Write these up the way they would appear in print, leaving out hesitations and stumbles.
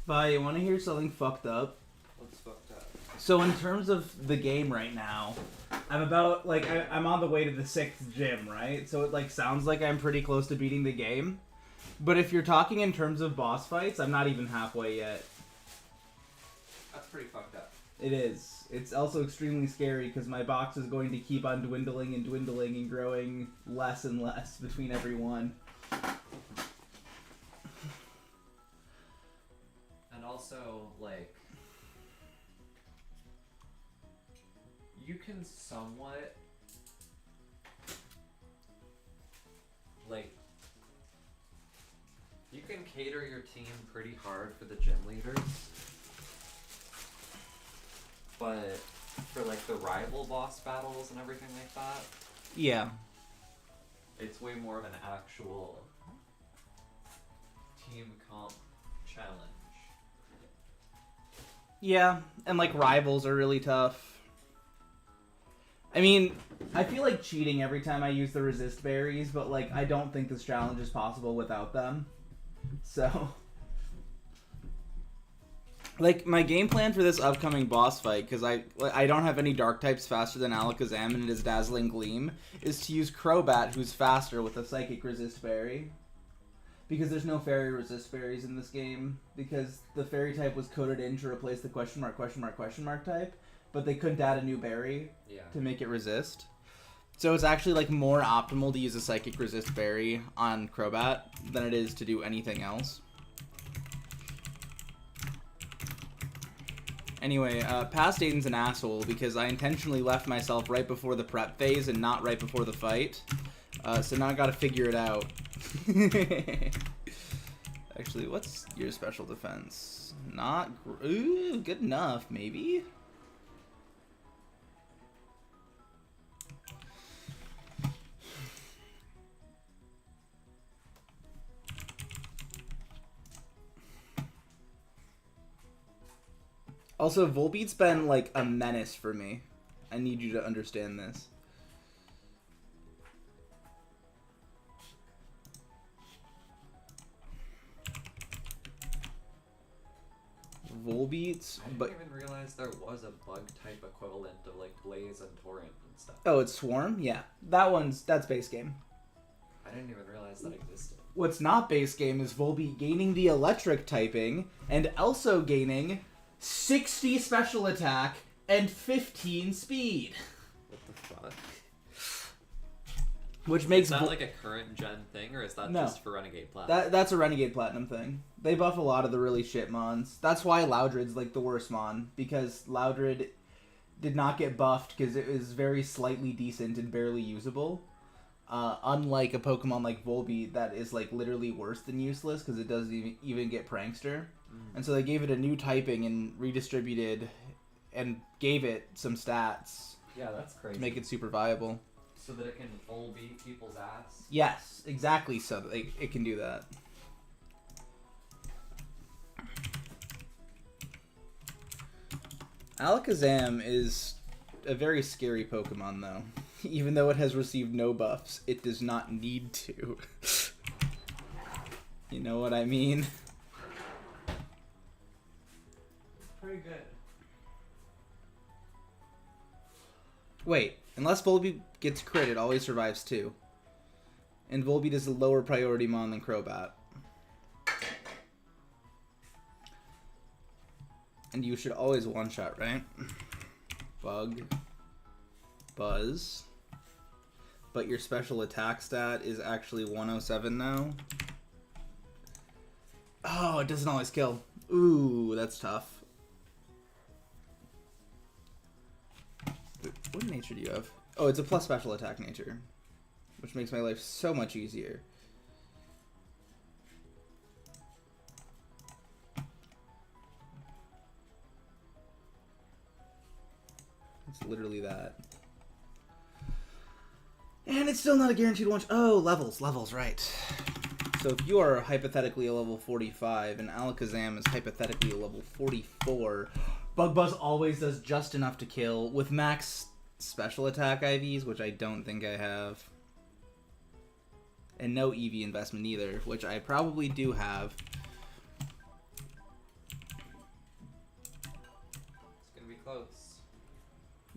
But you want to hear something fucked up? What's fucked up? So in terms of the game right now, I'm about like I'm on the way to the 6th gym, right? So it like sounds like I'm pretty close to beating the game. But if you're talking in terms of boss fights, I'm not even halfway yet. That's pretty fucked up. It is. It's also extremely scary because my box is going to keep on dwindling and dwindling and growing less and less between every one. And also, like, you can somewhat, like, you can cater your team pretty hard for the gym leaders. But for, like, the rival boss battles and everything like that, Yeah. it's way more of an actual team comp challenge. Yeah, and like rivals are really tough. I mean, I feel like cheating every time I use the resist berries, but like I don't think this challenge is possible without them. So, like my game plan for this upcoming boss fight, because I don't have any dark types faster than Alakazam and it is Dazzling Gleam, is to use Crobat, who's faster with a Psychic Resist Berry. Because there's no fairy resist berries in this game, because the fairy type was coded in to replace the question mark type, but they couldn't add a new berry to make it resist. So it's actually like more optimal to use a psychic resist berry on Crobat than it is to do anything else. Anyway, past Aiden's an asshole because I intentionally left myself right before the prep phase and not right before the fight. So now I gotta figure it out. Actually, what's your special defense? Not ooh, good enough, maybe? Also, Volbeat's been like a menace for me. I need you to understand this. Volbeats, I didn't even realize there was a bug type equivalent of like Blaze and Torrent and stuff. Oh, it's Swarm? Yeah. That's base game. I didn't even realize that existed. What's not base game is Volbeat gaining the electric typing and also gaining 60 special attack and 15 speed. What the fuck? Which makes Is that like a current gen thing, or is that No. just for Renegade Platinum? that's a Renegade Platinum thing. They buff a lot of the really shit mons. That's why Loudred's like the worst mon, because Loudred did not get buffed because it was very slightly decent and barely usable. Unlike a Pokemon like Volbeat that is like literally worse than useless because it doesn't even get Prankster. And so they gave it a new typing and redistributed and gave it some stats Yeah, that's crazy. to make it super viable. So that it can full beat people's ass? Yes, exactly, so that it can do that. Alakazam is a very scary Pokemon, though. Even though it has received no buffs, it does not need to. You know what I mean? Pretty good. Wait, unless Volbeat gets crit, it always survives too. And Volbeat is a lower priority mon than Crobat. And you should always one-shot, right? Bug. Buzz. But your special attack stat is actually 107 now. Oh, it doesn't always kill. Ooh, that's tough. What nature do you have? Oh, it's a plus special attack nature, which makes my life so much easier. It's literally that. And it's still not a guaranteed one. Oh, levels, right. So if you are hypothetically a level 45 and Alakazam is hypothetically a level 44, Bug Buzz always does just enough to kill with max special attack IVs, which I don't think I have. And no EV investment either, which I probably do have.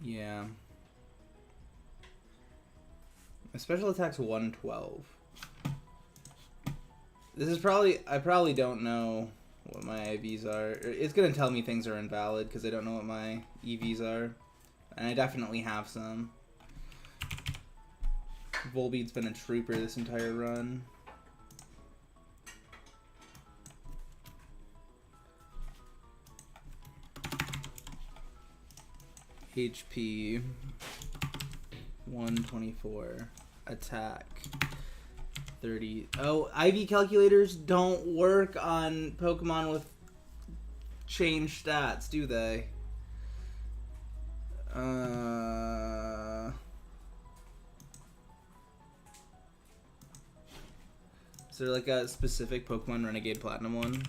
Yeah. My special attack's 112. This is probably... I probably don't know what my IVs are. It's going to tell me things are invalid because I don't know what my EVs are. And I definitely have some. Volbeat's been a trooper this entire run. HP 124. Attack 30. Oh, IV calculators don't work on Pokemon with changed stats, do they? Is there like a specific Pokemon Renegade Platinum one?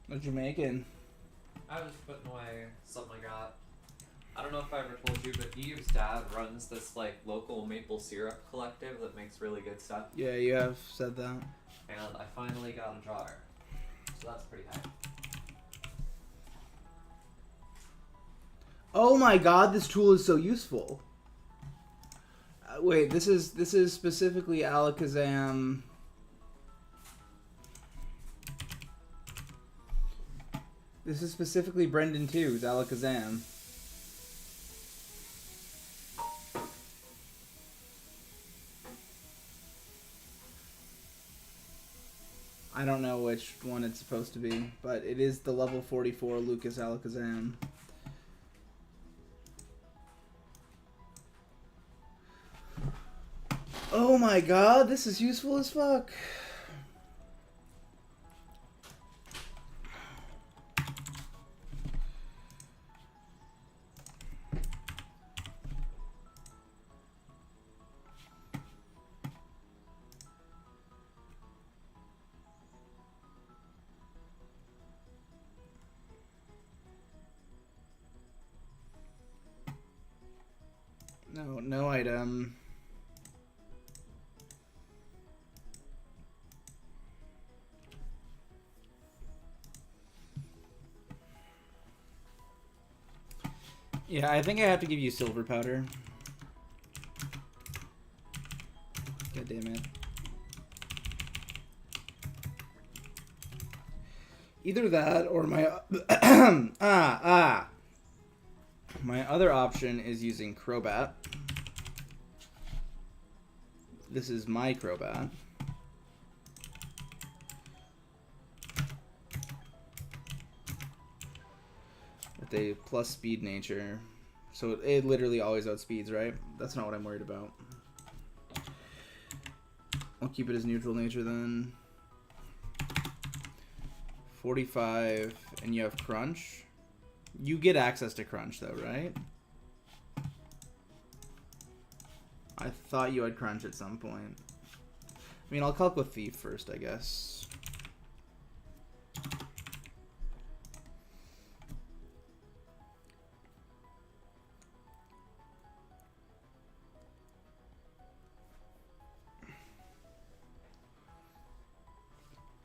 What you making? I was putting away something I got. I don't know if I ever told you, but Eve's dad runs this like local maple syrup collective that makes really good stuff. Yeah, you have said that. And I finally got a jar. So that's pretty hype. Oh my god, this tool is so useful. Wait, this is specifically Alakazam. This is specifically Brendan 2's Alakazam. I don't know which one it's supposed to be, but it is the level 44 Lucas Alakazam. Oh my god, this is useful as fuck. No item. Yeah, I think I have to give you silver powder. God damn it. Either that or my my other option is using Crobat. This is my Crobat. With a plus speed nature. So it literally always outspeeds, right? That's not what I'm worried about. I'll keep it as neutral nature then. 45, and you have Crunch. You get access to Crunch though, right? I thought you had Crunch at some point. I mean, I'll calc with Thief first, I guess.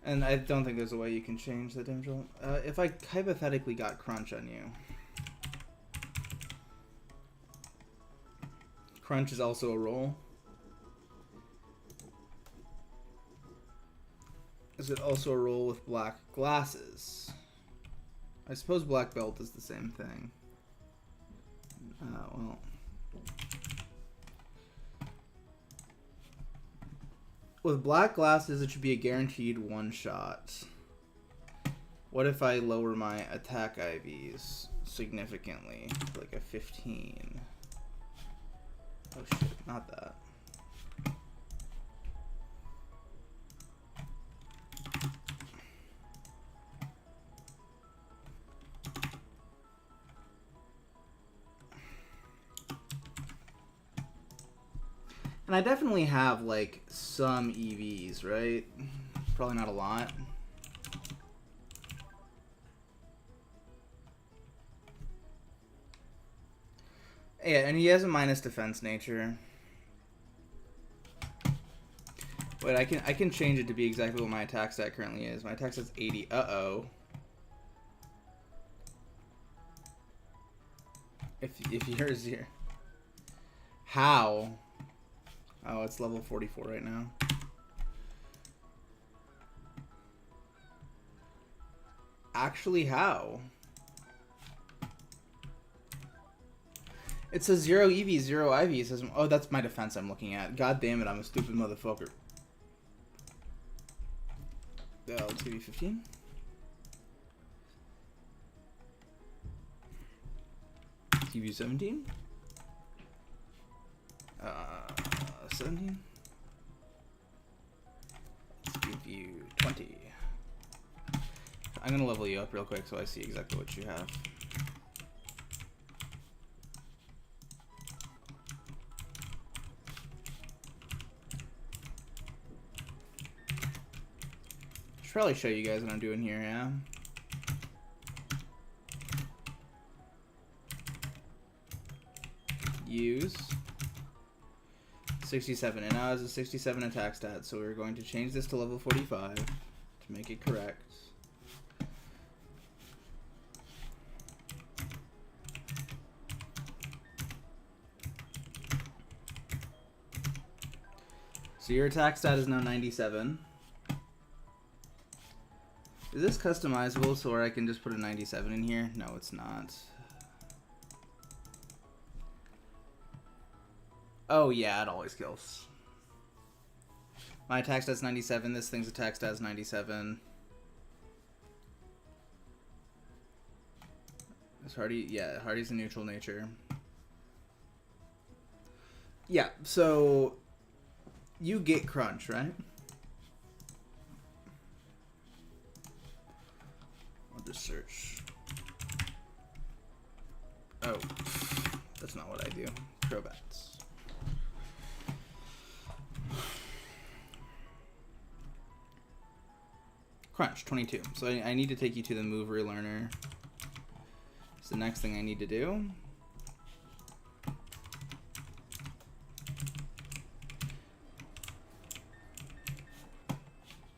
And I don't think there's a way you can change the damage roll. If I hypothetically got Crunch on you. Crunch is also a roll. Is it also a roll with black glasses? I suppose black belt is the same thing. Well. With black glasses, it should be a guaranteed one shot. What if I lower my attack IVs significantly? Like a 15. Oh shit, not that. And I definitely have, like, some EVs, right? Probably not a lot. Yeah, and he has a minus defense nature. Wait, I can change it to be exactly what my attack stat currently is. My attack stat's 80. Uh-oh. If yours here. How? Oh, it's level 44 right now. Actually, how? It says 0 EV, 0 IV. It says, oh, that's my defense I'm looking at. God damn it, I'm a stupid motherfucker. Let's give you 15. Let's give you 17. 17. Let's give you 20. I'm gonna level you up real quick so I see exactly what you have. Should probably show you guys what I'm doing here, yeah? Use 67, and now it's a 67 attack stat, so we're going to change this to level 45 to make it correct. So your attack stat is now 97. Is this customizable so I can just put a 97 in here? No, it's not. Oh yeah, it always kills. My attack stat's 97, this thing's attack stat's 97. Is Hardy? Yeah, Hardy's a neutral nature. Yeah, so you get crunch, right? I'll just search. Oh, that's not what I do. Crobats. Crunch, 22. So I need to take you to the move relearner. It's the next thing I need to do.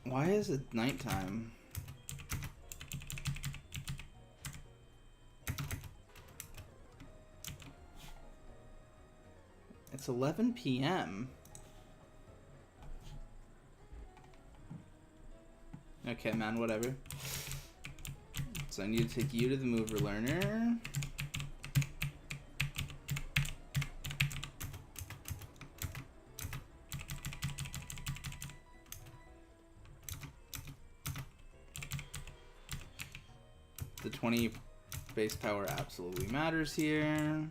Why is it nighttime? It's 11 p.m. Okay, man, whatever. So I need to take you to the mover learner. The 20 base power absolutely matters here.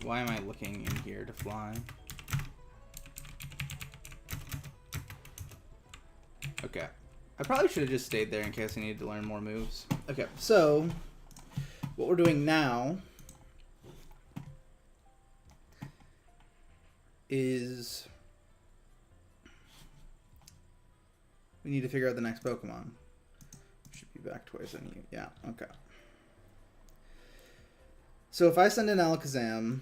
Why am I looking in here to fly? Okay. I probably should have just stayed there in case I needed to learn more moves. Okay, so what we're doing now is we need to figure out the next Pokemon. Should be back twice on you. Yeah, okay. So if I send in Alakazam,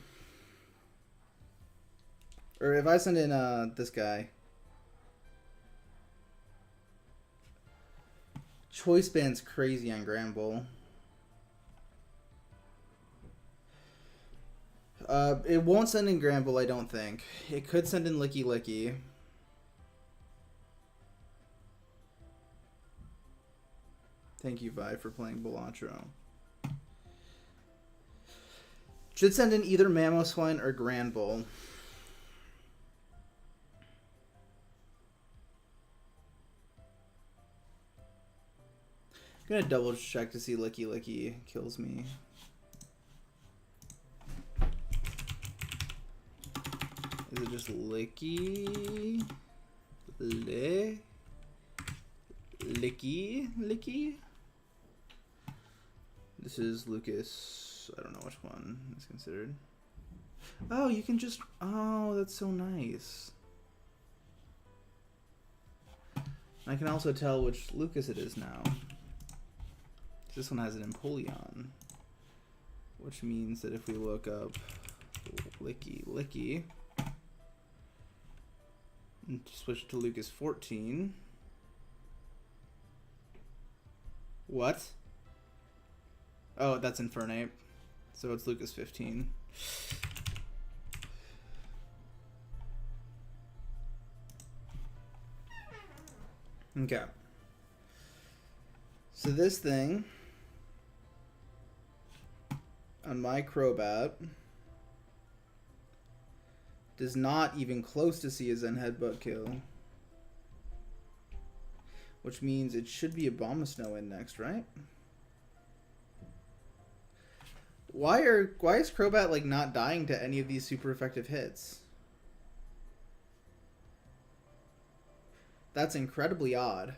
or if I send in this guy, Choice Band's crazy on Granbull. It won't send in Granbull, I don't think. It could send in Licky Licky. Thank you, Vi, for playing Balatro. Should send in either Mamoswine or Granbull. I'm gonna double check to see Licky Licky kills me. Is it just Licky? Licky. This is Lucas. I don't know which one is considered. Oh, you can just... Oh, that's so nice. I can also tell which Lucas it is now. This one has an Empoleon. Which means that if we look up Licky, and switch to Lucas 14. What? Oh, that's Infernape. So it's Lucas 15. Okay. So this thing on my Crobat does not even close to see a Zen Headbutt kill. Which means it should be a Abomasnow in next, right? Why is Crobat like not dying to any of these super effective hits? That's incredibly odd.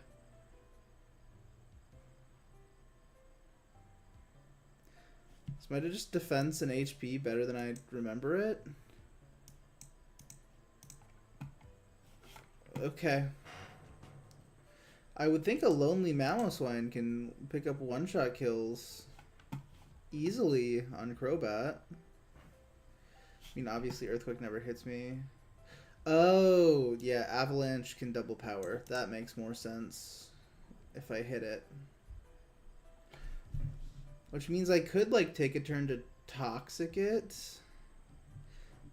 So might have just defense and HP better than I remember it. Okay. I would think a Lonely Mamoswine can pick up one-shot kills easily on Crobat. I mean, obviously Earthquake never hits me. Oh, yeah, Avalanche can double power. That makes more sense if I hit it. Which means I could, like, take a turn to Toxic it.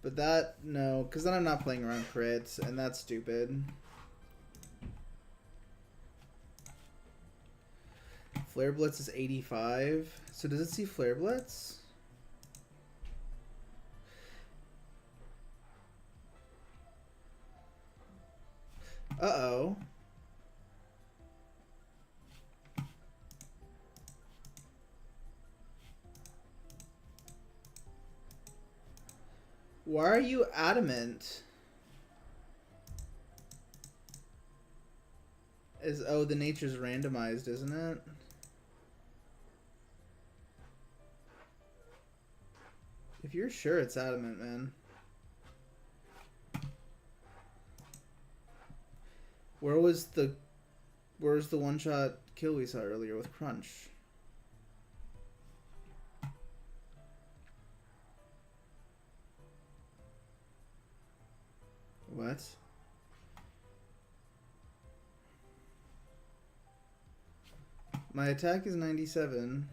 But that, no, because then I'm not playing around crits, and that's stupid. Flare Blitz is 85. So does it see Flare Blitz? Uh-oh. Why are you adamant? Oh, the nature's randomized, isn't it? If you're sure it's adamant, man. Where's the one-shot kill we saw earlier with Crunch? What? My attack is 97.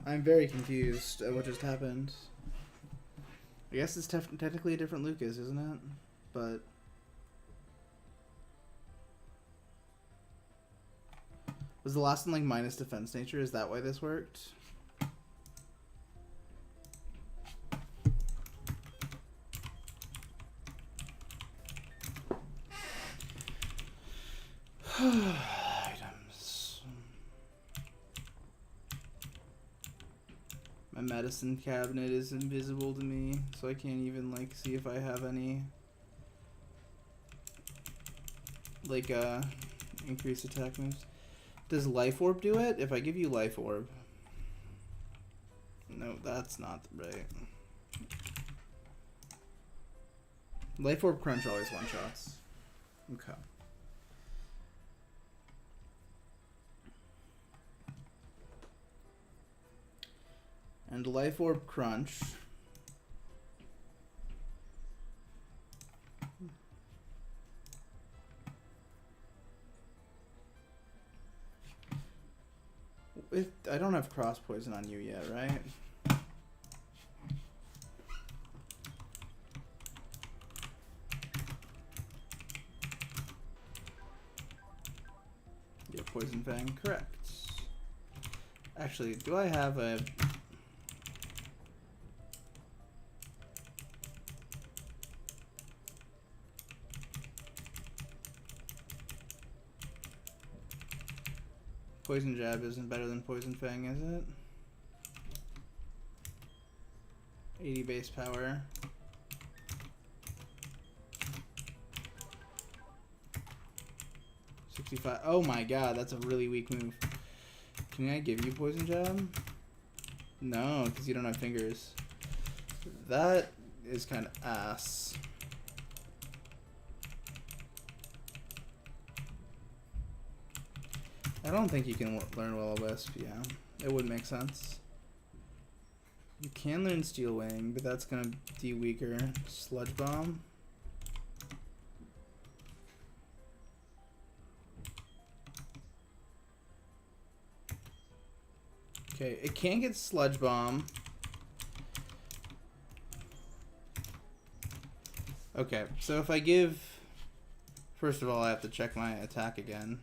I'm very confused at what just happened. I guess it's technically a different Lucas, isn't it? But... was the last one like minus defense nature? Is that why this worked? Items. My medicine cabinet is invisible to me, so I can't even like see if I have any like increased attack moves. Does Life Orb do it? If I give you Life Orb. No, that's not right. Life Orb Crunch always one-shots. Okay. And Life Orb Crunch. I don't have Cross Poison on you yet, right? Yeah, Poison Fang, correct. Actually, do I have a... Poison Jab isn't better than Poison Fang, is it? 80 base power. $65. Oh my god, that's a really weak move. Can I give you Poison Jab? No, because you don't have fingers. That is kind of ass. I don't think you can learn Will-O-Wisp, yeah. It would make sense. You can learn Steel Wing, but that's gonna be weaker. Sludge Bomb. Okay, it can get Sludge Bomb. Okay, so if I give... First of all, I have to check my attack again.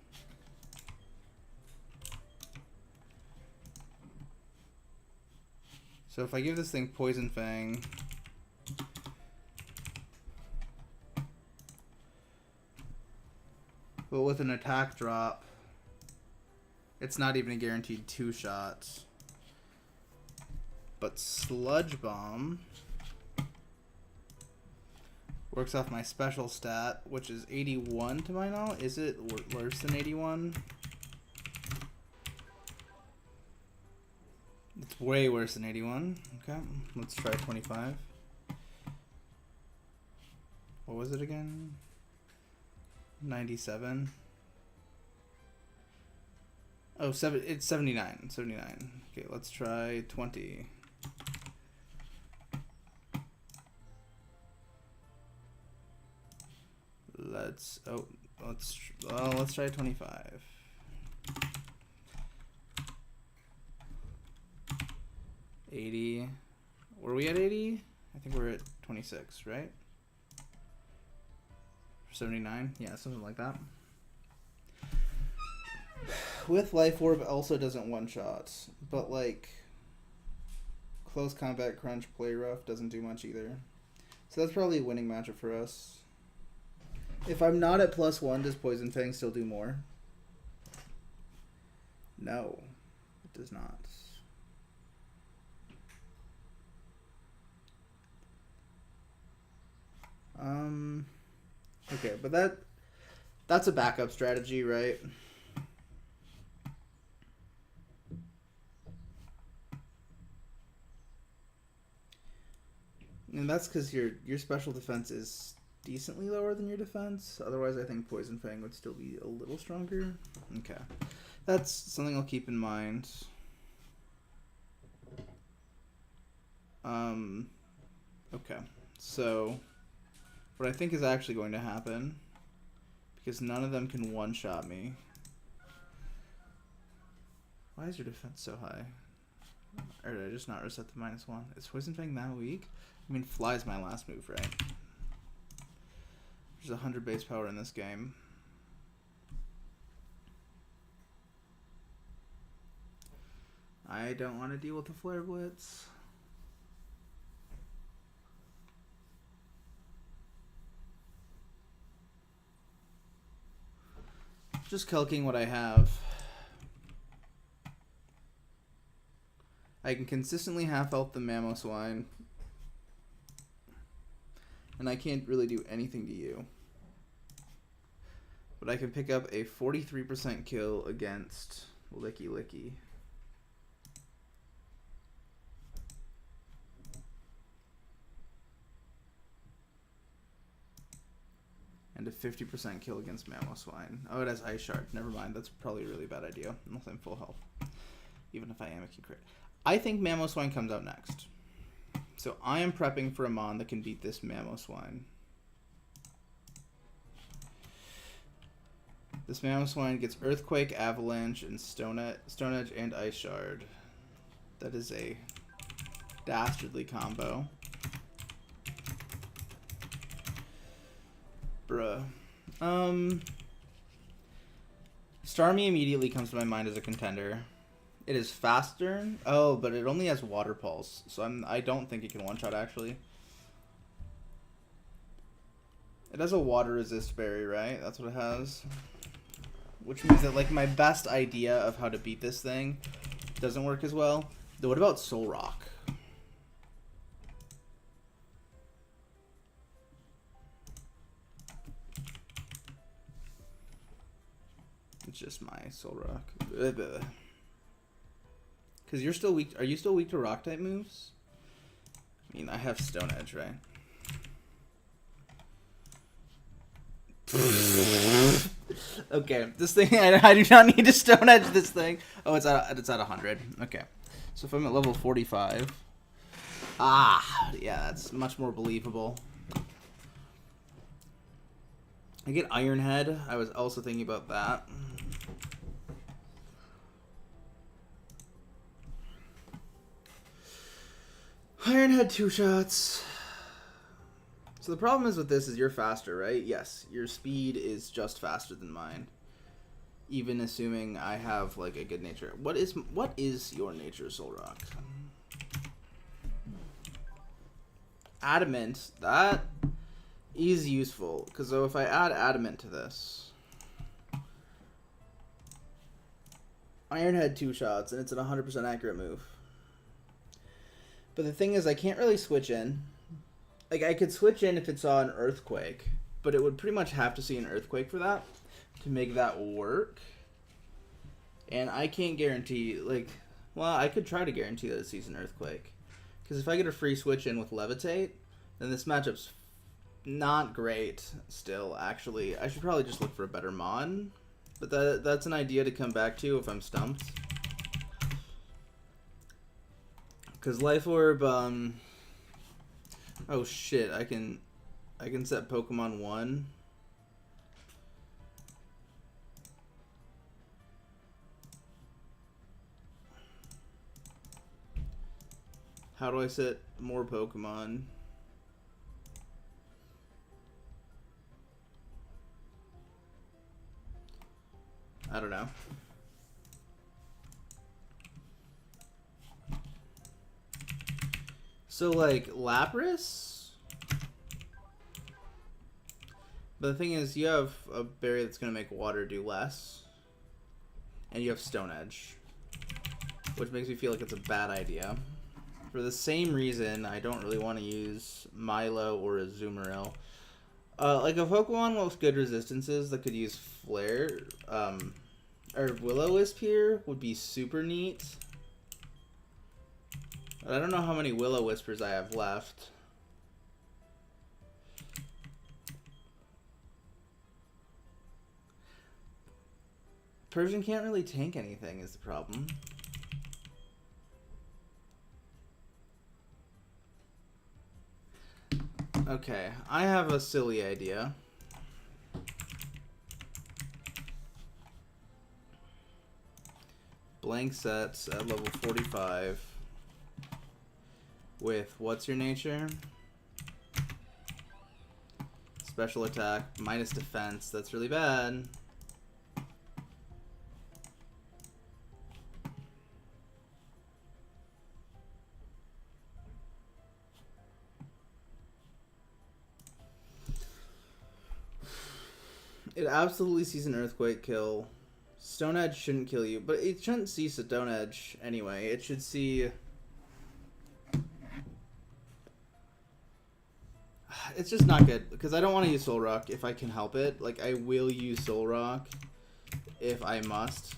So if I give this thing Poison Fang... But with an attack drop, it's not even a guaranteed 2 shots. But Sludge Bomb works off my special stat, which is 81 to my knowledge. Is it worse than 81? It's way worse than 81. Okay, let's try 25. What was it again? 97. Oh, it's 79. 79. Okay, let's try 20. Let's try 25. 80. Were we at 80? I think we're at 26, right? 79? Yeah, something like that. With Life Orb also doesn't one-shot, but like Close Combat Crunch Play Rough doesn't do much either. So that's probably a winning matchup for us. If I'm not at +1, does Poison Fang still do more? No, it does not. Okay, but that's a backup strategy, right? And that's because your special defense is decently lower than your defense. Otherwise, I think Poison Fang would still be a little stronger. Okay, that's something I'll keep in mind. Okay, so what I think is actually going to happen, because none of them can one-shot me. Why is your defense so high? Or did I just not reset the -1? Is Poison Fang that weak? I mean, Fly's my last move, right? There's 100 base power in this game. I don't want to deal with the Flare Blitz. Just calking what I have. I can consistently half-health the Mamoswine. And I can't really do anything to you. But I can pick up a 43% kill against Licky Licky. And a 50% kill against Mamoswine. Oh, it has Ice Shard. Never mind. That's probably a really bad idea. Unless I'm full health. Even if I am, it can crit. I think Mamoswine comes out next. So I am prepping for a Mon that can beat this Mamoswine. This Mamoswine gets Earthquake, Avalanche, and Stone Edge, and Ice Shard. That is a dastardly combo. Bruh. Starmie immediately comes to my mind as a contender. It is faster. Oh, but it only has Water Pulse, so I don't think it can one-shot, actually. It has a Water Resist Berry, right? That's what it has. which means that like my best idea of how to beat this thing doesn't work as well. Though, what about Solrock? It's just my Solrock. Because you're still weak. Are you still weak to rock type moves? I mean, I have Stone Edge, right? Okay, this thing, I do not need to Stone Edge this thing. Oh, it's at 100. Okay, so if I'm at level 45, yeah, that's much more believable. I get Iron Head. I was also thinking about that. Iron Head 2 shots. So the problem is with this is you're faster, right? Yes, your speed is just faster than mine. Even assuming I have like a good nature. What is your nature, Solrock? Adamant. That is useful because if I add Adamant to this, Iron Head 2 shots and it's an 100% accurate move. But the thing is, I can't really switch in. Like, I could switch in if it saw an Earthquake, but it would pretty much have to see an Earthquake for that to make that work. And I can't guarantee, like, well, I could try to guarantee that it sees an Earthquake. Because if I get a free switch in with Levitate, then this matchup's not great still, actually. I should probably just look for a better mod. But that's an idea to come back to if I'm stumped. Because Life Orb, oh shit, I can set Pokemon 1. How do I set more Pokemon? I don't know. So, like, Lapras? But the thing is, you have a berry that's going to make water do less. And you have Stone Edge. Which makes me feel like it's a bad idea. For the same reason, I don't really want to use Milo or Azumarill. Like, a Pokemon with good resistances that could use Flare, or Will-O-Wisp here would be super neat. But I don't know how many Will-O-Wispers I have left. Persian can't really tank anything is the problem. Okay, I have a silly idea. Blank sets at level 45 with what's your nature? Special attack minus defense. That's really bad. It absolutely sees an Earthquake kill. Stone Edge shouldn't kill you, but it shouldn't see Stone Edge anyway. It should see... It's just not good, because I don't want to use Solrock if I can help it. Like, I will use Solrock if I must.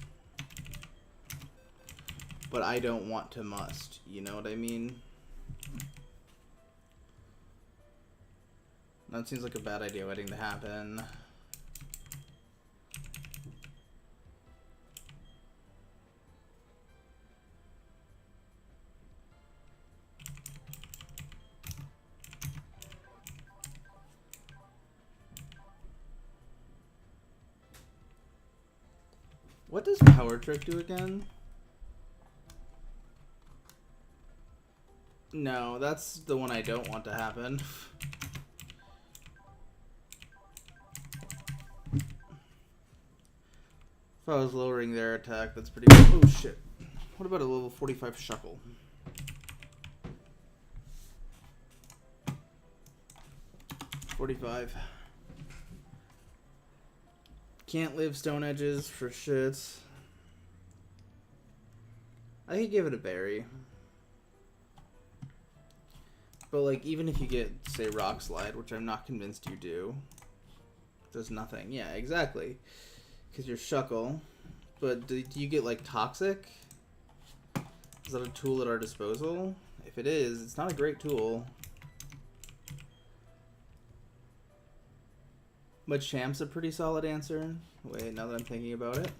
But I don't want to must, you know what I mean? That seems like a bad idea waiting to happen. What does Power Trick do again? No, that's the one I don't want to happen. If I was lowering their attack, that's pretty good. Oh shit. What about a level 45 Shuckle? $45. Can't live Stone Edges for shit. I could give it a berry. But, like, even if you get, say, Rock Slide, which I'm not convinced you do, there's nothing. Yeah, exactly. Because you're Shuckle. But do you get, like, Toxic? Is that a tool at our disposal? If it is, it's not a great tool. Machamp's a pretty solid answer. Wait, now that I'm thinking about it.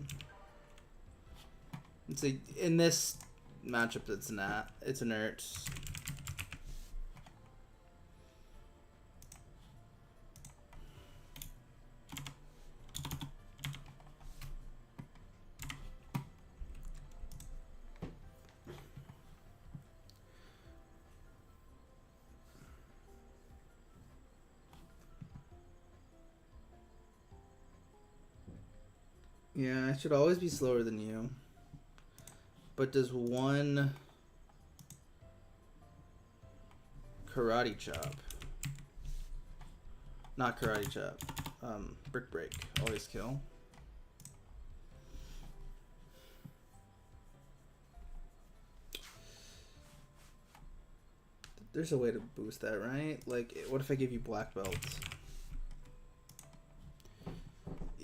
Let's see, in this matchup, it's inert. Yeah, I should always be slower than you. But does one Karate Chop, not Karate Chop, Brick Break, always kill? There's a way to boost that, right? Like, what if I give you Black Belt?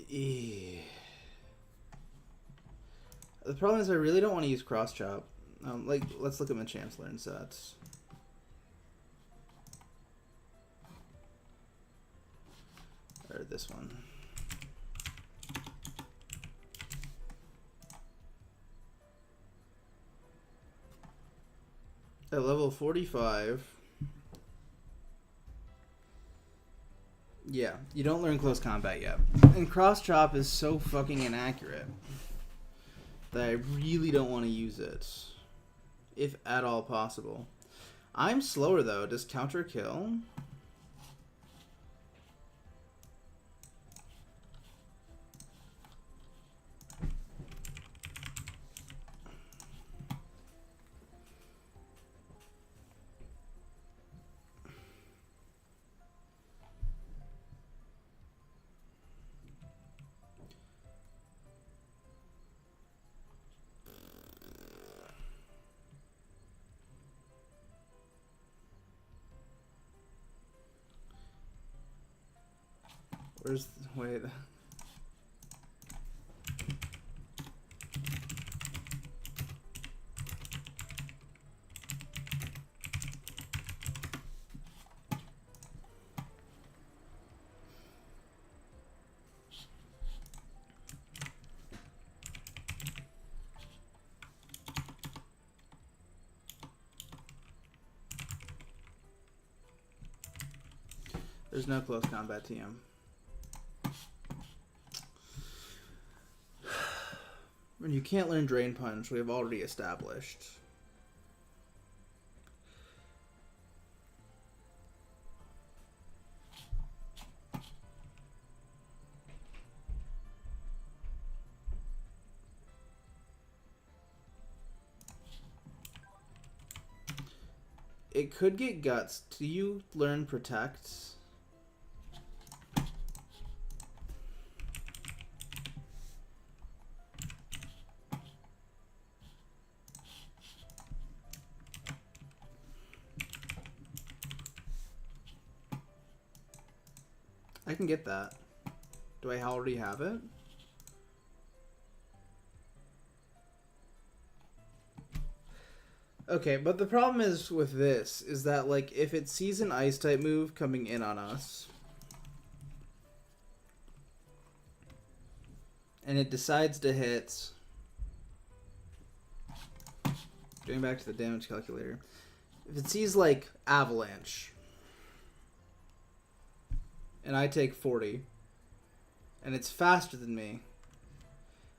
Eee. The problem is I really don't want to use Cross Chop. Like, let's look at my Chancellor and sets. Or this one. At level 45. Yeah, you don't learn close combat yet. And Cross Chop is so fucking inaccurate that I really don't want to use it, if at all possible. I'm slower though. Does counter kill? Wait. There's no close combat TM. And you can't learn Drain Punch, we have already established. It could get Guts. Do you learn Protect? I can get that. Do I already have it? Okay, but the problem is with this is that, like, if it sees an ice type move coming in on us and it decides to hit, going back to the damage calculator, if it sees like Avalanche and I take 40 and it's faster than me,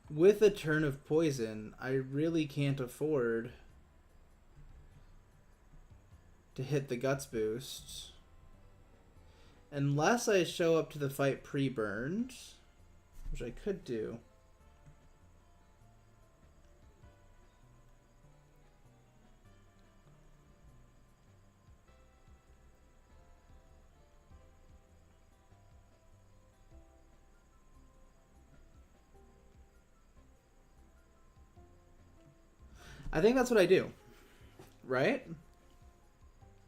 with a turn of poison, I really can't afford to hit the Guts boost unless I show up to the fight pre-burned, which I could do. I think that's what I do. Right?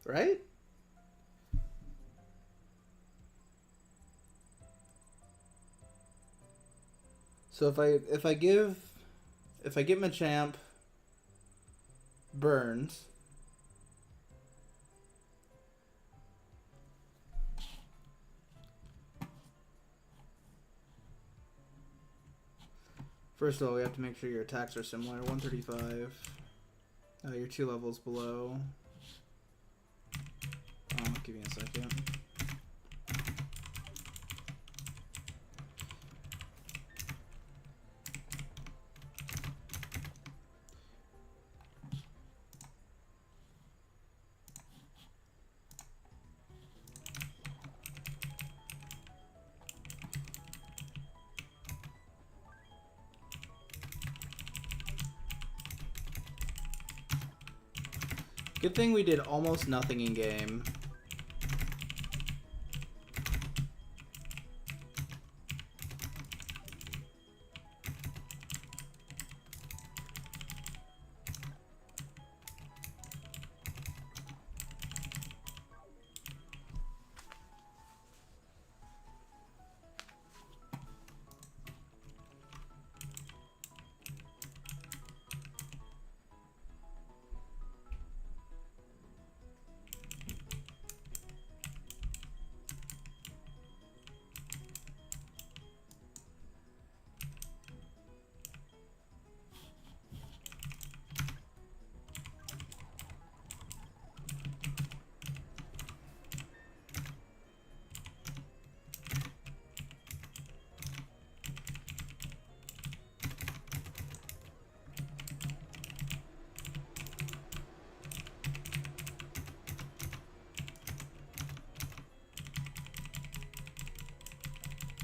Right? So if I give Machamp Burns, first of all, we have to make sure your attacks are similar. 135. You're 2 levels below. Give me a second. Good thing we did almost nothing in game.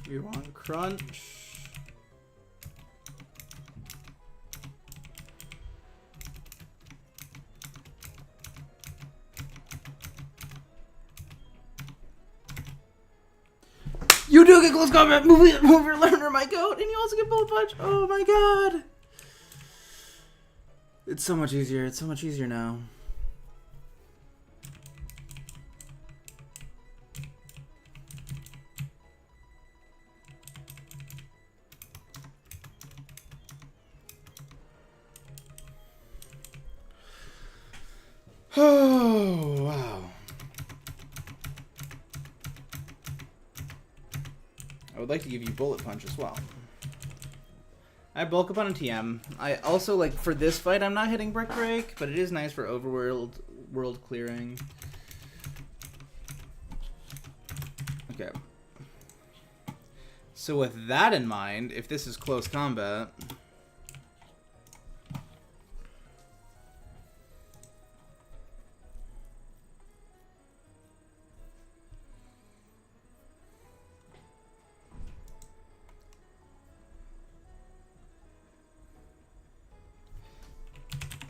We want crunch. You do get close combat, move your learner, my goat, and you also get bullet punch. Oh my god. It's so much easier. It's so much easier now. Oh, wow. I would like to give you bullet punch as well. I bulk up on a TM. I also, like, for this fight, I'm not hitting Brick Break, but it is nice for world clearing. Okay. So with that in mind, if this is close combat...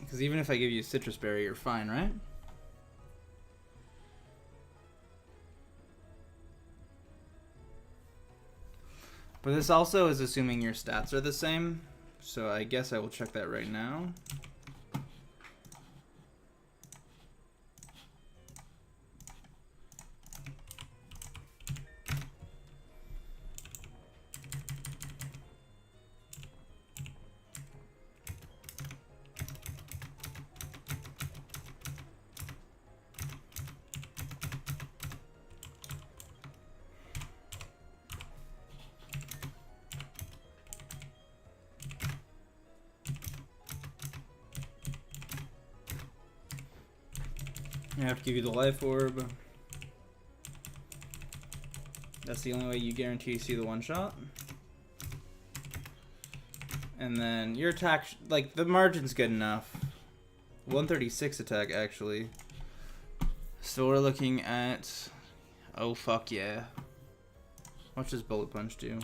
Because even if I give you Citrus Berry, you're fine, right? But this also is assuming your stats are the same. So I guess I will check that right now. I have to give you the life orb. That's the only way you guarantee you see the one shot. And then your attack, like, the margin's good enough. 136 attack, actually. So we're looking at... Oh, fuck yeah. How much does Bullet Punch do?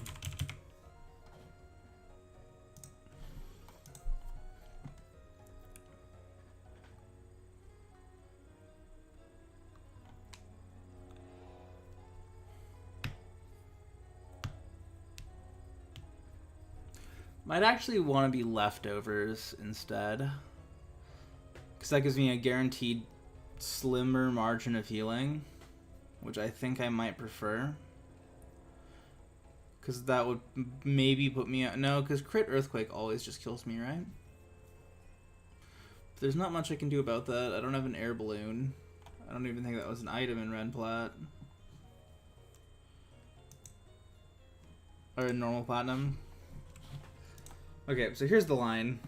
Might actually want to be leftovers instead. Because that gives me a guaranteed slimmer margin of healing, which I think I might prefer. Because that would maybe put me out. No, because crit Earthquake always just kills me, right? There's not much I can do about that. I don't have an air balloon. I don't even think that was an item in Red Plat. Or in normal platinum. Okay, so here's the line.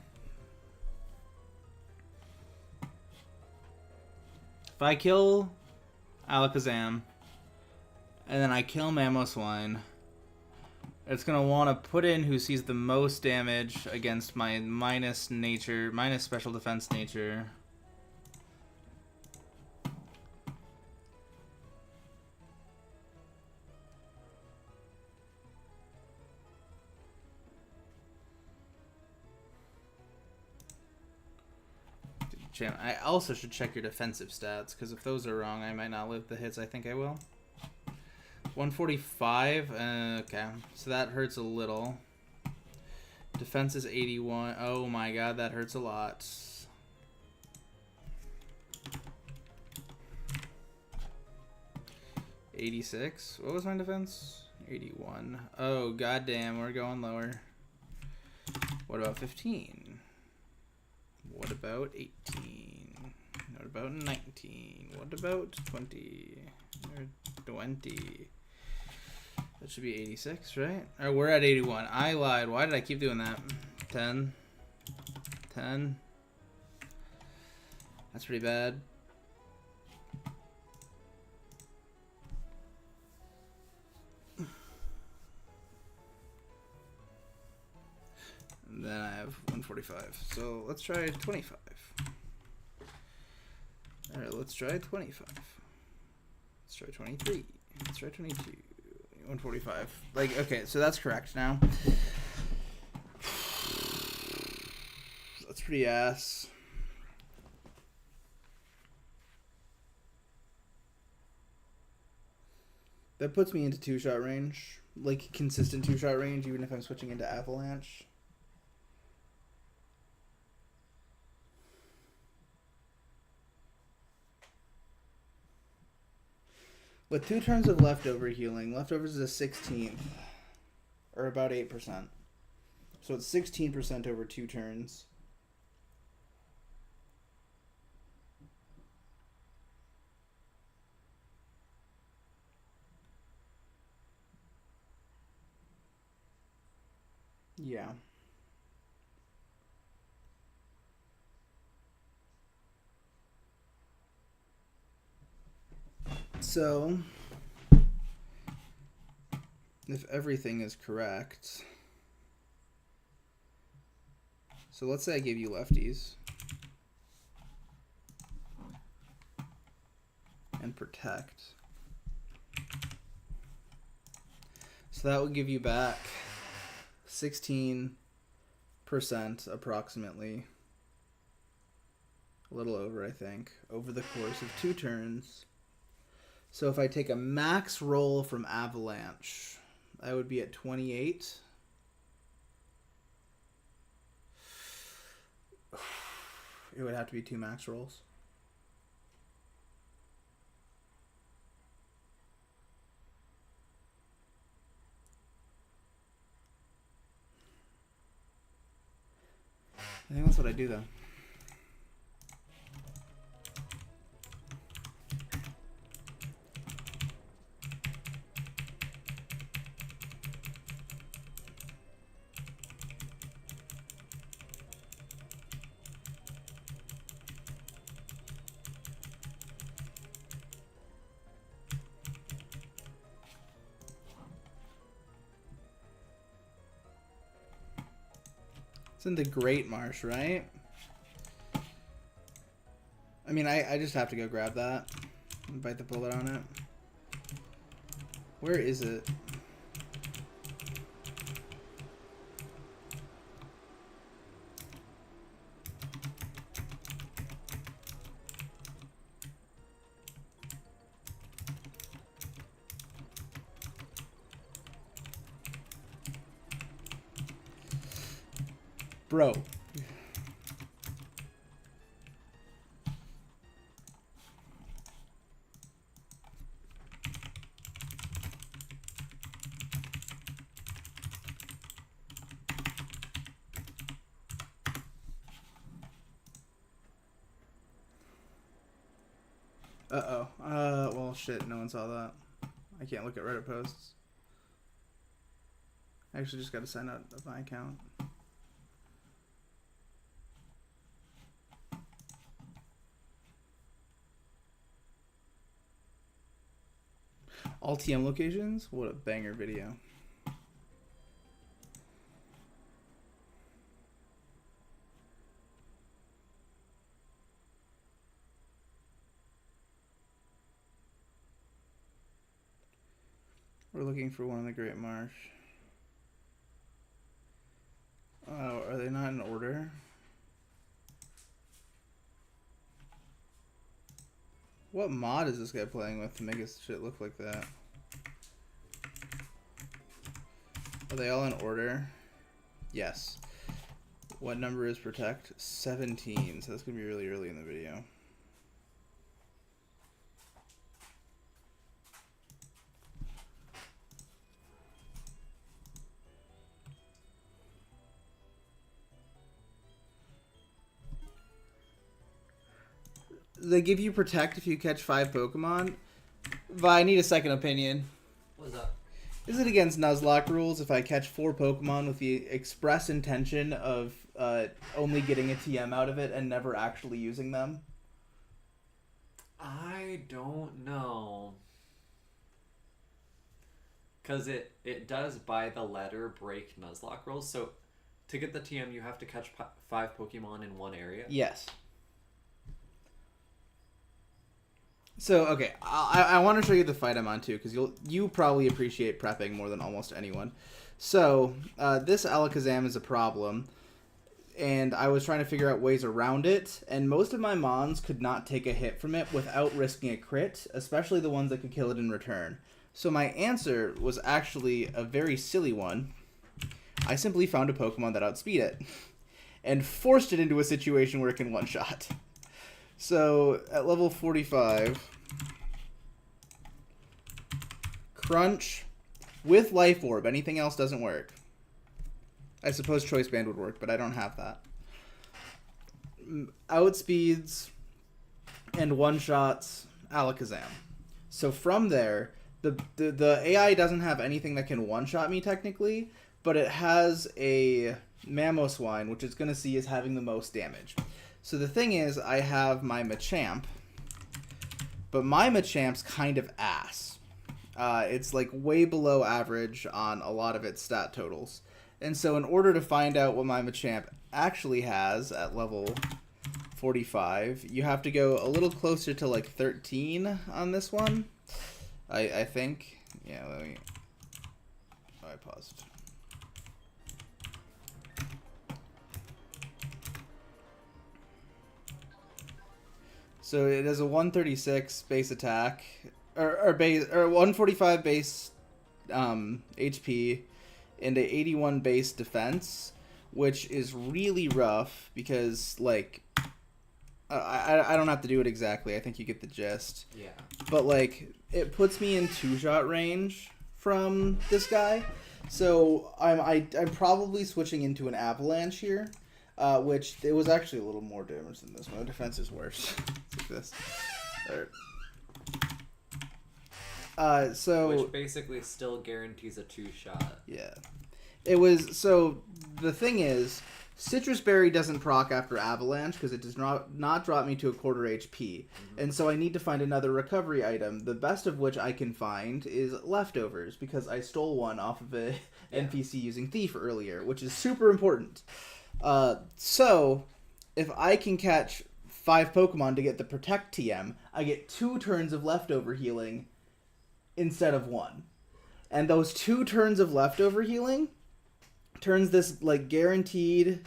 If I kill Alakazam, and then I kill Mamoswine, it's going to want to put in who sees the most damage against my minus special defense nature. I also should check your defensive stats, because if those are wrong, I might not live the hits I think I will. 145, okay, so that hurts a little. Defense is 81. Oh my god, that hurts a lot. $86. What was my defense? 81. Oh goddamn, we're going lower. What about 15? What about 18? What about 19? What about 20? Or 20? That should be 86, right? Or we're at 81. I lied. Why did I keep doing that? 10. 10. That's pretty bad. And then I have 145. So let's try 25. Alright, let's try 25. Let's try 23. Let's try 22. 145. Like, okay, so that's correct now. That's pretty ass. That puts me into two-shot range. Like, consistent two-shot range, even if I'm switching into Avalanche. With 2 turns of leftover healing, leftovers is a 16th, or about 8%. So it's 16% over 2 turns. Yeah. So, if everything is correct, so let's say I gave you lefties and protect. So that would give you back 16% approximately, a little over I think, over the course of 2 turns. So if I take a max roll from Avalanche, I would be at 28. It would have to be 2 max rolls. I think that's what I do though. It's in the Great Marsh, right? I mean, I just have to go grab that and bite the bullet on it. Where is it? Bro. Uh-oh. Well, shit, no one saw that. I can't look at Reddit posts. I actually just got to sign out of my account. All TM locations? What a banger video. We're looking for one in the Great Marsh. Oh, are they not in order? What mod is this guy playing with to make his shit look like that? Are they all in order? Yes. What number is protect? 17, so that's gonna be really early in the video. They give you protect if you catch 5 Pokemon. Vi, I need a second opinion. What's up? Is it against Nuzlocke rules if I catch 4 Pokemon with the express intention of only getting a TM out of it and never actually using them? I don't know. Because it does by the letter break Nuzlocke rules. So to get the TM, you have to catch 5 Pokemon in one area. Yes. So, okay, I want to show you the fight I'm on too, because you probably appreciate prepping more than almost anyone. So, this Alakazam is a problem, and I was trying to figure out ways around it, and most of my Mons could not take a hit from it without risking a crit, especially the ones that could kill it in return. So my answer was actually a very silly one. I simply found a Pokemon that outspeed it, and forced it into a situation where it can one-shot. So, at level 45, Crunch with Life Orb. Anything else doesn't work. I suppose Choice Band would work, but I don't have that. Outspeeds and one-shots Alakazam. So from there, the AI doesn't have anything that can one-shot me technically, but it has a Mamoswine, which it's going to see as having the most damage. So the thing is, I have my Machamp, but my Machamp's kind of ass. It's like way below average on a lot of its stat totals. And so in order to find out what my Machamp actually has at level 45, you have to go a little closer to like 13 on this one, I think. Yeah, let me... Oh, I paused. So it has a 136 base attack, or 145 base HP, and a 81 base defense, which is really rough because like I don't have to do it exactly. I think you get the gist. Yeah. But like it puts me in 2-shot range from this guy, so I'm probably switching into an Avalanche here. Which it was actually a little more damage than this one. The defense is worse. It's like this. Which basically still guarantees a 2-shot. Yeah. It was, so the thing is, Citrus Berry doesn't proc after Avalanche because it does not drop me to a quarter HP. Mm-hmm. And so I need to find another recovery item, the best of which I can find is Leftovers, because I stole one off of a NPC using Thief earlier, which is super important. So, if I can catch 5 Pokemon to get the Protect TM, I get 2 turns of Leftover healing instead of 1. And those 2 turns of Leftover healing turns this, like, guaranteed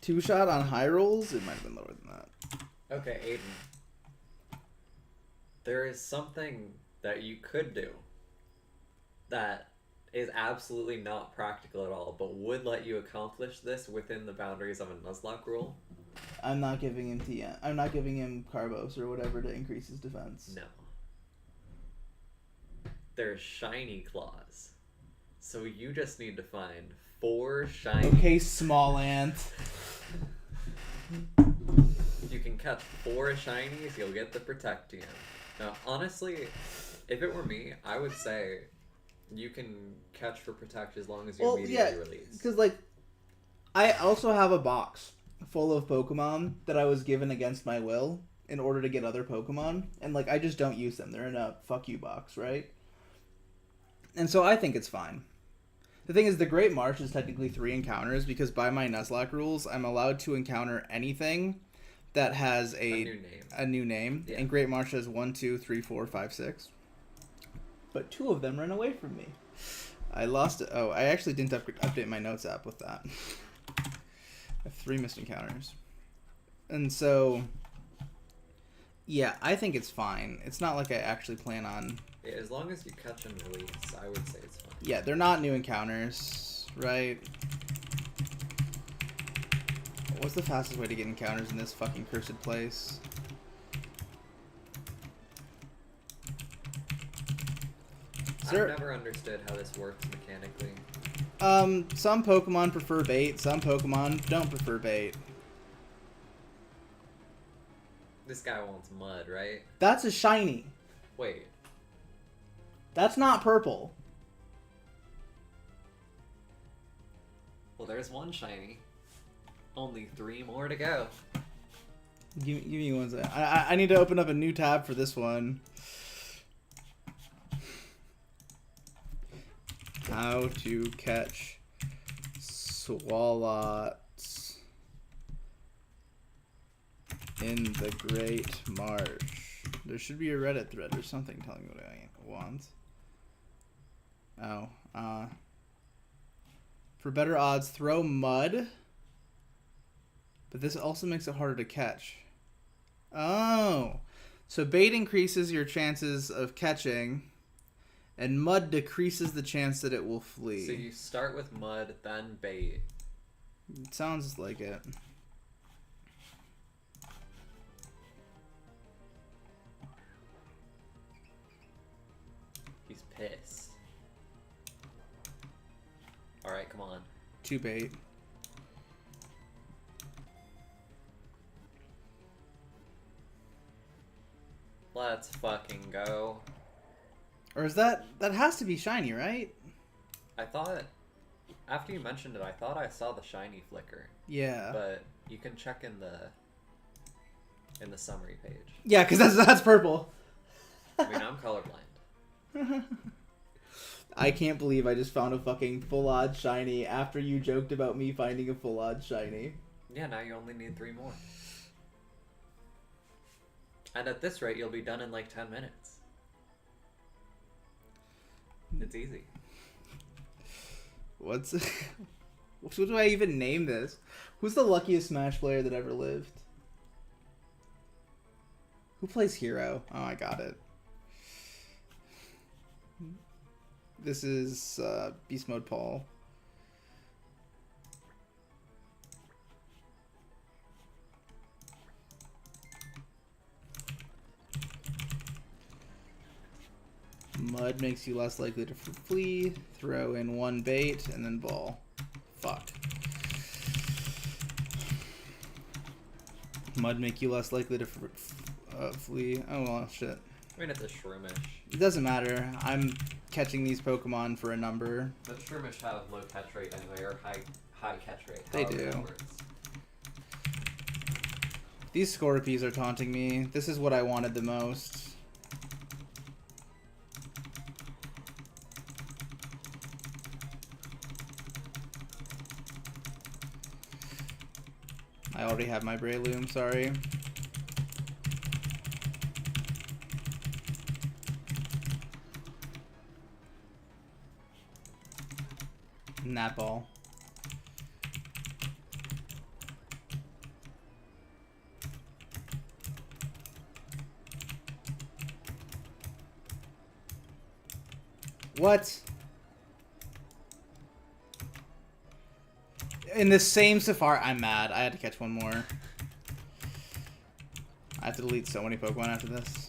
2-shot on high rolls. It might have been lower than that. Okay, Aiden. There is something that you could do that is absolutely not practical at all, but would let you accomplish this within the boundaries of a Nuzlocke rule. I'm not giving him TM. I'm not giving him Carbos or whatever to increase his defense. No. There's shiny claws. So you just need to find 4 shiny... Okay, small ant. You can catch 4 shinies, you'll get the Protectium. Now, honestly, if it were me, I would say you can catch for Protect as long as you immediately release. Because, like, I also have a box full of Pokemon that I was given against my will in order to get other Pokemon. And, like, I just don't use them. They're in a fuck you box, right? And so I think it's fine. The thing is, the Great Marsh is technically 3 encounters because by my Nuzlocke rules, I'm allowed to encounter anything that has a new name. Yeah. And Great Marsh has 1, 2, 3, 4, 5, 6. But 2 of them ran away from me. I lost it. Oh, I actually didn't update my notes app with that. I have 3 missed encounters. And so, yeah, I think it's fine. It's not like I actually plan on... Yeah, as long as you catch and release, I would say it's fine. Yeah, they're not new encounters, right? What's the fastest way to get encounters in this fucking cursed place? I've never understood how this works mechanically. Some Pokemon prefer bait, some Pokemon don't prefer bait. This guy wants mud, right? That's a shiny. Wait. That's not purple. Well, there's 1 shiny. Only 3 more to go. Give me one second. I need to open up a new tab for this one. How to catch Swallots in the Great Marsh. There should be a Reddit thread or something telling me what I want. Oh, for better odds, throw mud. But this also makes it harder to catch. Oh, so bait increases your chances of catching, and mud decreases the chance that it will flee. So you start with mud, then bait. It sounds like it. He's pissed. Alright, come on. 2 bait. Let's fucking go. Or is that has to be shiny, right? I thought, after you mentioned it, I thought I saw the shiny flicker. Yeah. But you can check in the summary page. Yeah, because that's purple. I mean, I'm colorblind. I can't believe I just found a fucking full odd shiny after you joked about me finding a full odd shiny. Yeah, now you only need 3 more. And at this rate, you'll be done in like 10 minutes. It's easy. What do I even name this? Who's the luckiest Smash player that ever lived? Who plays Hero? Oh, I got it. This is Beast Mode Paul. Mud makes you less likely to flee. Throw in 1 bait and then ball. Fuck. Mud make you less likely to flee. Oh well, shit. I mean, it's a Shroomish. It doesn't matter. I'm catching these Pokemon for a number. The Shroomish have low catch rate anyway, or high catch rate. They do. These Scorpies are taunting me. This is what I wanted the most. I already have my Breloom, sorry. And that ball. What? In the same Safari, I'm mad. I had to catch one more. I have to delete so many Pokemon after this.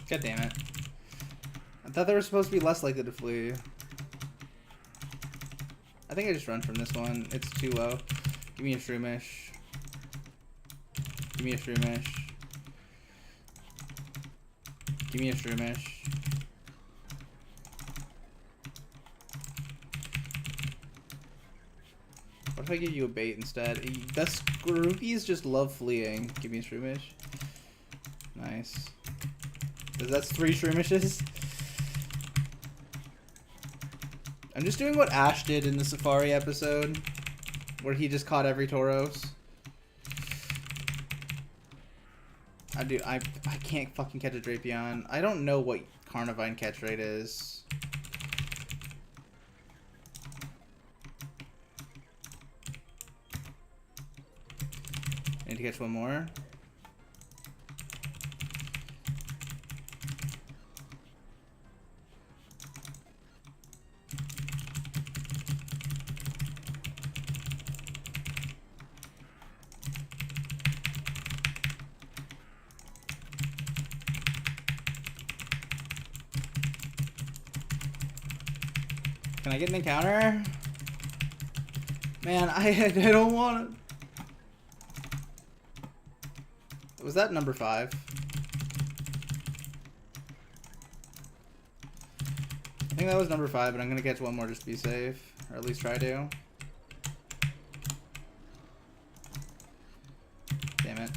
God damn it. I thought they were supposed to be less likely to flee. I think I just run from this one. It's too low. Give me a Shroomish. Give me a Shroomish. Give me a Shroomish. What if I give you a bait instead? The Scroopies just love fleeing. Give me a Shroomish. Nice. That's 3 Shroomishes. I'm just doing what Ash did in the Safari episode, where he just caught every Tauros. I can't fucking catch a Drapion. I don't know what Carnivine catch rate is. I need to catch one more. Can I get an encounter? Man, I don't want it. Was that number 5? I think that was number 5, but I'm gonna catch one more just to be safe. Or at least try to. Damn it.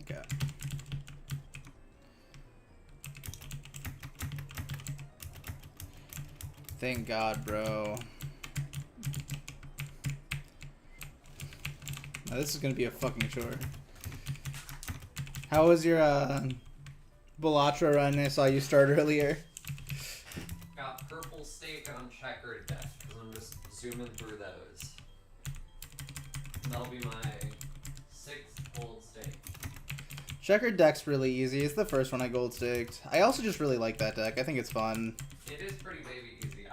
Okay. Thank God, bro. Now this is gonna be a fucking chore. How was your Bellatra run I saw you start earlier? Got purple stake on checkered deck, because I'm just zooming through those. That'll be my 6th gold stake. Checkered deck's really easy. It's the first one I gold staked. I also just really like that deck. I think it's fun. It is pretty baby easy.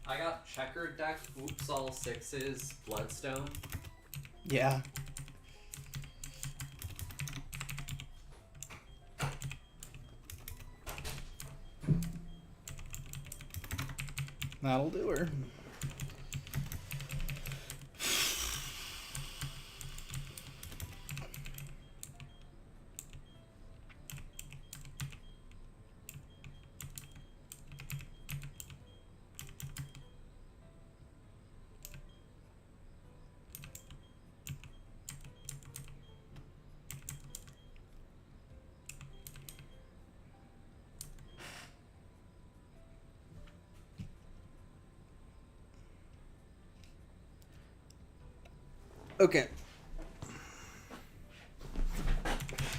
I got checkered deck, oops all 6s, Bloodstone. Yeah. That'll do her. Okay.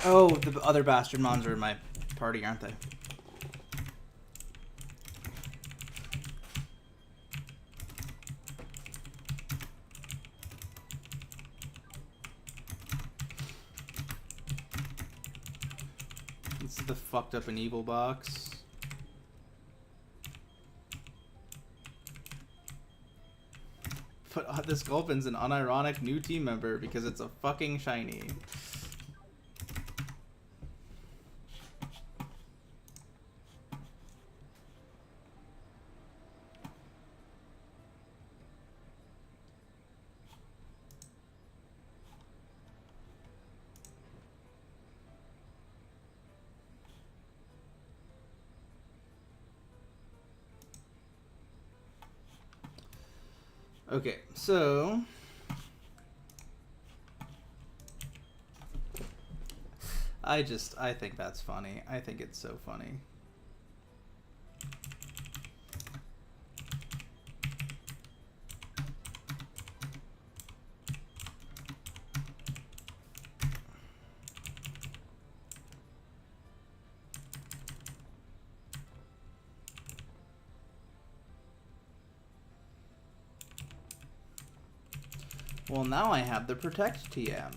Oh, the other bastard mons are in my party, aren't they? This is the fucked up and evil box. But this Gulpin's an unironic new team member because it's a fucking shiny. Okay, so I think that's funny. I think it's so funny. Well, now I have the Protect TM.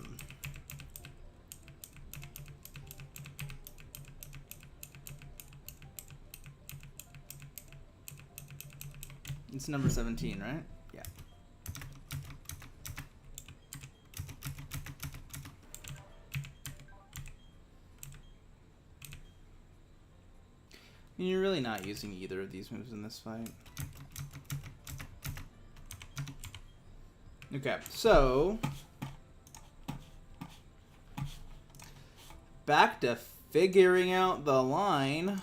It's number 17, right? Yeah. You're really not using either of these moves in this fight. Okay, so back to figuring out the line.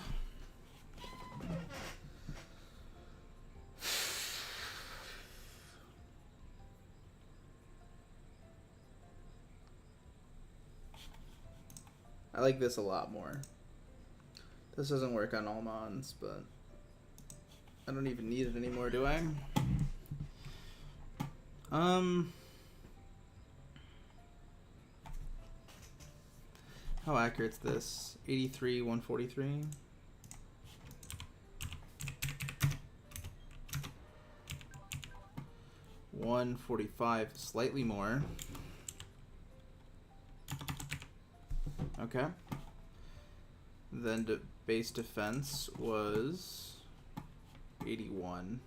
I like this a lot more. This doesn't work on all mons, but I don't even need it anymore, do I? How accurate is this? 83, 143. $145, slightly more. Okay. Then base defense was 81.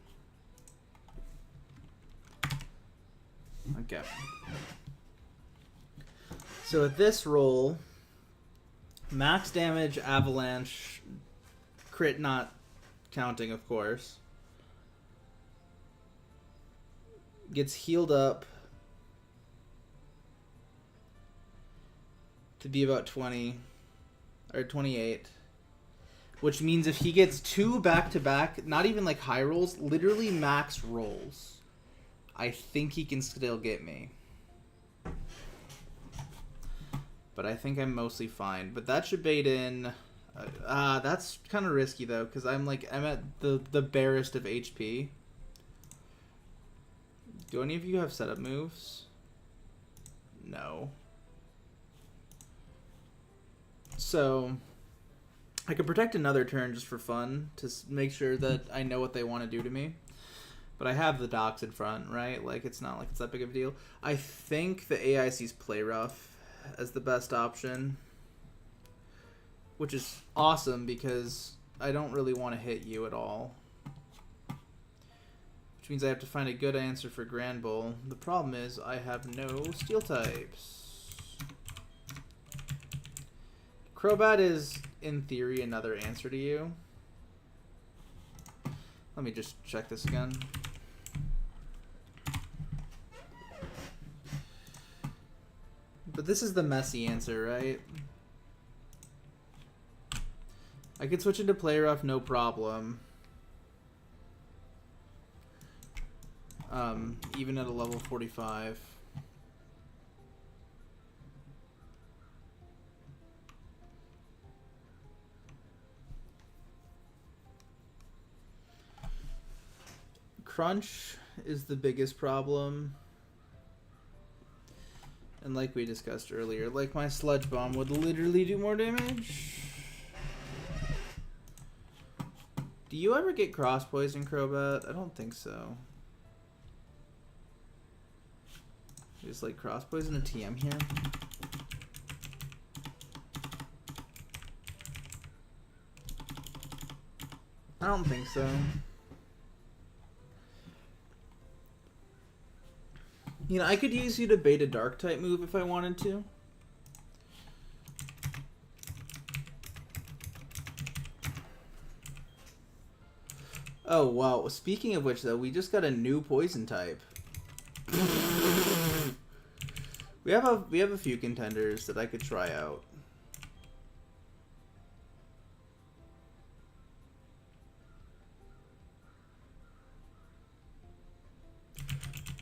Okay. So at this roll, max damage, avalanche, crit not counting, of course, gets healed up to be about 20 or 28, which means if he gets 2 back-to-back, not even like high rolls, literally max rolls, I think he can still get me. But I think I'm mostly fine. But that should bait in. That's kind of risky though, because I'm at the barest of HP. Do any of you have setup moves? No. So I could protect another turn just for fun to make sure that I know what they want to do to me. But I have the docks in front, right? Like, it's not like it's that big of a deal. I think the AI sees Play Rough as the best option, which is awesome because I don't really want to hit you at all. Which means I have to find a good answer for Grand Bull. The problem is I have no steel types. Crobat is, in theory, another answer to you. Let me just check this again. But this is the messy answer, right? I could switch into Play Rough, no problem. Even at a level 45. Crunch is the biggest problem. And like we discussed earlier, like my Sludge Bomb would literally do more damage. Do you ever get cross poison, Crobat? I don't think so. Just like cross poison a TM here. I don't think so. You know, I could use you to bait a dark type move if I wanted to. Oh wow! Speaking of which, though, we just got a new poison type. We have a few contenders that I could try out.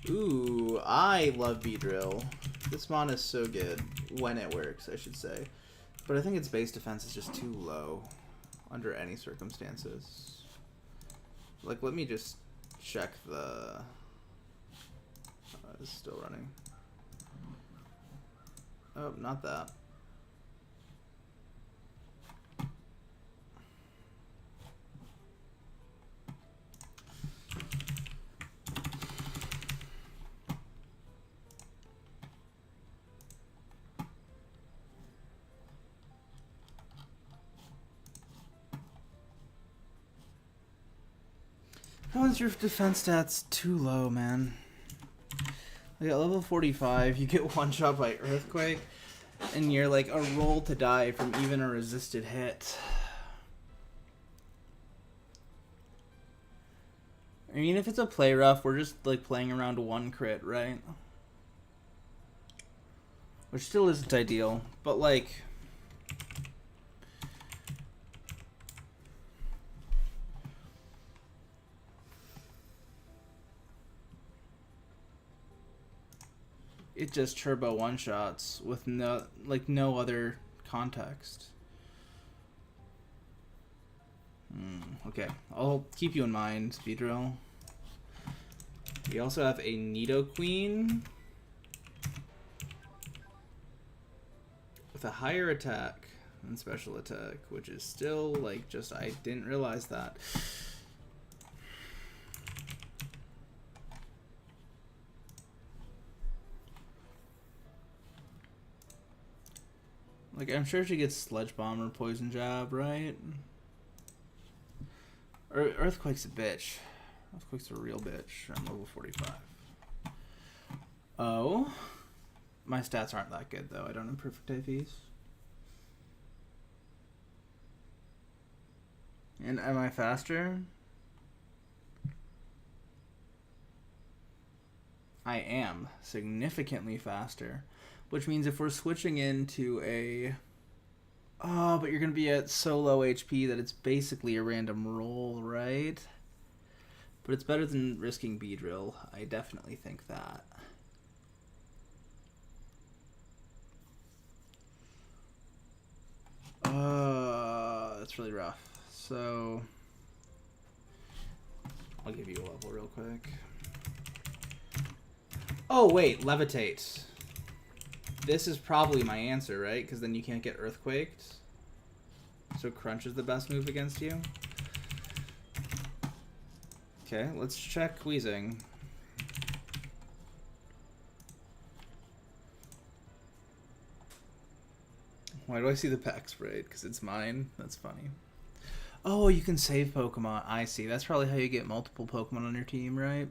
Ooh, I love Beedrill. This mon is so good when it works, I should say. But I think its base defense is just too low under any circumstances. Like, let me just check the... it's still running. Oh, not that. How is your defense stats too low, man? Like at level 45, you get one shot by Earthquake, and you're like a roll to die from even a resisted hit. I mean, if it's a play rough, we're just like playing around one crit, right? Which still isn't ideal, but like... It just turbo one-shots with no other context. Okay, I'll keep you in mind, Speedrill. We also have a Nidoqueen with a higher attack and special attack, which is still like just, I didn't realize that. Like, I'm sure she gets Sludge Bomb or Poison Jab, right? Earthquake's a bitch. Earthquake's a real bitch. I'm level 45. Oh. My stats aren't that good, though. I don't have perfect IVs. And am I faster? I am significantly faster. Which means if we're switching into a... Oh, but you're going to be at so low HP that it's basically a random roll, right? But it's better than risking Beedrill. I definitely think that. That's really rough. So... I'll give you a level real quick. Oh, wait. Levitate. This is probably my answer, right? Because then you can't get Earthquaked. So Crunch is the best move against you. Okay, let's check Wheezing. Why do I see the pack sprayed? Because it's mine? That's funny. Oh, you can save Pokemon. I see. That's probably how you get multiple Pokemon on your team, right?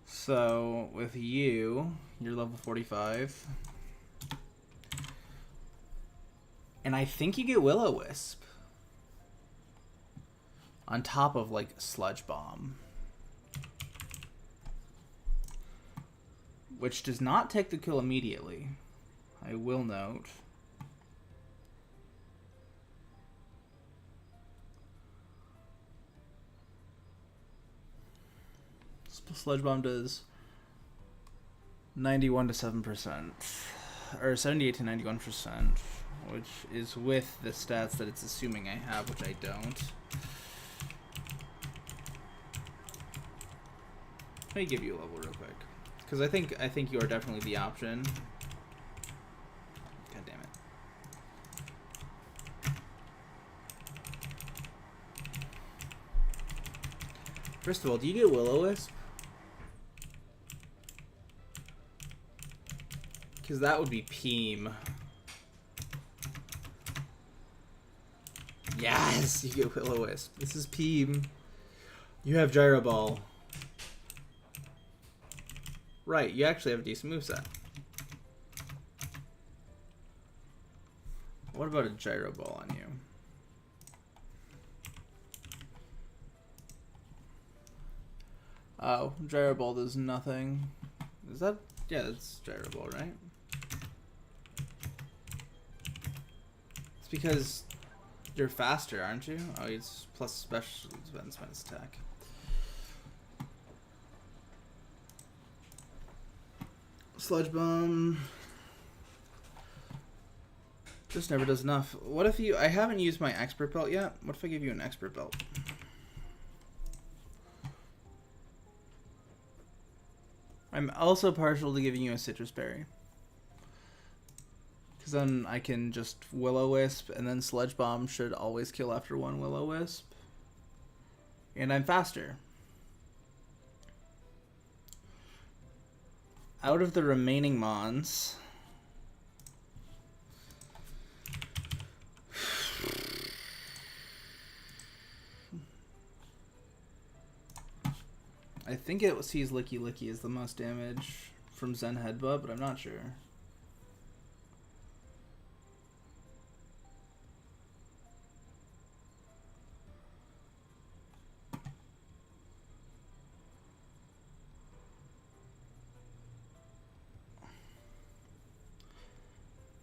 So, with you, you're level 45. And I think you get Will-O-Wisp. On top of, like, Sludge Bomb. Which does not take the kill immediately. I will note. Sludge Bomb does 91 to 7%, or 78 to 91%, which is with the stats that it's assuming I have, which I don't. Let me give you a level real quick, because I think you are definitely the option. God damn it. First of all, do you get Will-O-Wisp? Because that would be Peem. Yes, you get Will-O-Wisp. This is Peem. You have Gyro Ball. Right, you actually have a decent moveset. What about a Gyro Ball on you? Oh, Gyro Ball does nothing. Is that... Yeah, that's Gyro Ball, right? It's because you're faster, aren't you? Oh, it's plus special defense minus attack. Sludge Bomb. Just never does enough. What if you... I haven't used my Expert Belt yet. What if I give you an Expert Belt? I'm also partial to giving you a Citrus Berry. Because then I can just Will-O-Wisp, and then Sludge Bomb should always kill after one Will-O-Wisp. And I'm faster. Out of the remaining Mons... I think it sees Licky Licky as the most damage from Zen Headbutt, but I'm not sure.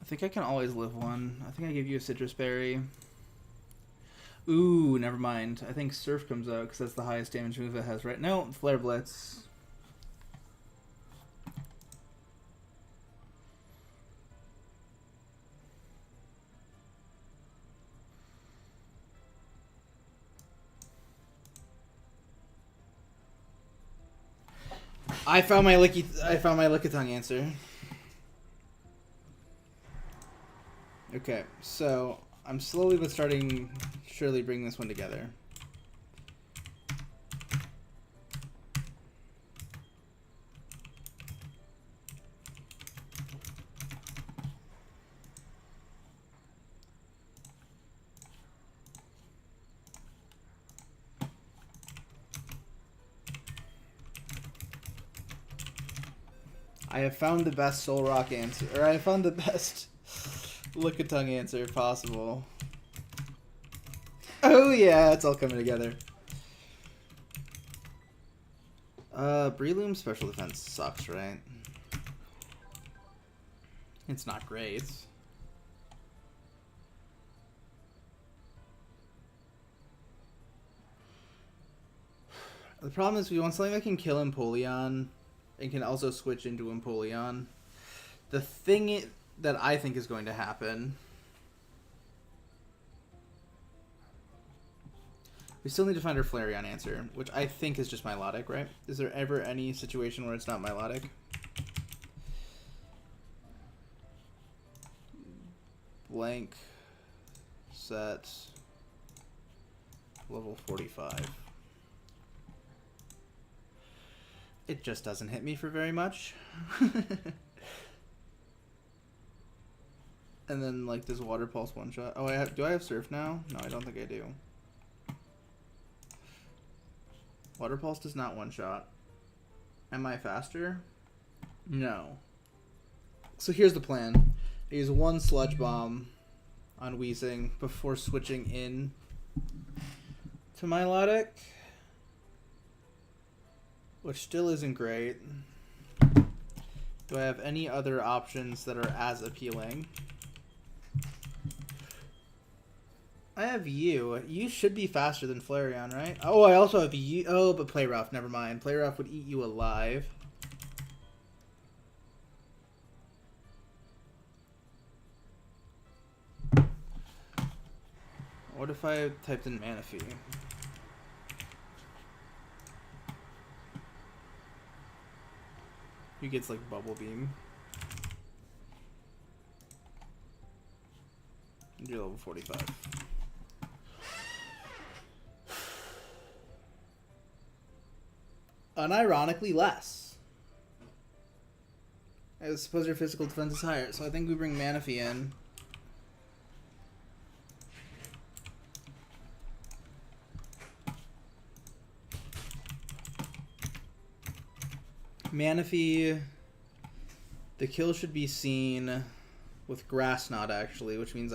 think I can always live one. I think I give you a Citrus Berry. Ooh, never mind. I think Surf comes out because that's the highest damage move it has, right? No, Flare Blitz. I found my Lickitung answer. Okay, so I'm slowly but surely bringing this one together. I have found the best Solrock answer, or I have found the best Lickitung answer possible. Oh yeah, it's all coming together. Breloom special defense sucks, right? It's not great. The problem is we want something that can kill Empoleon and can also switch into Empoleon. The thing that I think is going to happen... We still need to find our Flareon answer, which I think is just Milotic, right? Is there ever any situation where it's not Milotic? Blank. Set. Level 45. It just doesn't hit me for very much. And then, like, does Water Pulse one-shot? Oh, do I have Surf now? No, I don't think I do. Water Pulse does not one-shot. Am I faster? No. So here's the plan. I use one Sludge Bomb on Weezing before switching in to Milotic, which still isn't great. Do I have any other options that are as appealing? I have you. You should be faster than Flareon, right? Oh, I also have you. Oh, but Play Rough. Never mind. Play Rough would eat you alive. What if I typed in Manaphy? He gets like Bubble Beam. You're level 45. Unironically less. I suppose your physical defense is higher, so I think we bring Manaphy in. Manaphy, the kill should be seen with Grass Knot actually, which means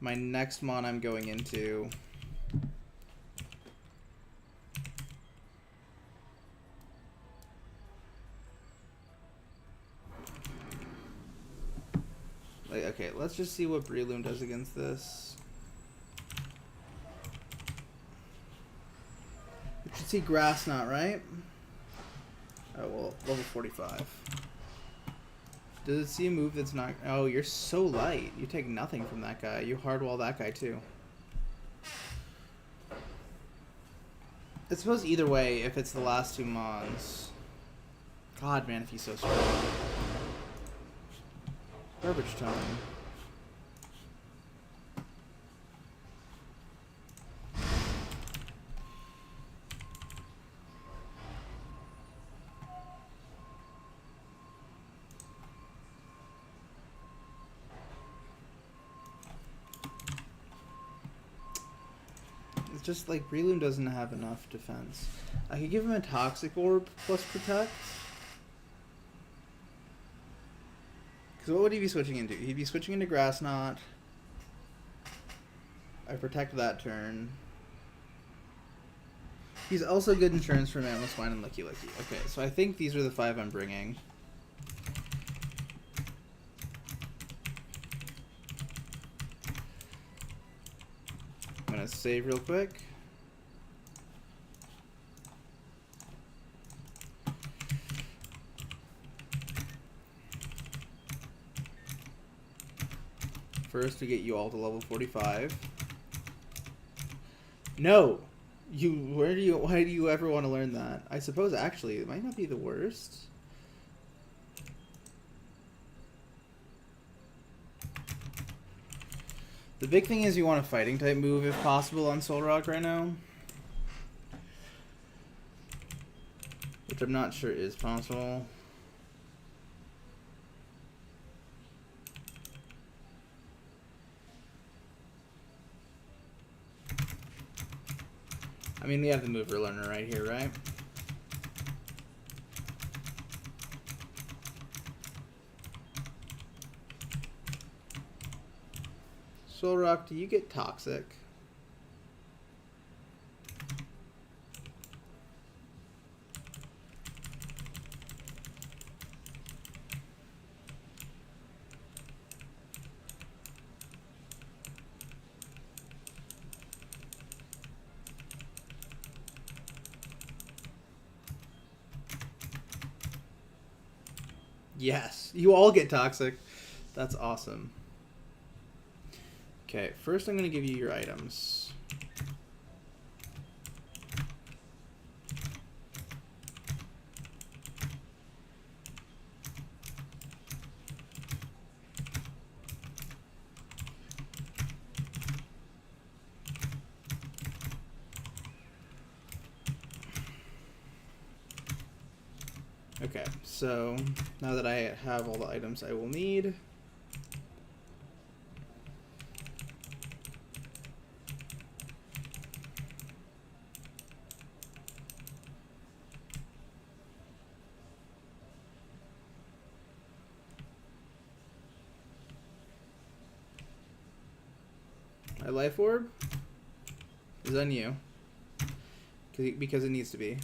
my next mon I'm going into okay, let's just see what Breloom does against this. You should see Grass Knot, right? Oh, well, level 45. Does it see a move that's not... Oh, you're so light. You take nothing from that guy. You hardwall that guy, too. I suppose either way, if it's the last two mons... God, man, if he's so strong. Garbage time. It's just like Breloom doesn't have enough defense. I could give him a Toxic Orb plus Protect. Because what would he be switching into? He'd be switching into Grass Knot. I protect that turn. He's also good insurance for Mamoswine and Licky Licky. Okay, so I think these are the 5 I'm bringing. save real quick. First, to get you all to level 45. No! Why do you ever want to learn that? I suppose, actually, it might not be the worst. The big thing is you want a fighting type move if possible on Solrock right now. Which I'm not sure is possible. I mean, we have the mover learner right here, right? Solrock, do you get toxic? Yes, you all get toxic. That's awesome. Okay, first I'm going to give you your items. Okay, so now that I have all the items I will need, my life orb is on you because it needs to be.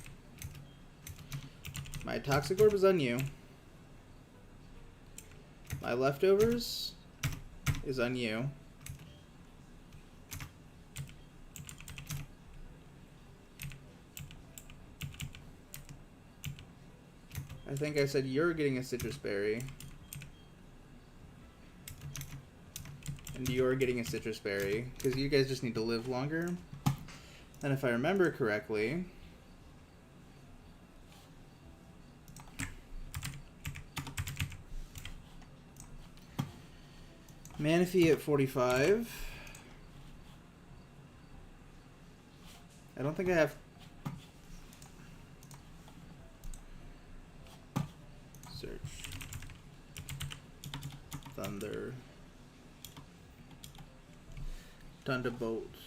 My toxic orb is on you. My leftovers is on you. I think I said you're getting a citrus berry. And you're getting a citrus berry, because you guys just need to live longer. And if I remember correctly, Manaphy at 45. I don't think I have... Search. Thunder. Thunderbolts.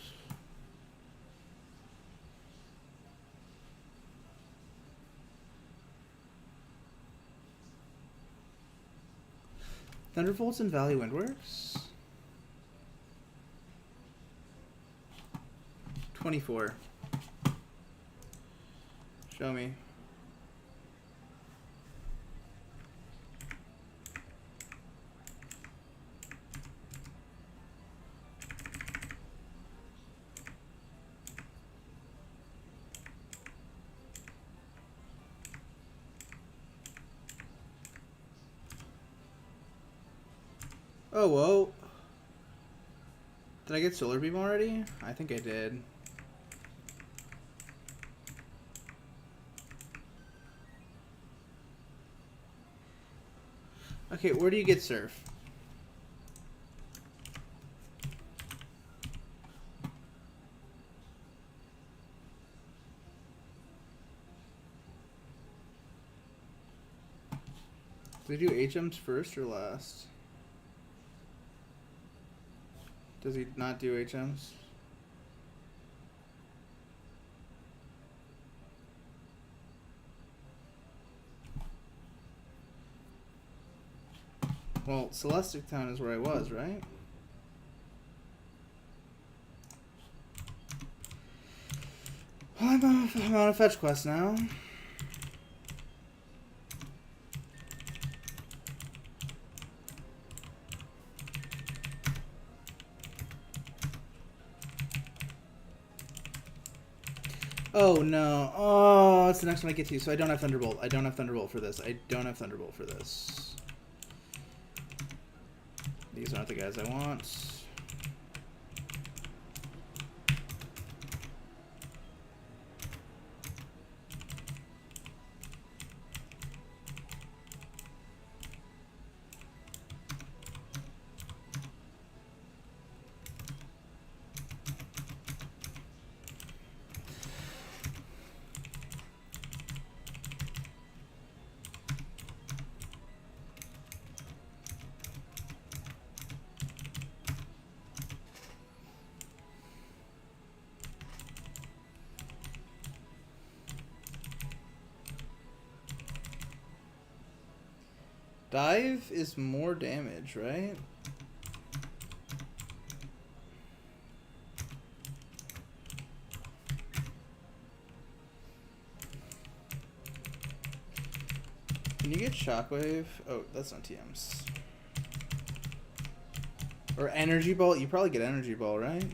Thunderbolts and Valley Windworks? 24. Show me. Oh, whoa. Did I get Solar Beam already? I think I did. Okay, where do you get Surf? Do they do HMs first or last? Does he not do HMs? Well, Celestic Town is where I was, right? Well, I'm on a fetch quest now. Oh no. Oh, it's the next one I get to. So I don't have Thunderbolt. I don't have Thunderbolt for this. I don't have Thunderbolt for this. These aren't the guys I want. Dive is more damage, right? Can you get Shockwave? Oh, that's not TMs. Or Energy Ball? You probably get Energy Ball, right?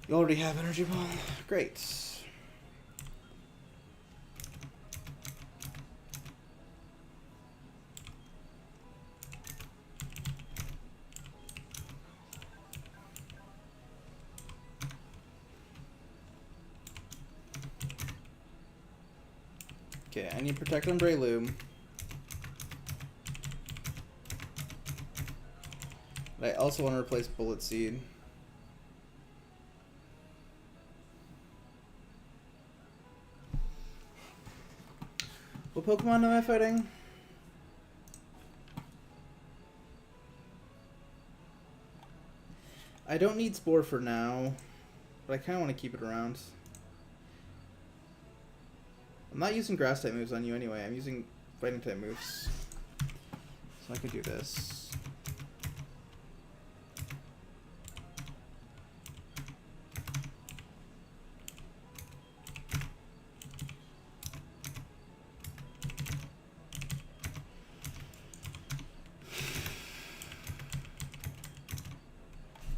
You already have Energy Ball? Great. Okay, I need Protect on Breloom. But I also want to replace Bullet Seed. What Pokemon am I fighting? I don't need Spore for now, but I kind of want to keep it around. I'm not using Grass type moves on you anyway. I'm using Fighting type moves. So I could do this.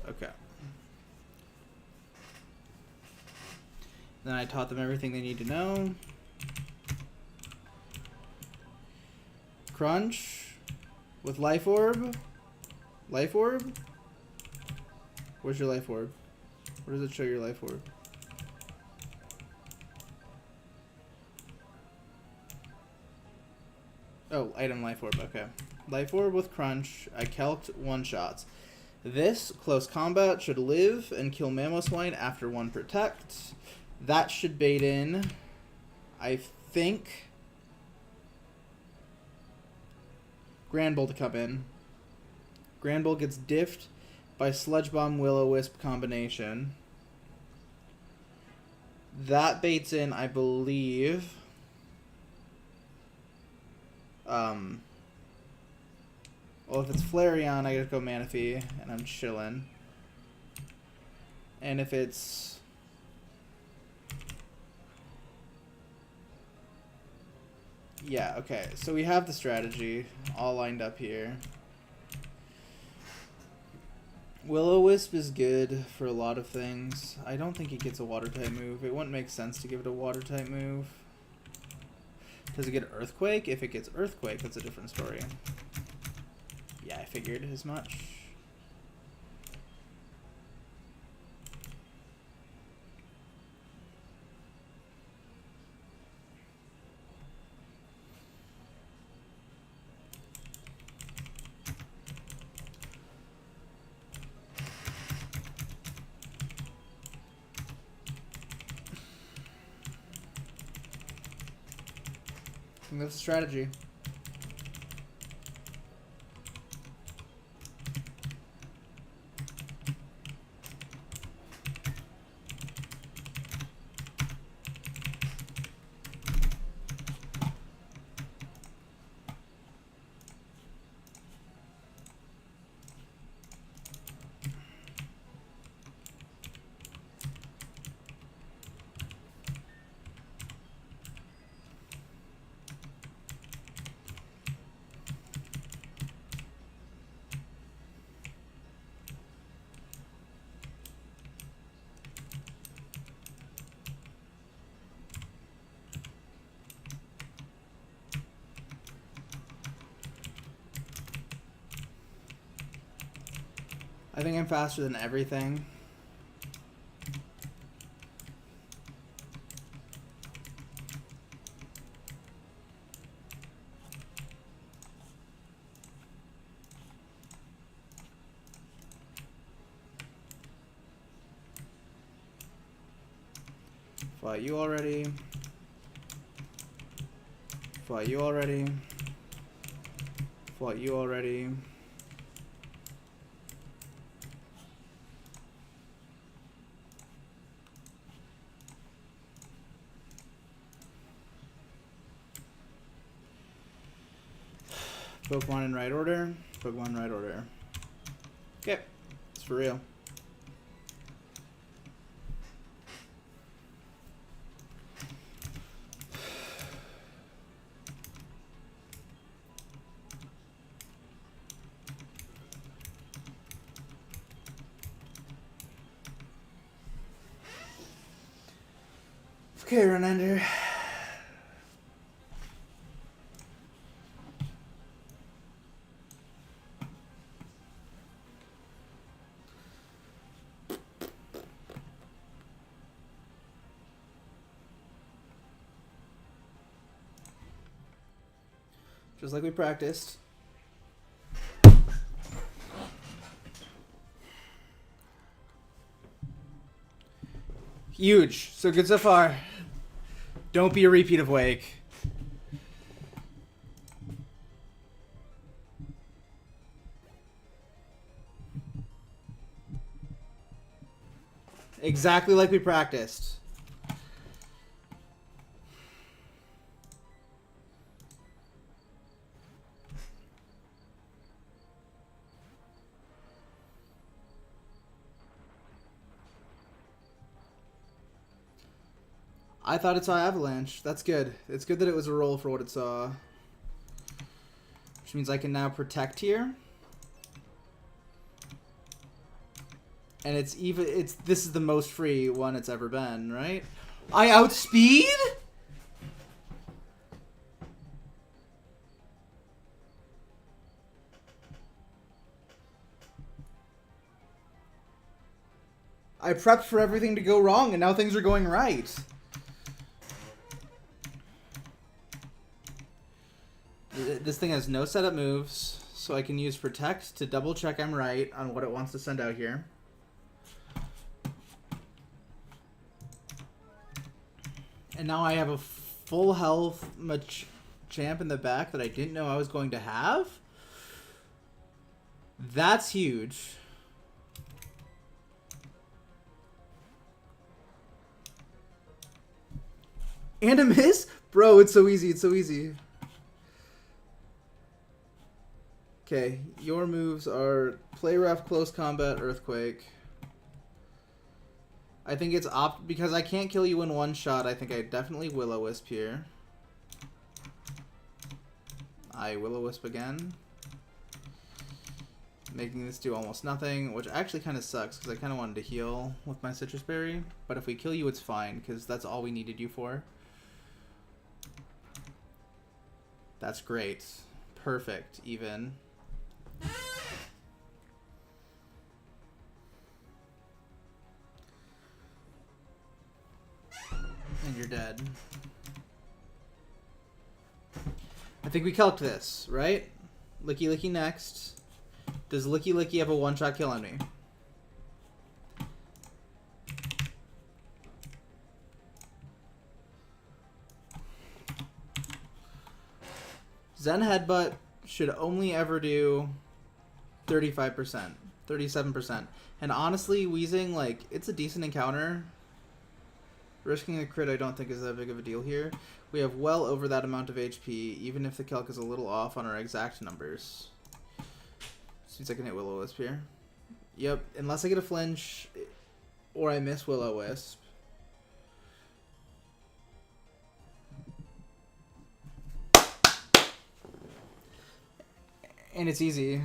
Okay. Then I taught them everything they need to know. Crunch with Life Orb. Life Orb? Where's your Life Orb? Where does it show your Life Orb? Oh, item Life Orb, okay. Life Orb with Crunch. I calced one-shots. This close combat should live and kill Mamoswine after one protect. That should bait in, I think, Granbull to come in. Granbull gets diffed by Sludge Bomb Will-O-Wisp combination. That baits in, I believe. Well, if it's Flareon, I gotta go Manaphy, and I'm chillin'. And if it's... Yeah, okay. So we have the strategy all lined up here. Will-O-Wisp is good for a lot of things. I don't think it gets a Water-type move. It wouldn't make sense to give it a Water-type move. Does it get Earthquake? If it gets Earthquake, that's a different story. Yeah, I figured as much. I think that's a strategy. I think I'm faster than everything. Fought you already. Fought you already. Fought you already. Pokemon in right order. Pokemon in right order. Okay, it's for real. Okay, Renander. Just like we practiced. Huge. So good so far. Don't be a repeat of Wake. Exactly like we practiced. I thought it saw Avalanche. That's good. It's good that it was a roll for what it saw. Which means I can now protect here. And it's this is the most free one it's ever been, right? I outspeed? I prepped for everything to go wrong and now things are going right. This thing has no setup moves, so I can use Protect to double check I'm right on what it wants to send out here. And now I have a full health Machamp in the back that I didn't know I was going to have. That's huge. And a miss? Bro, it's so easy, it's so easy. Okay, your moves are Play Rough, Close Combat, Earthquake. I think it's because I can't kill you in one shot. I think I definitely Will-O-Wisp here. I Will-O-Wisp again. Making this do almost nothing, which actually kind of sucks because I kind of wanted to heal with my Citrus Berry. But if we kill you, it's fine because that's all we needed you for. That's great. Perfect, even. And you're dead. I think we calced this, right? Licky Licky next. Does Licky Licky have a one-shot kill on me? Zen Headbutt should only ever do 35%, 37%. And honestly, Weezing, like, it's a decent encounter. Risking a crit I don't think is that big of a deal here. We have well over that amount of HP, even if the calc is a little off on our exact numbers. Seems I can hit Will-O-Wisp here. Yep, unless I get a flinch or I miss Will-O-Wisp. And it's easy.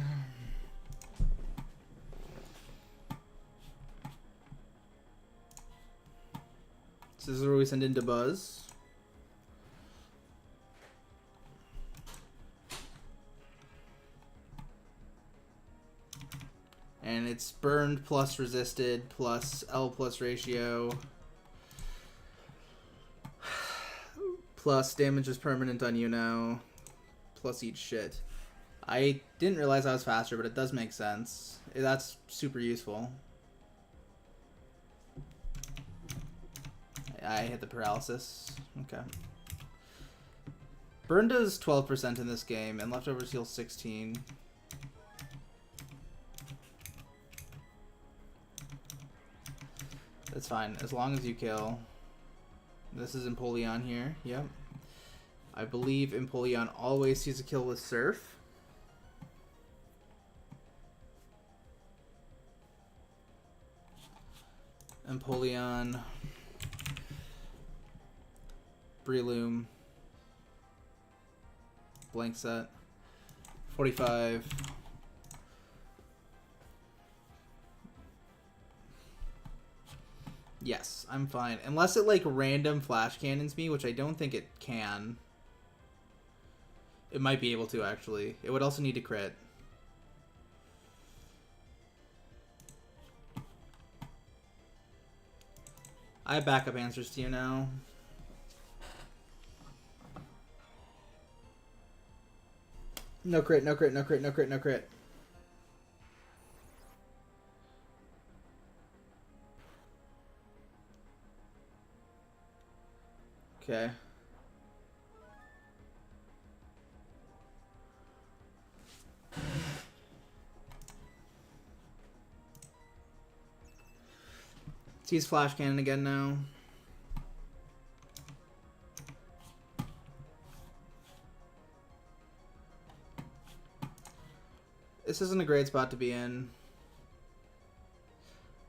This is where we send into Buzz. And it's burned plus resisted plus L plus ratio. Plus damage is permanent on you now. Plus each shit. I didn't realize I was faster, but it does make sense. That's super useful. I hit the paralysis. Okay. Burn does 12% in this game, and leftovers heal 16. That's fine, as long as you kill. This is Empoleon here, yep. I believe Empoleon always sees a kill with Surf. Empoleon. Breloom. Blank set. 45. Yes, I'm fine. Unless it like random flash cannons me, which I don't think it can. It might be able to actually. It would also need to crit. I have backup answers to you now. No crit, no crit, no crit, no crit, no crit. Okay. Let's use Flash Cannon again now. This isn't a great spot to be in.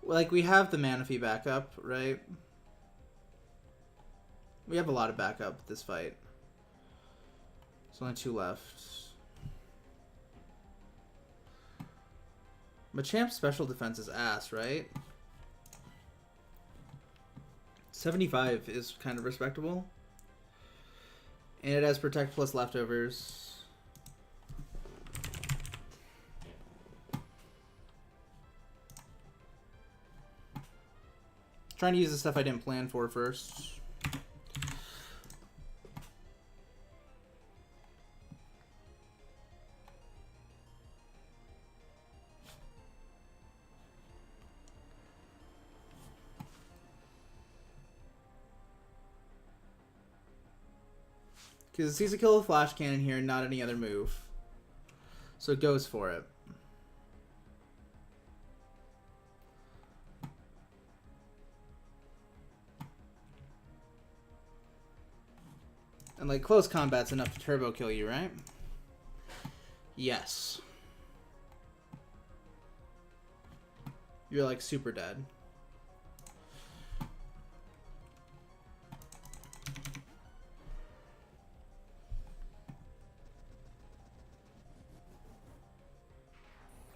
Like, we have the Manaphy backup, right? We have a lot of backup this fight. There's only 2 left. Machamp's special defense is ass, right? 75 is kind of respectable. And it has Protect plus leftovers. Trying to use the stuff I didn't plan for first. Because it sees a kill with Flash Cannon here and not any other move. So it goes for it. And like close combat's enough to turbo kill you, right? Yes. You're like super dead.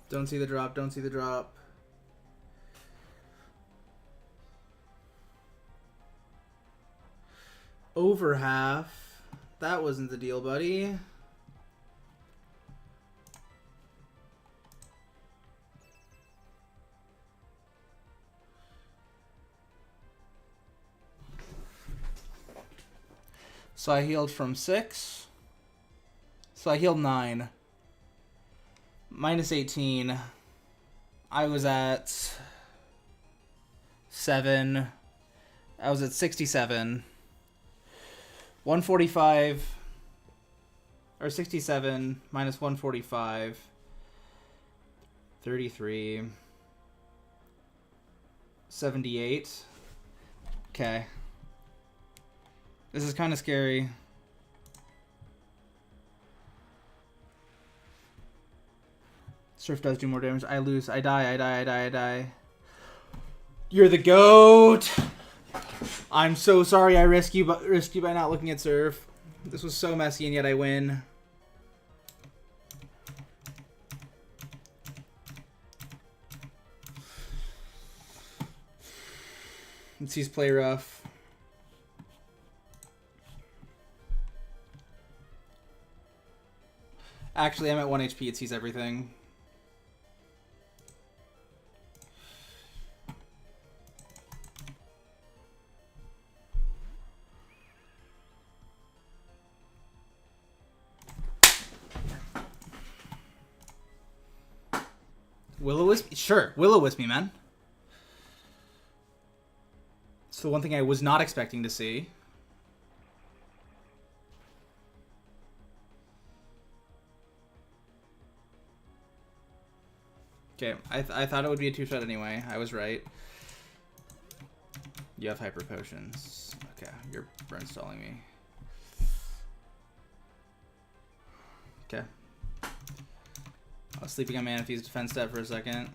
Don't see the drop, don't see the drop. Over half. That wasn't the deal, buddy. So I healed from 6. So I healed 9. Minus 18. I was at 7. I was at 67. 145 or 67 minus 145. 33. 78. Okay. This is kind of scary. Surf does do more damage. I lose. I die. I die. I die. I die. You're the GOAT! I'm so sorry I risked you by not looking at Surf. This was so messy and yet I win. Let's see his play rough. Actually, I'm at 1 HP. It sees everything. Will-O-Wisp? Sure, Will-O-Wisp me, man. So one thing I was not expecting to see. Okay, I thought it would be a 2-shot anyway. I was right. You have hyper potions. Okay, you're burn stalling me. Okay. I was sleeping on Manaphy's defense stat for a second.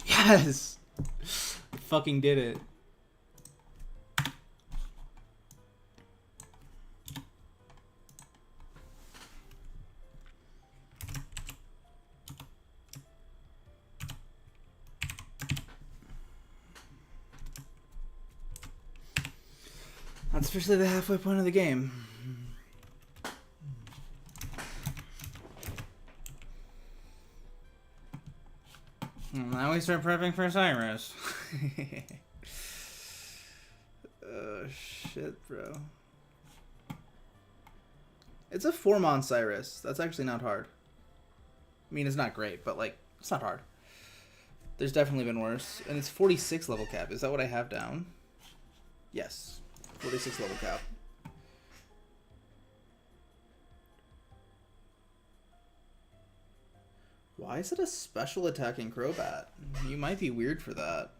Yes! I fucking did it. That's officially the halfway point of the game. Now we start prepping for Cyrus. Oh, shit, bro. It's a 4-mon Cyrus. That's actually not hard. I mean, it's not great, but, like, it's not hard. There's definitely been worse. And it's 46 level cap. Is that what I have down? Yes. 46 level cap. Why is it a special attacking Crobat? You might be weird for that.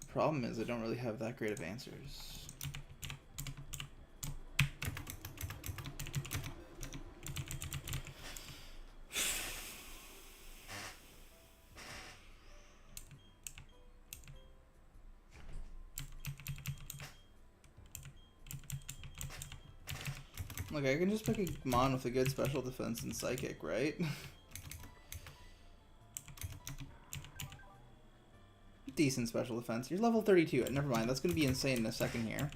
Problem is, I don't really have that great of answers. Look, I can just pick a Mon with a good special defense and Psychic, right? Decent special defense. You're level 32. Never mind, that's going to be insane in a second here.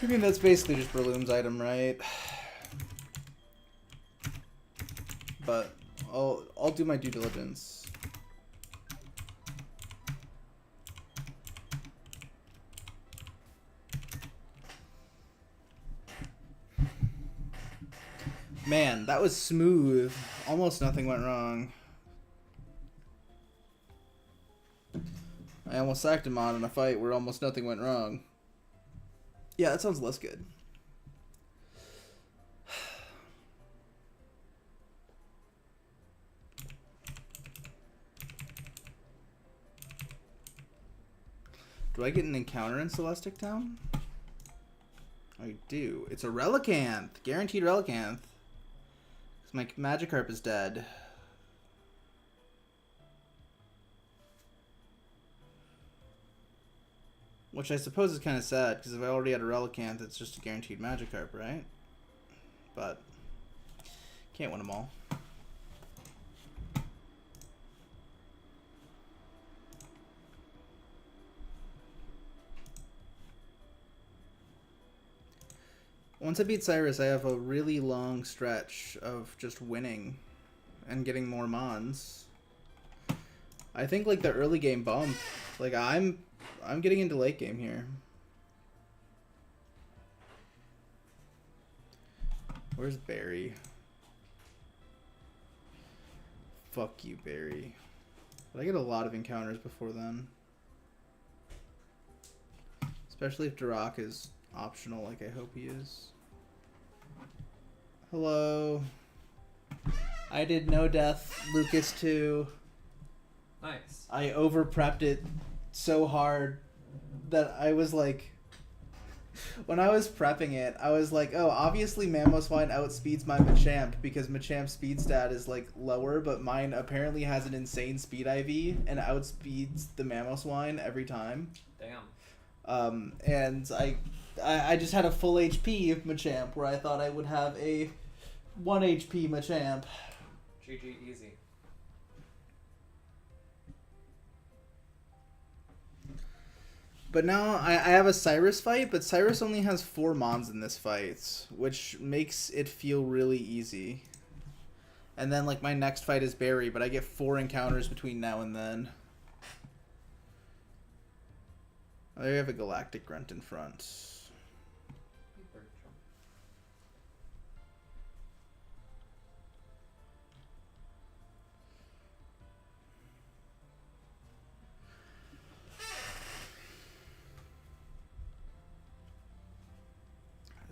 I mean, that's basically just Breloom's item, right? But I'll do my due diligence. Man, that was smooth. Almost nothing went wrong. I almost sacked him on in a fight where almost nothing went wrong. Yeah, that sounds less good. Do I get an encounter in Celestic Town? I do. It's a Relicanth. Guaranteed Relicanth. Because my Magikarp is dead. Which I suppose is kind of sad, because if I already had a Relicanth, it's just a guaranteed Magikarp, right? But can't win them all. Once I beat Cyrus, I have a really long stretch of just winning and getting more Mons. I think like the early game bump, like I'm getting into late game here. Where's Barry? Fuck you, Barry. But I get a lot of encounters before then. Especially if Dirac is optional like I hope he is. Hello. I did no death. Lucas too. Nice. I over prepped it so hard that I was like When I was prepping it, I was like, oh, obviously Mamoswine outspeeds my Machamp because Machamp's speed stat is like lower, but mine apparently has an insane speed IV and outspeeds the Mamoswine every time. Damn. And I just had a full HP Machamp where I thought I would have a 1 HP Machamp. GG easy. But now I have a Cyrus fight, but Cyrus only has 4 Mons in this fight, which makes it feel really easy. And then like my next fight is Barry, but I get 4 encounters between now and then. Oh, there you have a Galactic Grunt in front.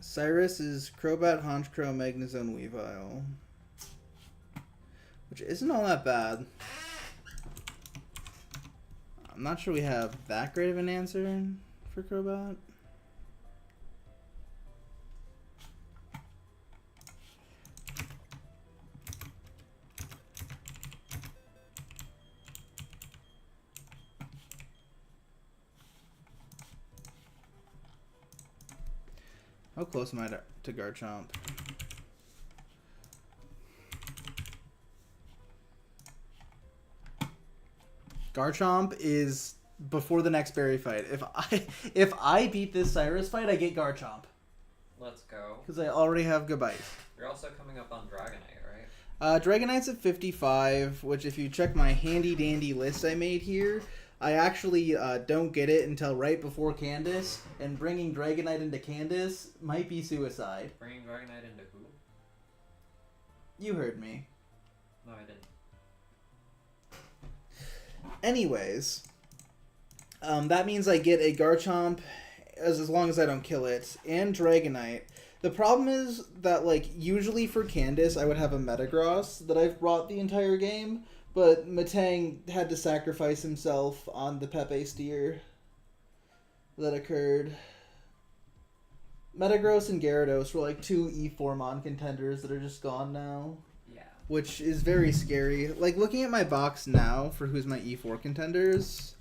Cyrus is Crobat, Honchkrow, Magnezone, Weavile. Which isn't all that bad. I'm not sure we have that great of an answer for Crobat. How close am I to Garchomp? Garchomp is before the next Berry fight. If I beat this Cyrus fight, I get Garchomp. Let's go. Because I already have Gabite. You're also coming up on Dragonite, right? Dragonite's at 55, which if you check my handy dandy list I made here, I actually don't get it until right before Candace, and bringing Dragonite into Candace might be suicide. Bringing Dragonite into who? You heard me. No, I didn't. Anyways, that means I get a Garchomp as long as I don't kill it, and Dragonite. The problem is that, like, usually for Candace, I would have a Metagross that I've brought the entire game, but Matang had to sacrifice himself on the Pepe Steer that occurred. Metagross and Gyarados were like 2 E4 Mon contenders that are just gone now. Yeah. Which is very scary. Like, looking at my box now for who's my E4 contenders,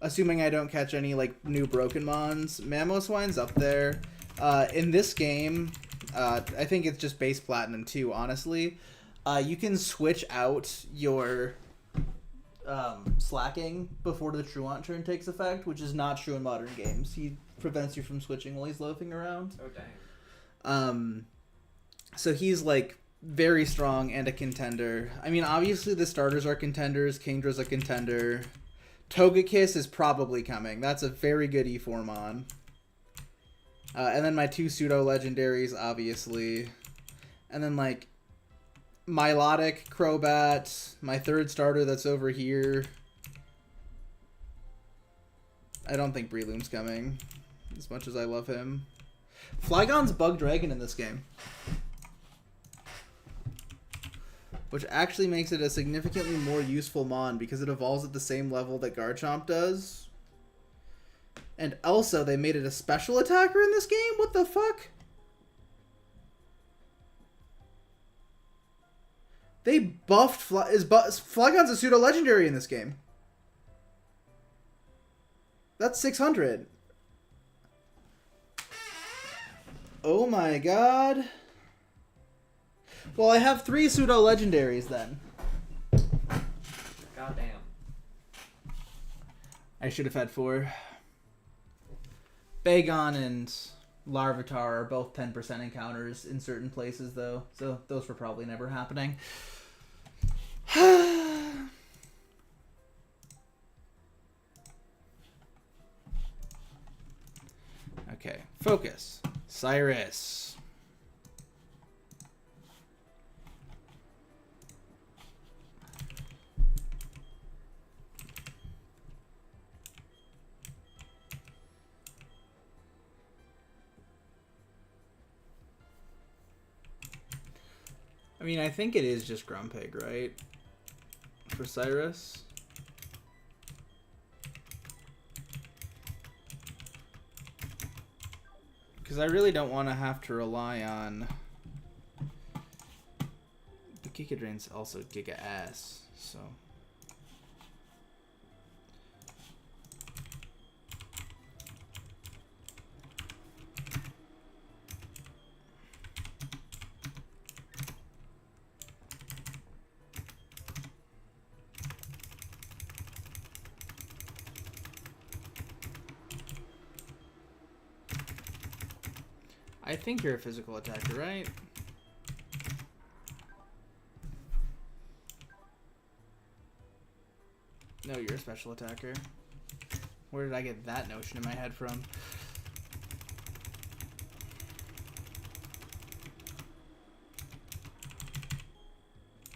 assuming I don't catch any, like, new broken Mons, Mamoswine's up there. In this game, I think it's just base Platinum too, honestly. You can switch out your slacking before the Truant turn takes effect, which is not true in modern games. He prevents you from switching while he's loafing around. Oh, dang. So he's, like, very strong and a contender. I mean, obviously the starters are contenders. Kingdra's a contender. Togekiss is probably coming. That's a very good E4 Mon. And then my 2 pseudo-legendaries, obviously. And then, like, Milotic, Crobat, my 3rd starter that's over here. I don't think Breloom's coming, as much as I love him. Flygon's Bug Dragon in this game, which actually makes it a significantly more useful Mon because it evolves at the same level that Garchomp does. And also, they made it a special attacker in this game? What the fuck? They buffed Flygon's a pseudo-legendary in this game. That's 600. Oh my god. Well, I have 3 pseudo-legendaries then. Goddamn. I should have had 4. Bagon and Larvitar are both 10% encounters in certain places, though, so those were probably never happening. Okay, focus. Cyrus. I mean, I think it is just Grumpig, right? For Cyrus. Because I really don't want to have to rely on... But Giga Drain's also Giga Ass, so... I think you're a physical attacker, right? No, you're a special attacker. Where did I get that notion in my head from?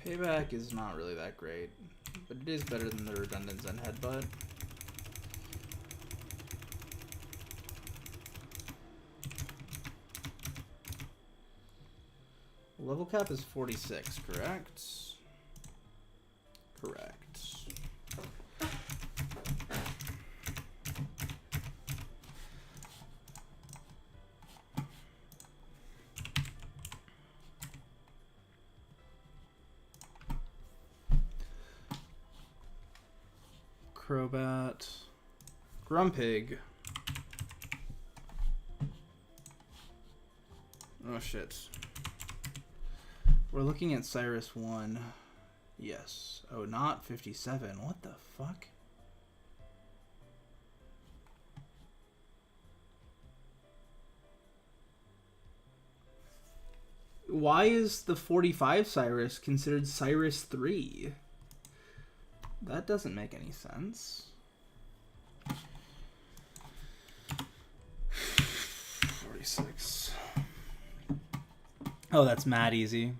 Payback is not really that great, but it is better than the redundant Zen Headbutt. Level cap is 46, correct? Correct. Crobat. Grumpig. Oh shit. We're looking at Cyrus 1. Yes. Oh, not 57. What the fuck? Why is the 45 Cyrus considered Cyrus 3? That doesn't make any sense. 46. Oh, that's mad easy.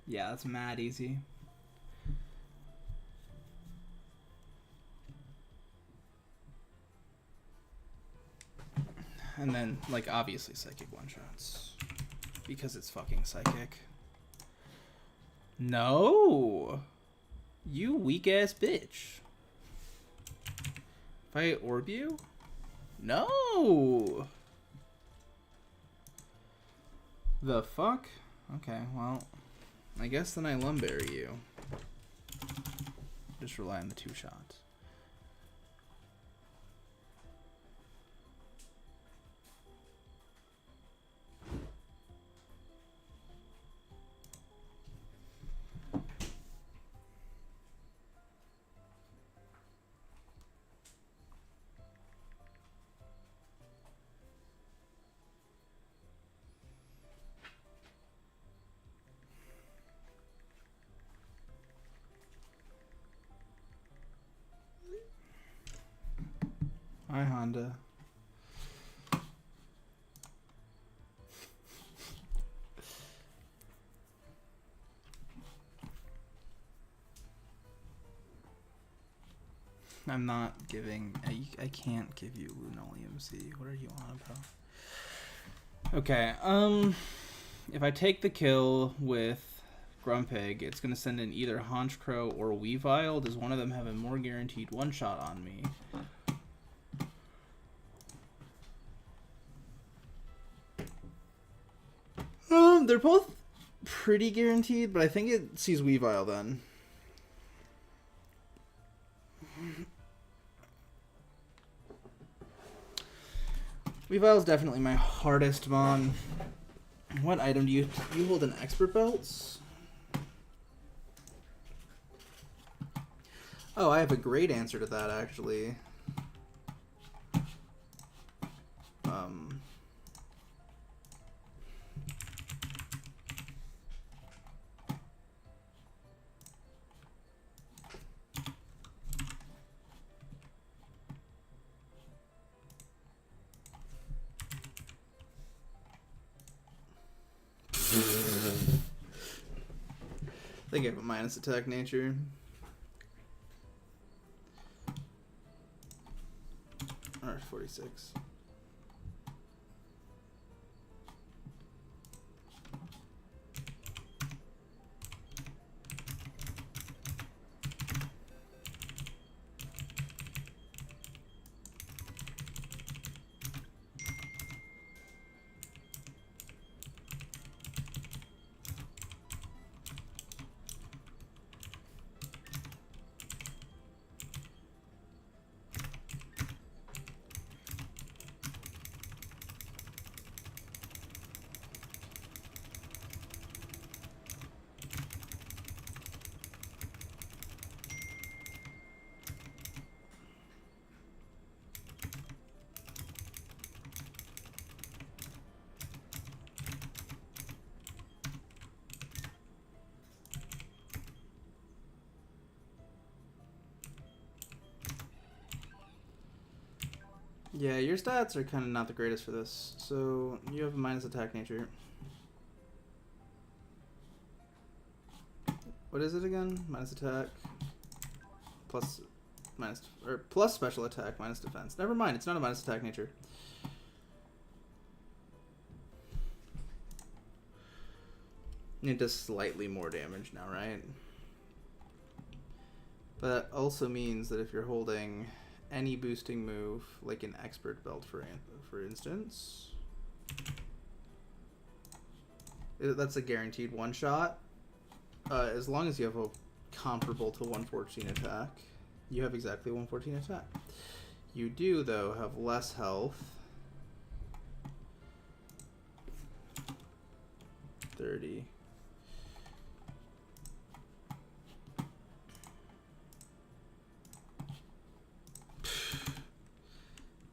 Yeah, that's mad easy. And then, like, obviously psychic one-shots. Because it's fucking psychic. No! You weak-ass bitch. If I orb you? No! The fuck? Okay, well... I guess then I lumberry you. Just rely on the 2 shots. Hi, Honda. I'm not giving... I can't give you Linoleum Z. What are you on about? Okay, if I take the kill with Grumpig, it's going to send in either Honchkrow or Weavile. Does one of them have a more guaranteed one-shot on me? They're both pretty guaranteed, but I think it sees Weavile then. Weavile is definitely my hardest mon. What item do you hold? An expert belts? Oh, I have a great answer to that actually. They gave it minus attack nature. Alright, 46. Yeah, your stats are kind of not the greatest for this. So you have a minus attack nature. What is it again? Minus attack. Plus special attack minus defense. Never mind, it's not a minus attack nature. It does slightly more damage now, right? But that also means that if you're holding any boosting move, like an expert belt for instance, that's a guaranteed one shot. As long as you have a comparable to 114 attack, you have exactly 114 attack. You do, though, have less health. 30.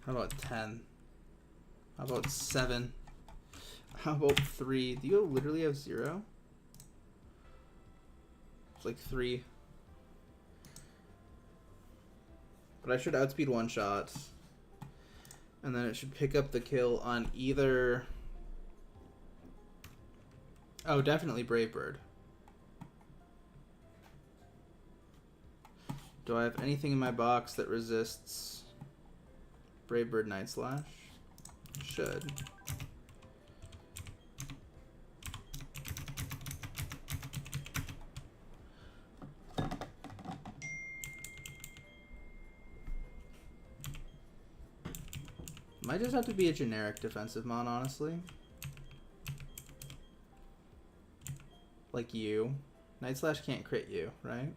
How about 10? How about 7? How about 3? Do you literally have 0? It's like 3. But I should outspeed one shot. And then it should pick up the kill on either... Oh, definitely Brave Bird. Do I have anything in my box that resists Brave Bird Night Slash? Should. Might just have to be a generic defensive mon, honestly. Like you. Night Slash can't crit you, right?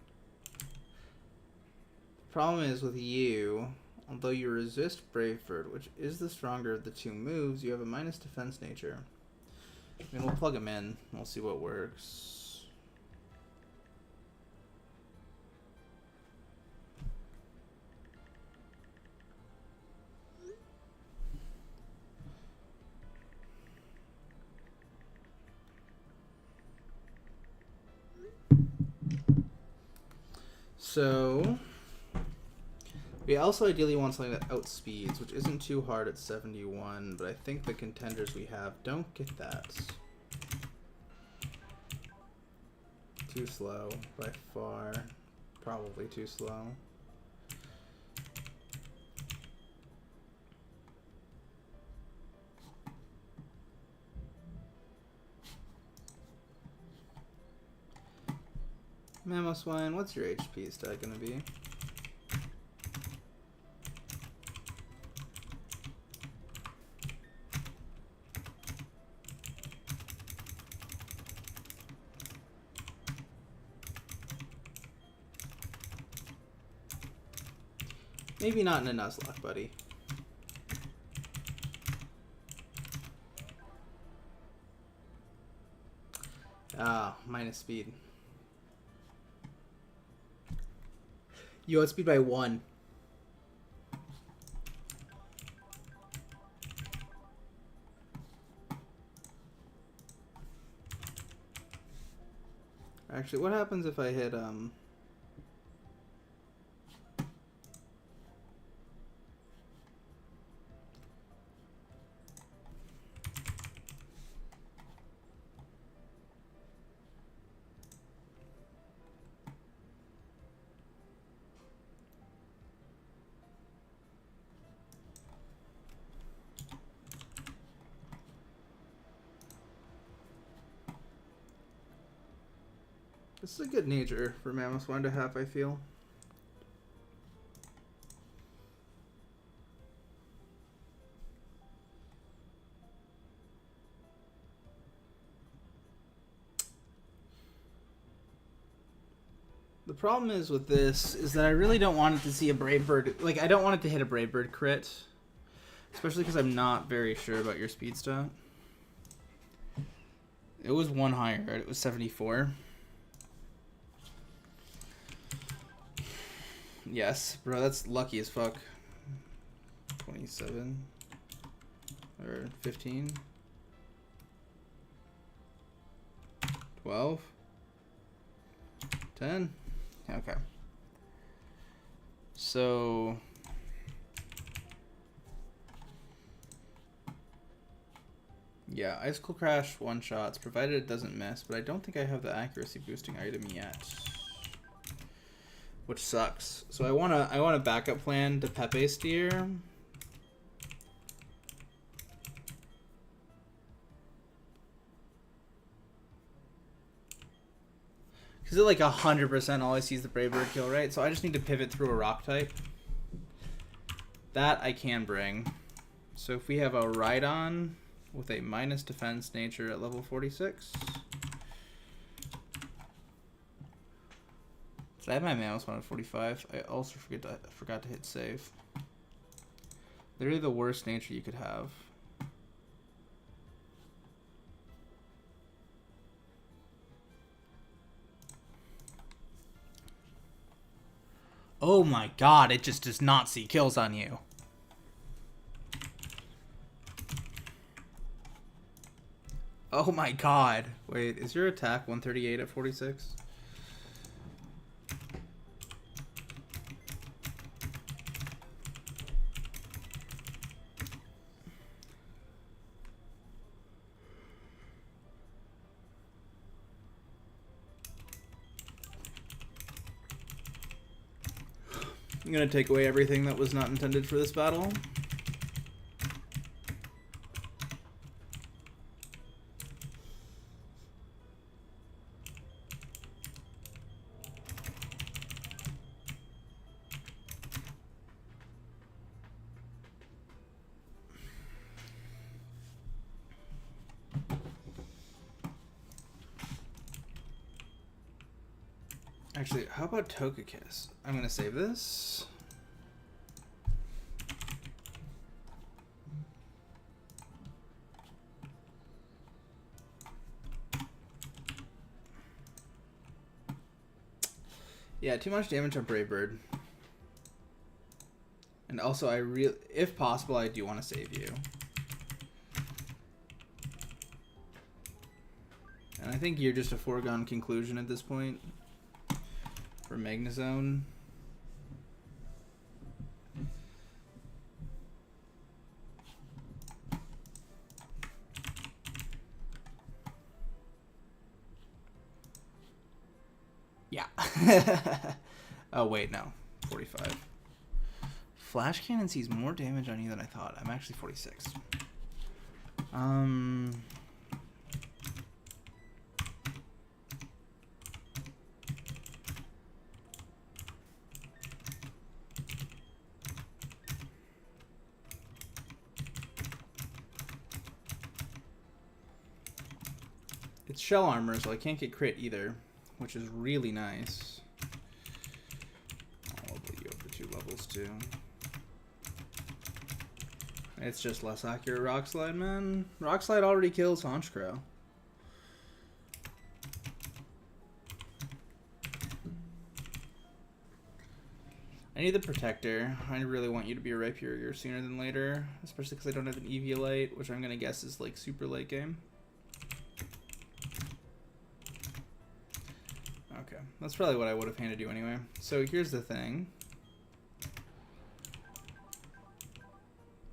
Problem is with you, although you resist Brave Bird, which is the stronger of the two moves, you have a minus defense nature. I mean, we'll plug them in and we'll see what works. So, we also ideally want something that outspeeds, which isn't too hard at 71, but I think the contenders we have don't get that. Too slow, by far. Probably too slow. Mamoswine, what's your HP stat gonna be? Maybe not in a Nuzlocke, buddy. Ah, minus speed. You outspeed by 1. Actually, what happens if I hit This is a good nature for Mamoswine to have, I feel. The problem is with this is that I really don't want it to see a Brave Bird. Like, I don't want it to hit a Brave Bird crit. Especially because I'm not very sure about your speed stat. It was 1 higher, right? It was 74. Yes, bro, that's lucky as fuck. 27 or 15, 12, 10. Okay. So Yeah, Icicle Crash one-shots, provided it doesn't miss, but I don't think I have the accuracy boosting item yet. Which sucks. So I want a backup plan to Pepe Steer. Because it like 100% always sees the Brave Bird kill, right? So I just need to pivot through a rock type. That I can bring. So if we have a Rhydon with a minus defense nature at level 46. Did I have my Mammoth one at 45? I also forgot to hit save. Literally the worst nature you could have. Oh my god, it just does not see kills on you. Oh my god. Wait, is your attack 138 at 46? I'm gonna take away everything that was not intended for this battle. Actually, how about Togekiss? I'm gonna save this. Yeah, too much damage on Brave Bird. And also, if possible, I do want to save you. And I think you're just a foregone conclusion at this point. For Magnezone. Yeah. Oh, wait, no. 45. Flash Cannon sees more damage on you than I thought. I'm actually 46. It's shell armor, so I can't get crit either, which is really nice. I'll level you up for 2 levels too. It's just less accurate Rock Slide, man. Rock Slide already kills Honchkrow. I need the Protector. I really want you to be a Rhyperior sooner than later, especially because I don't have an Eviolite, which I'm going to guess is like super late game. Okay, that's probably what I would have handed you anyway. So here's the thing.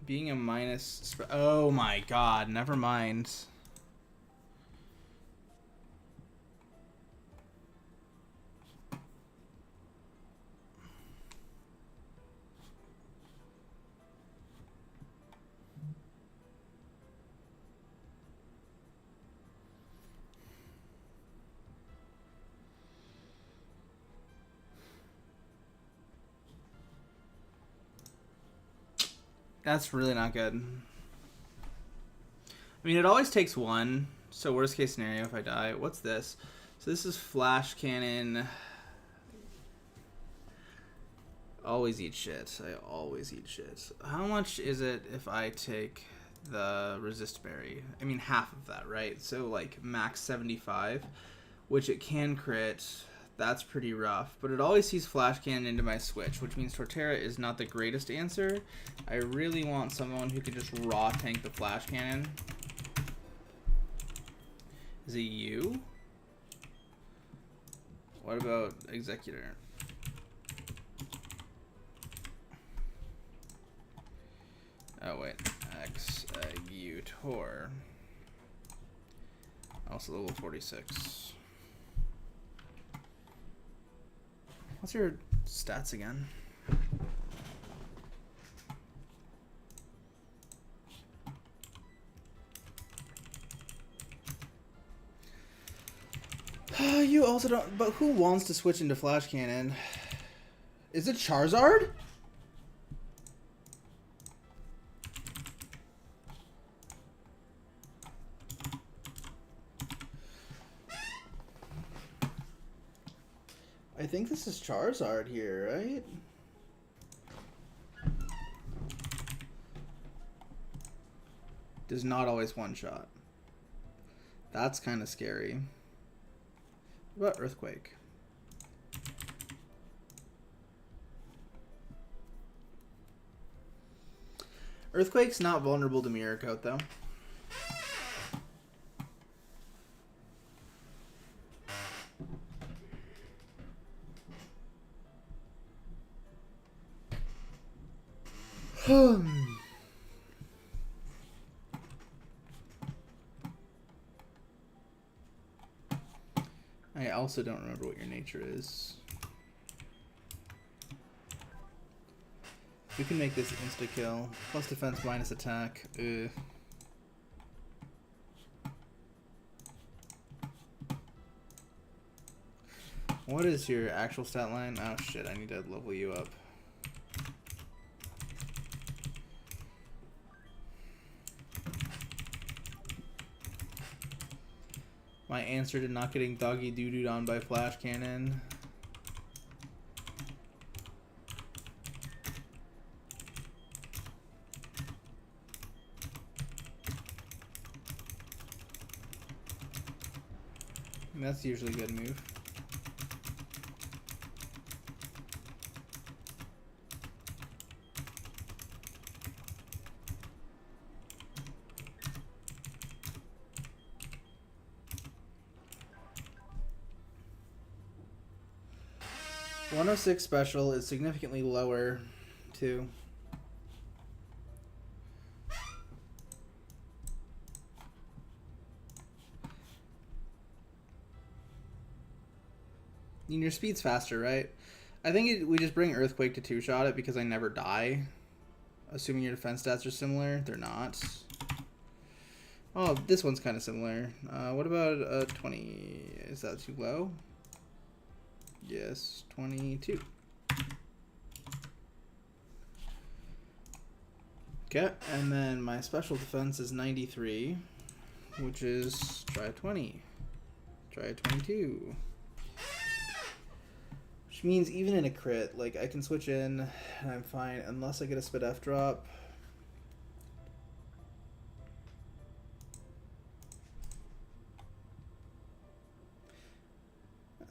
Being a minus... Oh my god, never mind. That's really not good. I mean, it always takes one. So worst case scenario if I die. What's this? So this is Flash Cannon. Always eat shit. I always eat shit. How much is it if I take the Resist Berry? I mean, half of that, right? So like max 75, which it can crit. That's pretty rough, but it always sees Flash Cannon into my switch, which means Torterra is not the greatest answer. I really want someone who can just raw tank the Flash Cannon. Is it you? What about Executor? Oh wait, Executor. Also level 46. What's your stats again? You also don't. But who wants to switch into Flash Cannon? Is it Charizard? I think this is Charizard here, right? Does not always one shot. That's kind of scary. What about Earthquake? Earthquake's not vulnerable to Mirror Coat, though. I also don't remember what your nature is. You can make this insta-kill. Plus defense, minus attack. Ugh. What is your actual stat line? Oh shit, I need to level you up. My answer to not getting doggy doo-dooed on by Flash Cannon. That's usually a good move. .106 special is significantly lower, too. And your speed's faster, right? I think we just bring Earthquake to two-shot it because I never die. Assuming your defense stats are similar. They're not. Oh, this one's kind of similar. What about 20? Is that too low? Yes, 22. Okay, and then my special defense is 93, which is try 20. Try 22. Which means even in a crit, like I can switch in and I'm fine unless I get a Spit F drop.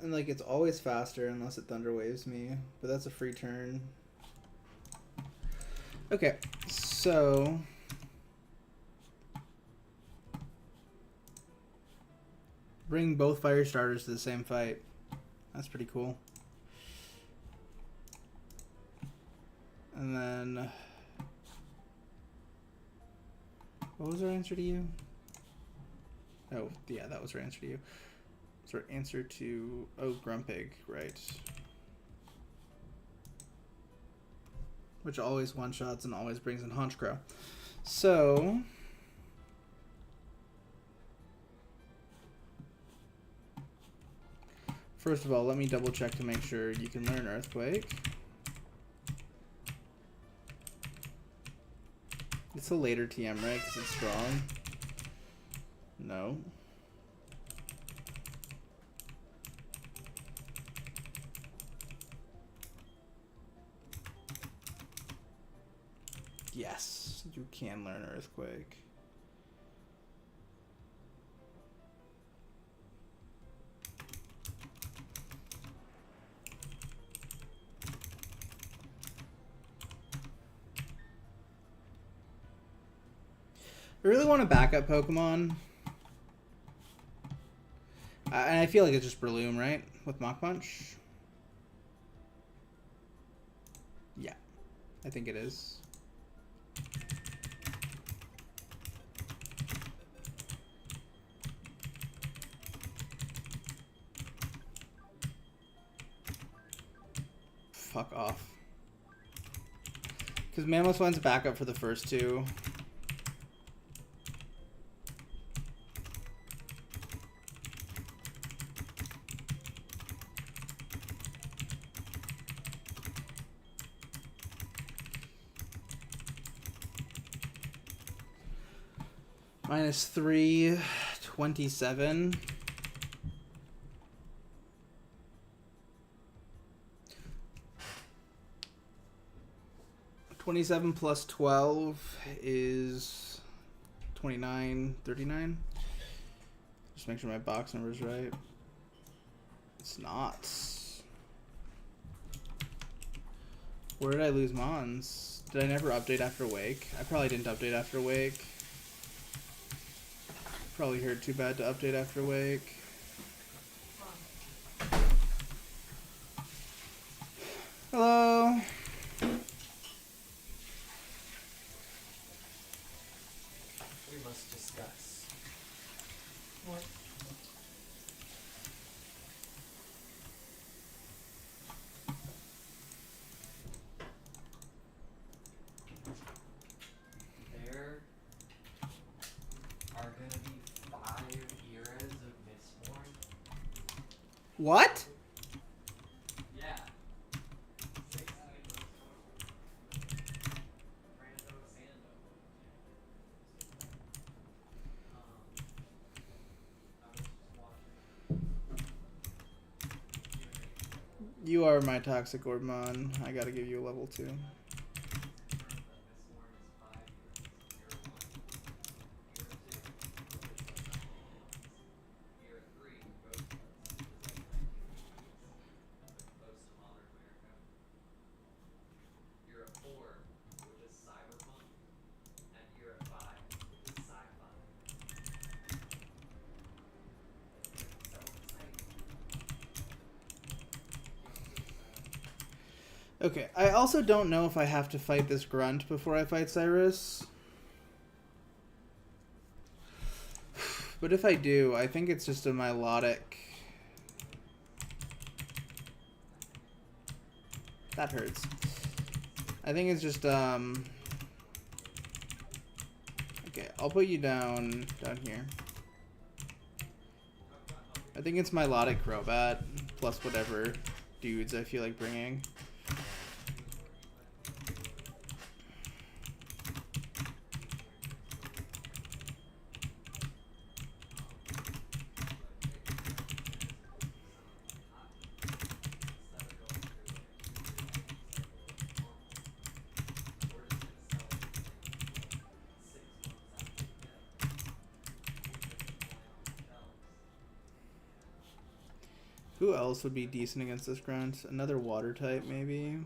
And like it's always faster unless it Thunder Waves me, but that's a free turn. Okay, so bring both fire starters to the same fight. That's pretty cool. And then what was our answer to you? Oh, yeah, that was our answer to you. So our answer to Grumpig, right? Which always one-shots and always brings in Honchkrow. So first of all, let me double check to make sure you can learn Earthquake. It's a later TM, right? Because it's strong. No. Yes, you can learn Earthquake. I really want a backup Pokemon. And I feel like it's just Breloom, right? With Mach Punch? Yeah, I think it is. fuck off. Because Mammoth One's backup for the first two. Minus 327. $27 plus 12 is 29, 39. Just make sure my box number is right. It's not. Where did I lose Mons? Did I never update after Wake? I probably didn't update after Wake. Probably heard too bad to update after Wake. Hello. We must discuss. What? There are gonna be 5 eras of Mistborn. What? Yeah. 16 You are my toxic Ormon. I gotta give you a level 2. Okay, I also don't know if I have to fight this grunt before I fight Cyrus. But if I do, I think it's just a Milotic. That hurts. I think it's just, okay, I'll put you down here. I think it's Milotic Crobat, plus whatever dudes I feel like bringing. Who else would be decent against this grunt? Another water type, maybe?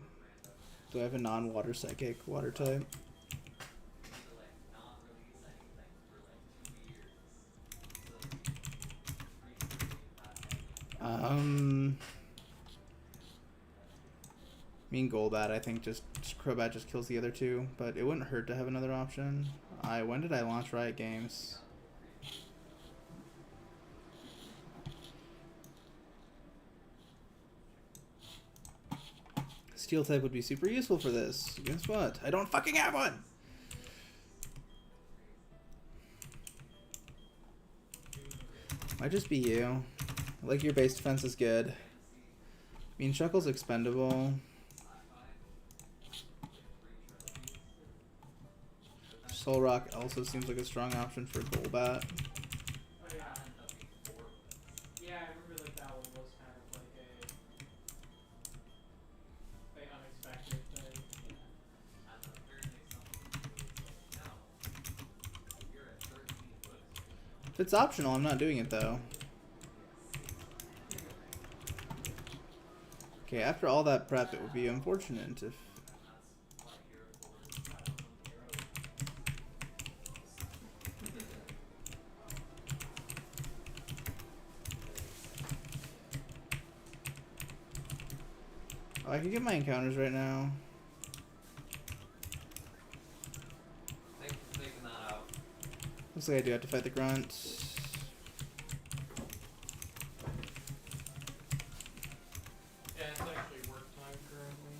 Do I have a non-water psychic water type? I mean Golbat, I think just Crobat just kills the other two, but it wouldn't hurt to have another option. When did I launch Riot Games? Steel type would be super useful for this. Guess what? I don't fucking have one! Might just be you. Like your base defense is good. Mean Shuckle's expendable. Solrock also seems like a strong option for Golbat. Oh yeah. Yeah, I remember like that one was kind of like a unexpected thing. If it's optional, I'm not doing it though. Okay, after all that prep, it would be unfortunate if... Oh, I could get my encounters right now. Thanks for taking that out. Looks like I do have to fight the grunt. Yeah, it's actually work time currently.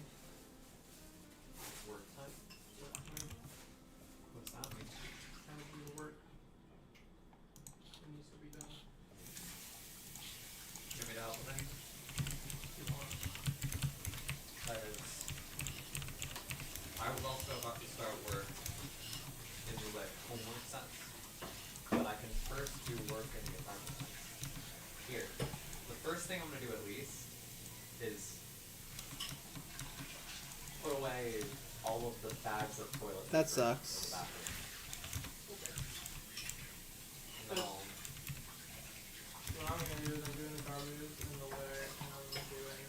bags of toilet paper. That sucks. in the bathroom. Okay. No. What I'm gonna do is I'm doing the garbage and the litter, and I'm doing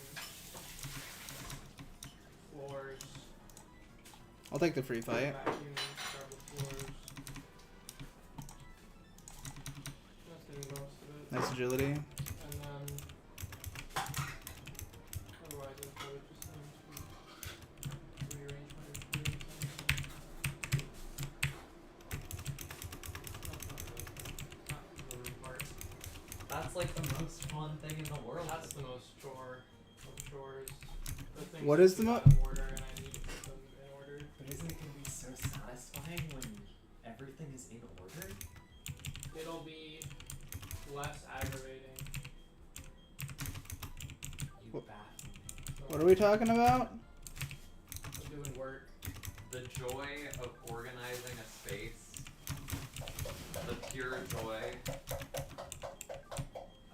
floors. I'll take the free fight. Vacuum, scrub the floors. That's doing most of it. Nice agility. And then otherwise I probably just need to rearrange my food. Not the rude part. That's like the most fun thing in the world. That's the most chore of chores. The things What that is the get mo- out of order and I need to put them in order. But isn't it gonna be so satisfying when everything is in order? It'll be less aggravating. You Wh- baffle me. So What are we talking about? I'm doing work. The joy of organizing a space, the pure joy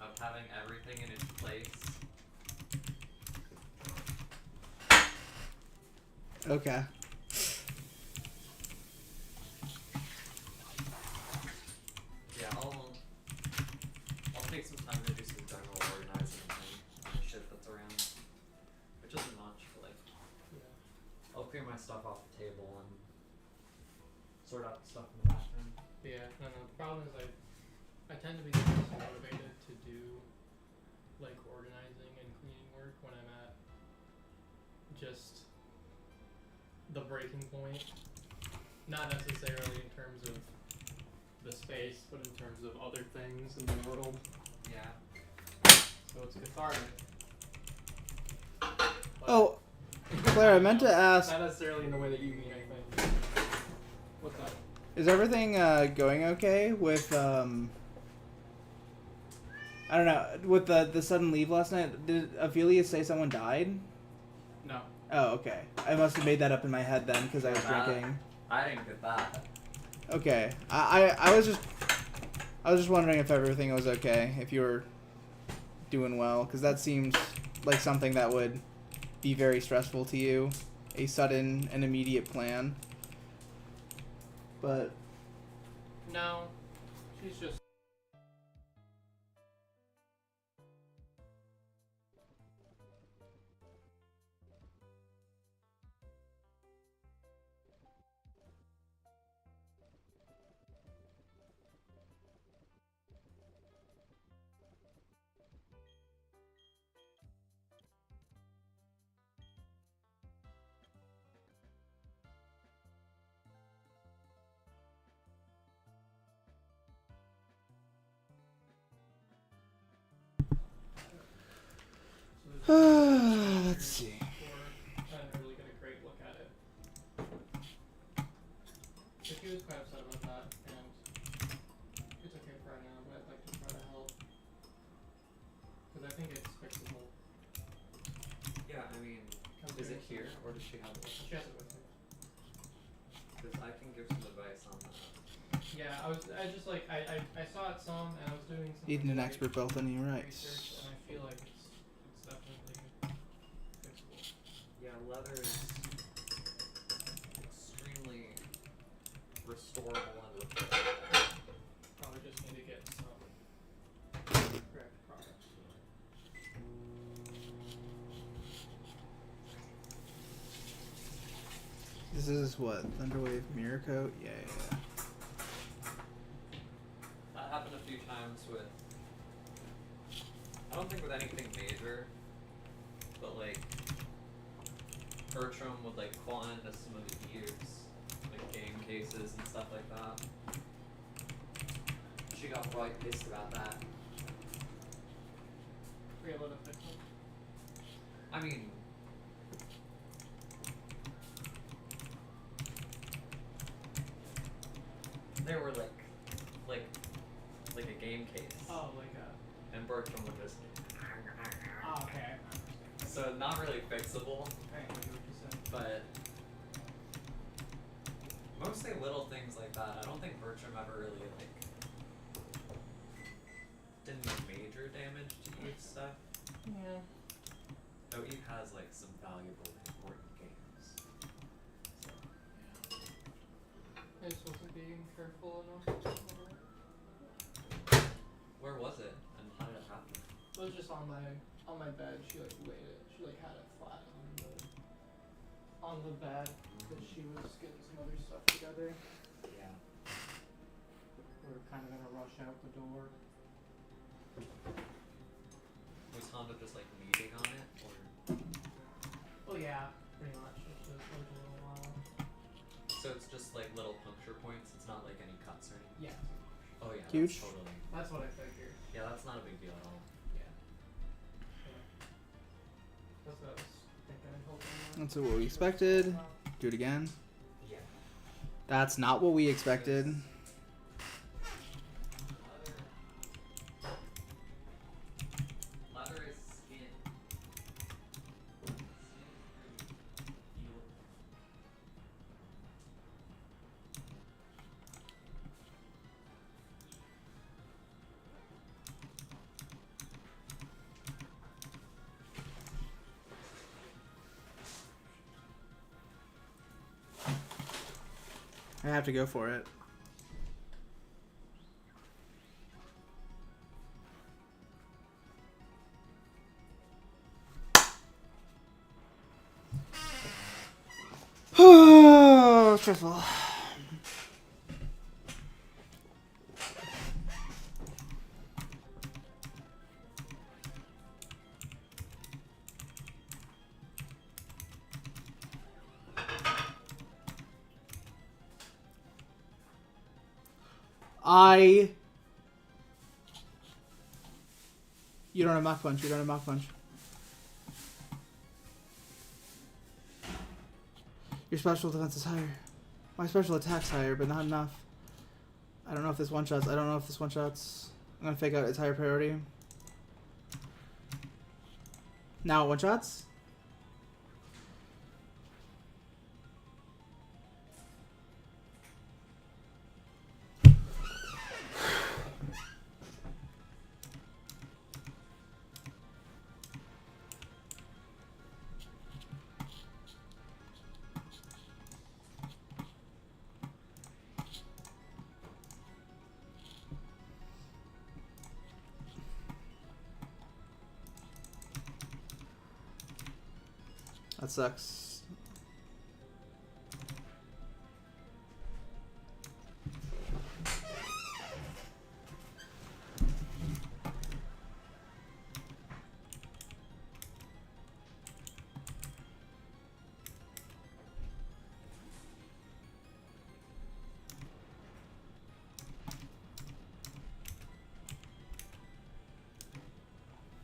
of having everything in its place. Okay. Yeah, I'll take some time to do some general organizing and shit that's around, which isn't much. But like, Yeah. I'll clear my stuff off the table and sort out the stuff in the bathroom. Yeah, no, the problem is I tend to be the most motivated to do like organizing and cleaning work when I'm at just the breaking point. Not necessarily in terms of the space, but in terms of other things in the world. Yeah. So it's cathartic. But Oh, Claire, I meant to ask, not necessarily in the way that you mean, I think. What's up? is everything going okay with I don't know, with the sudden leave last night? Did Ophelia say someone died? No. Oh, okay. I must have made that up in my head then because I was drinking. I didn't get that. Okay. I was just wondering if everything was okay, if you were doing well, because that seems like something that would be very stressful to you, a sudden and immediate plan. But No. She's just let's see. I didn't really get a great look at it. But she was quite upset about that, and it's okay for right now, but I'd like to try to help. Because I think it's fixable. Yeah, I mean, is it here or does she have it? She has it with me. Because I can give some advice on that. Yeah, I just like, I saw it some, and I was doing some Needing an like, expert belt on your research, rights. and I feel like it's definitely fixable. Yeah, leather is extremely restorable and repairable. Probably just need to get some correct products. This is what? Thunderwave Mirror Coat? Yeah. That happened a few times with, I don't think with anything major, but like, Bertram would like claw into some of the ears, like game cases and stuff like that. She got quite pissed about that. Were you able to fix it? I mean, they were like a game case, Oh, like a. and Bertram would just. Oh, okay. So not really fixable, I know what you said. but mostly little things like that. I don't think Bertram ever really like did any major damage to Eve's stuff. Yeah. Though Eve has like some valuable, important games. So. being careful enough. Where was it, and how did it happen? It was just on my bed. She like laid it. She like had it flat on the bed because she was getting some other stuff together. Yeah. We were kind of gonna rush out the door. Was Honda just like leaning on it, or? Oh yeah, pretty much. It was like a little while. So it's just like little puncture points. It's not like any cuts or anything. Yeah. Oh yeah. Huge. That's totally. That's what I figured. Yeah, that's not a big deal at all. Yeah. That's what I was thinking and hoping. That's what we expected. Do it again. Yeah. That's not what we expected. Leather is skin. I have to go for it. Stressful. You don't have Mach Punch. You don't have Mach Punch. Your special defense is higher. My special attack's higher, but not enough. I don't know if this one-shots. I don't know if this one-shots. I'm gonna fake out its higher priority. Now it one-shots? That sucks.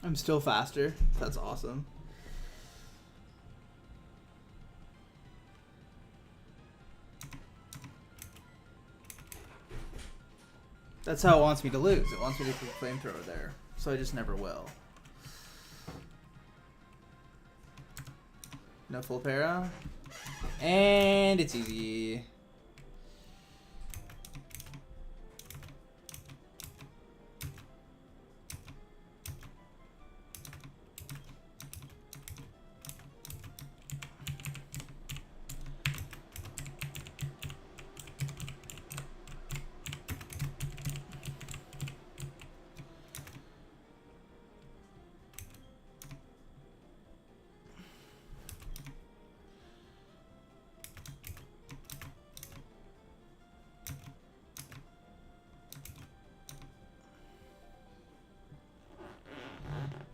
I'm still faster. That's awesome. That's how it wants me to lose. It wants me to put flamethrower there. So I just never will. No full para. And it's easy.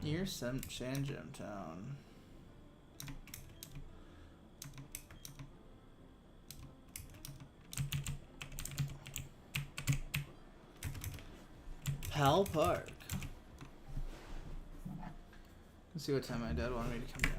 Near Shanjam Town. Pal Park. Let's see what time my dad wanted me to come down.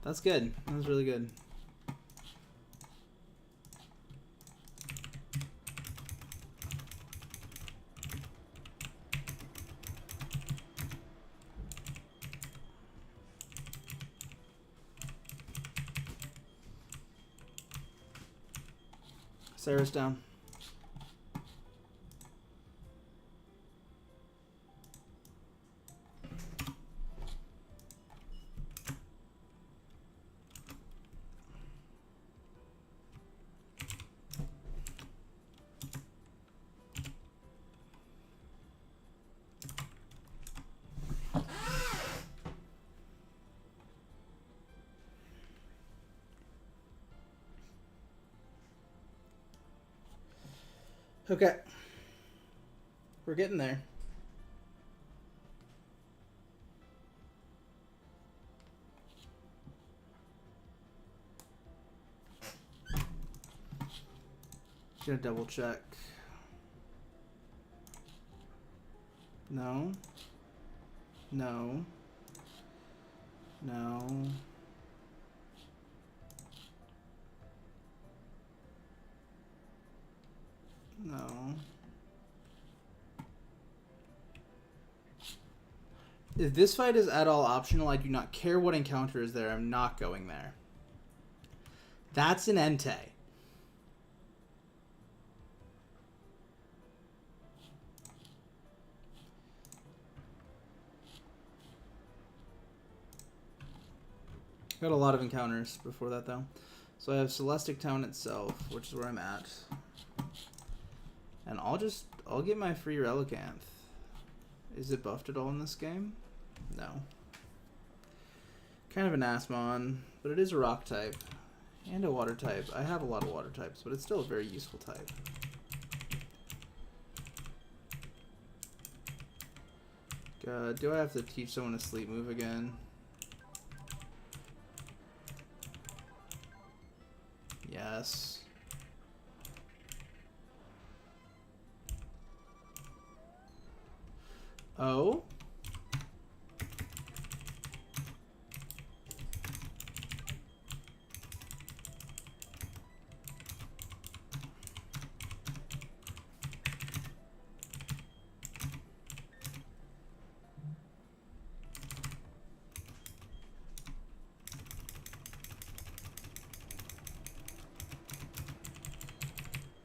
That's good. That was really good. Sarah's down. Okay. We're getting there. Gonna double check. No. No. No. No. If this fight is at all optional, I do not care what encounter is there. I'm not going there. That's an Entei. Got a lot of encounters before that, though. So I have Celestic Town itself, which is where I'm at. And I'll get my free Relicanth. Is it buffed at all in this game? No. Kind of an Asmon, but it is a rock type. And a water type. I have a lot of water types, but it's still a very useful type. God, do I have to teach someone a sleep move again? Yes. Oh?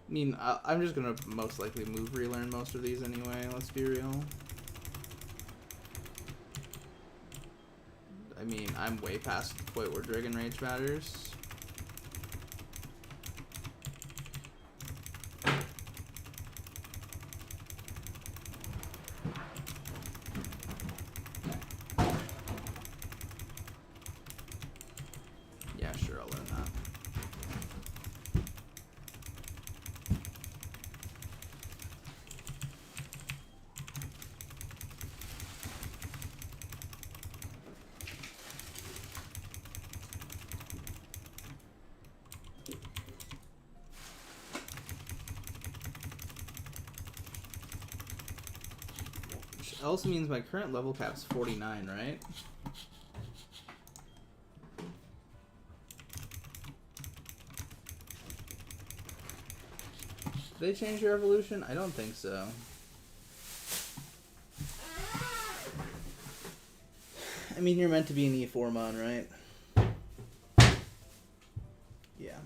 I mean, I'm just gonna most likely move relearn most of these anyway, let's be real. I mean, I'm way past the point where Dragon Rage matters. Yeah, sure, I'll learn that. Which also means my current level cap's 49, right? Did they change your evolution? I don't think so. I mean, you're meant to be an E4mon, right? Yeah.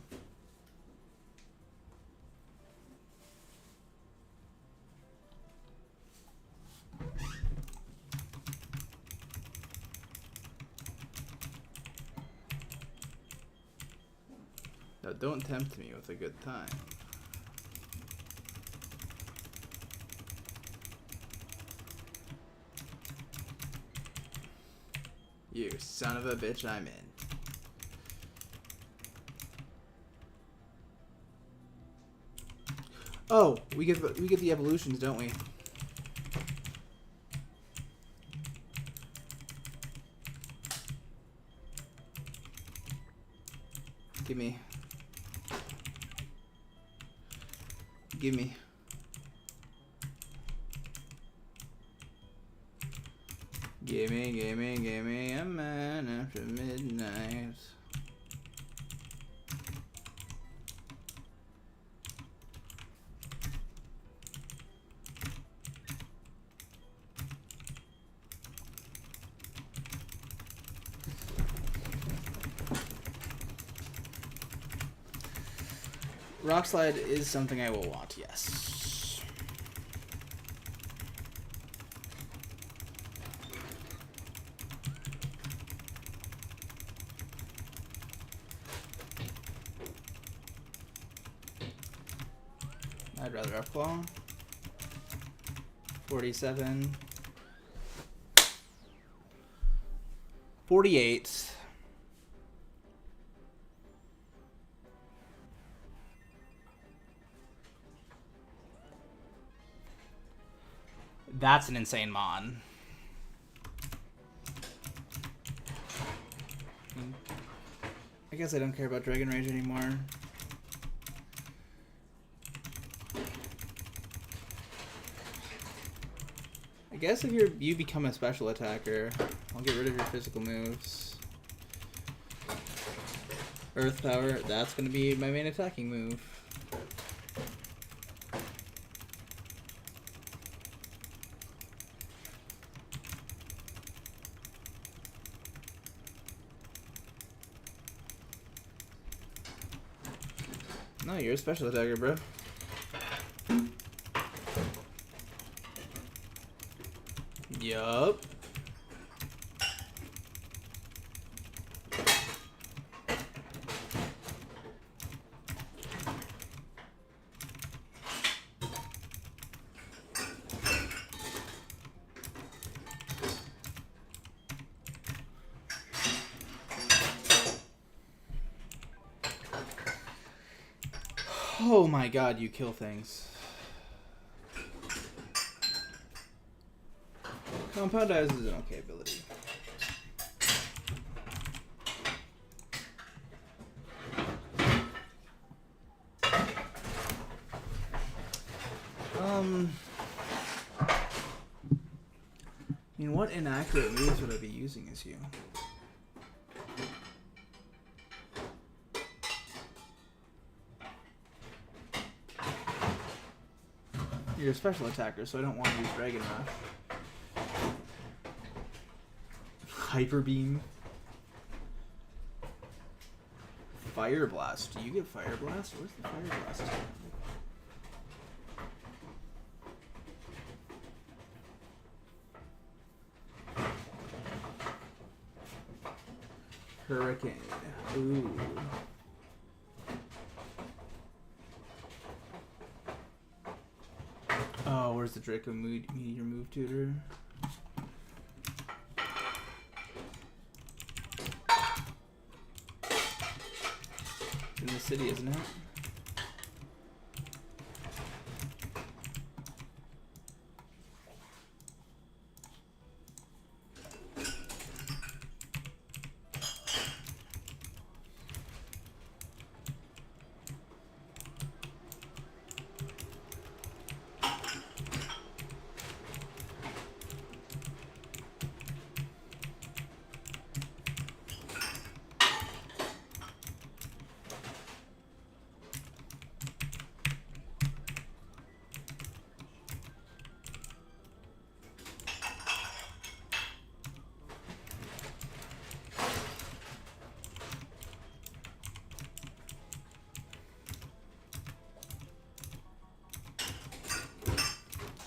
No, don't tempt me with a good time. You son of a bitch, I'm in. Oh, we get the evolutions, don't we? Give me. Give me. Give me a man after midnight. Rock Slide is something I will want, yes. I'd rather Upclaw. 47. 48. That's an insane mon. I guess I don't care about Dragon Rage anymore. I guess if you become a special attacker, I'll get rid of your physical moves. Earth Power, that's going to be my main attacking move. No, you're a special attacker, bro. Yup. Oh my god, you kill things. Compound Eyes is an okay ability. I mean, what inaccurate moves would I be using as you? You're a special attacker, so I don't want to use Dragon Rush. Hyper Beam. Fire Blast. Do you get Fire Blast? Where's the Fire Blast? Hurricane. Ooh. Oh, where's the Draco Meteor Move Tutor? It's in the city, isn't it?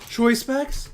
Choice specs?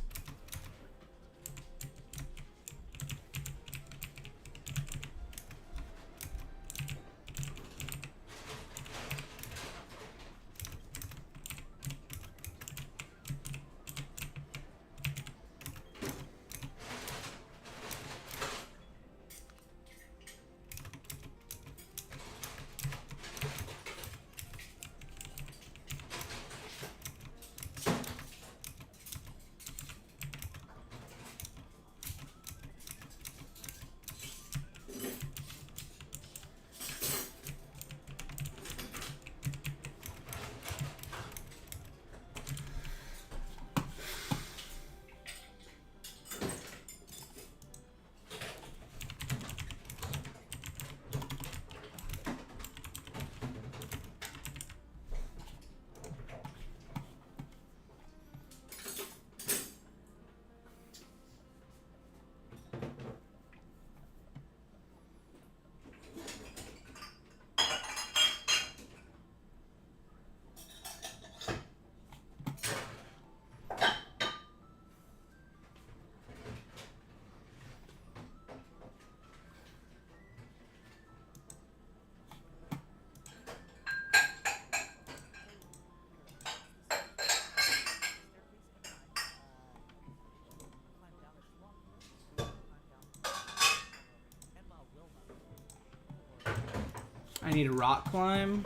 need a rock climb.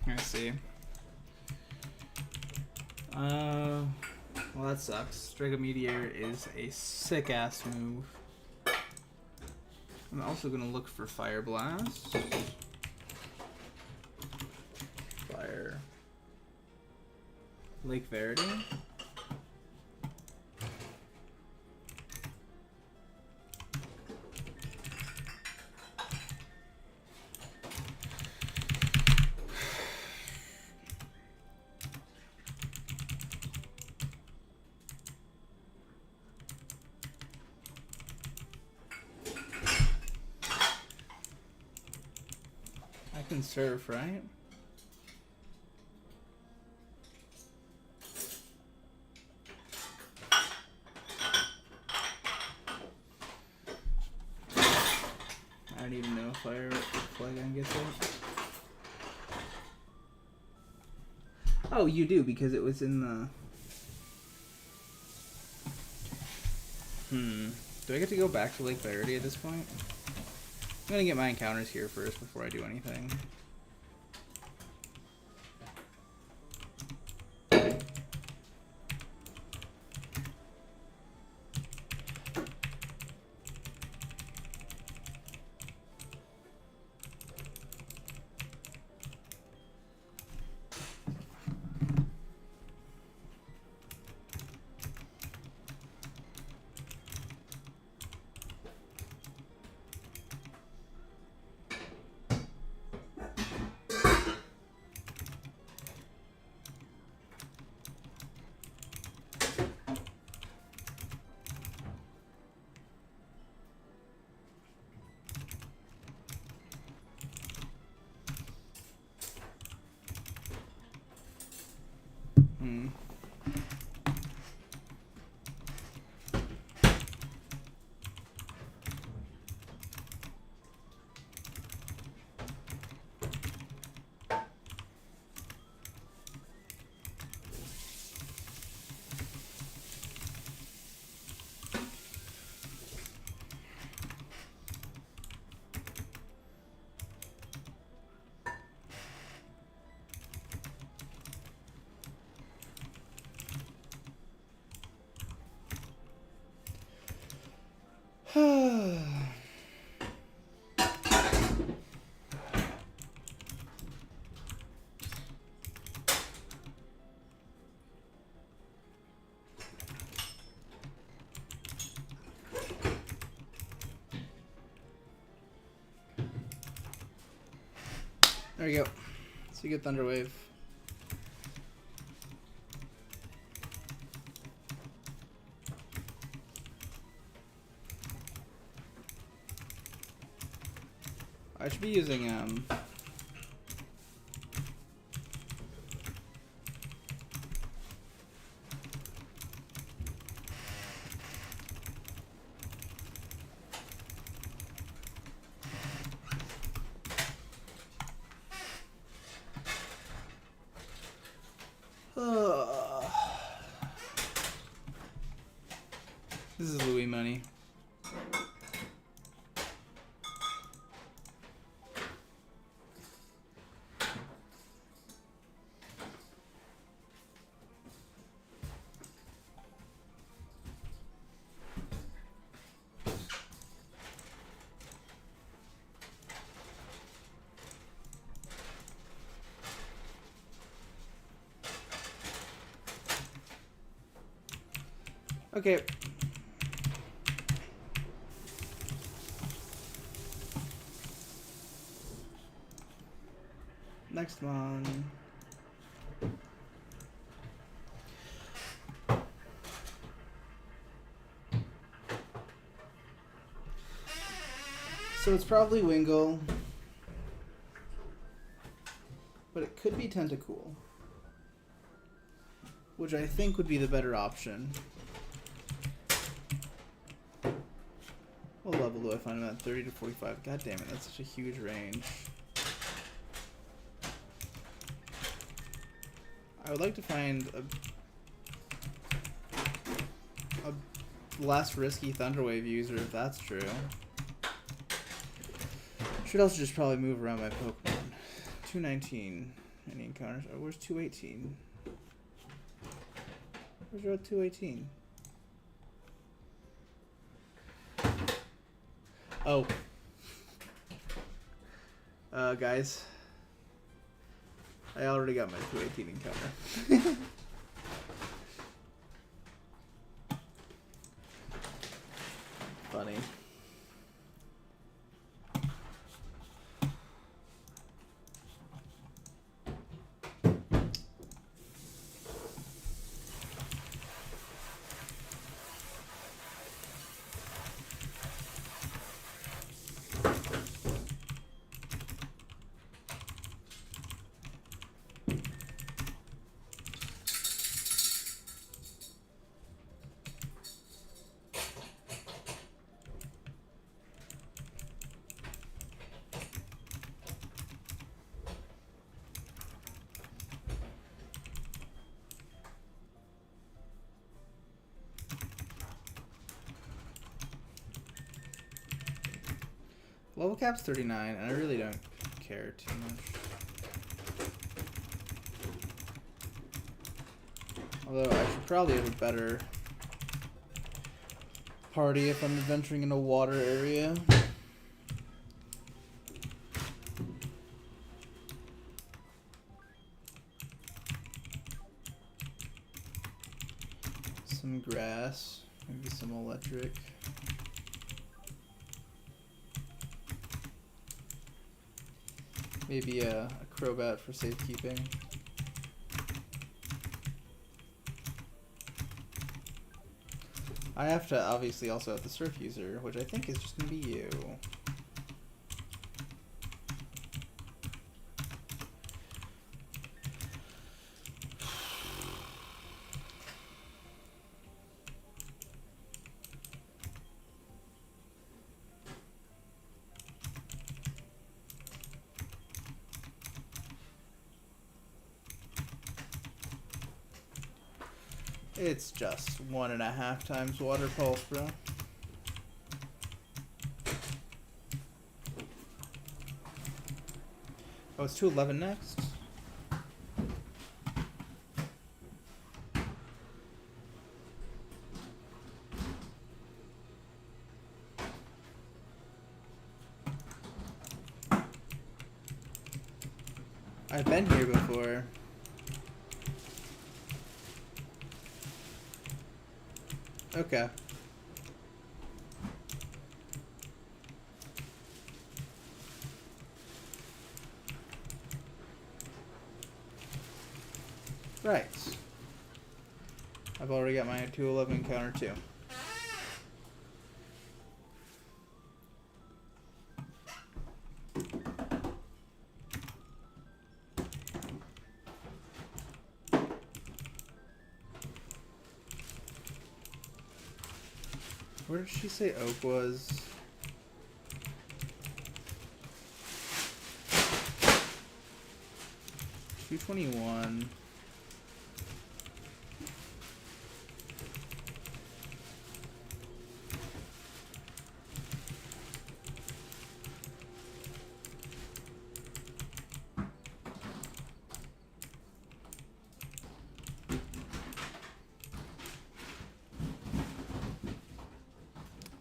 I see. Well, that sucks. Draco Meteor is a sick ass move. I'm also gonna look for Fire Blast. Fire. Lake Verity. I can surf, right? I don't even know if Fire Flygon gets it. Oh, you do, because it was in the... Do I get to go back to Lake Verity at this point? I'm gonna get my encounters here first before I do anything. There we go. So you get Thunderwave. I should be using this is Louis money. Okay. Next one. So it's probably Wingull, but it could be Tentacool, which I think would be the better option. What level do I find him at? 30 to 45. God damn it, that's such a huge range. I would like to find a less risky Thunderwave user if that's true. Should also just probably move around my Pokemon. 219. Any encounters? Oh, where's 218? Where's road 218? Oh. Guys. I already got my 218 encounter. Funny. Level cap's 39, and I really don't care too much. Although I should probably have a better party if I'm adventuring in a water area. Some grass, maybe some electric. Maybe a Crobat for safekeeping. I have to obviously also have the Surf User, which I think is just gonna be you. It's just 1.5 times Water Pulse, bro. Oh, it's 211 next? I've been here before. Okay. Right. I've already got my 211 counter too. Where did she say Oak was? $221.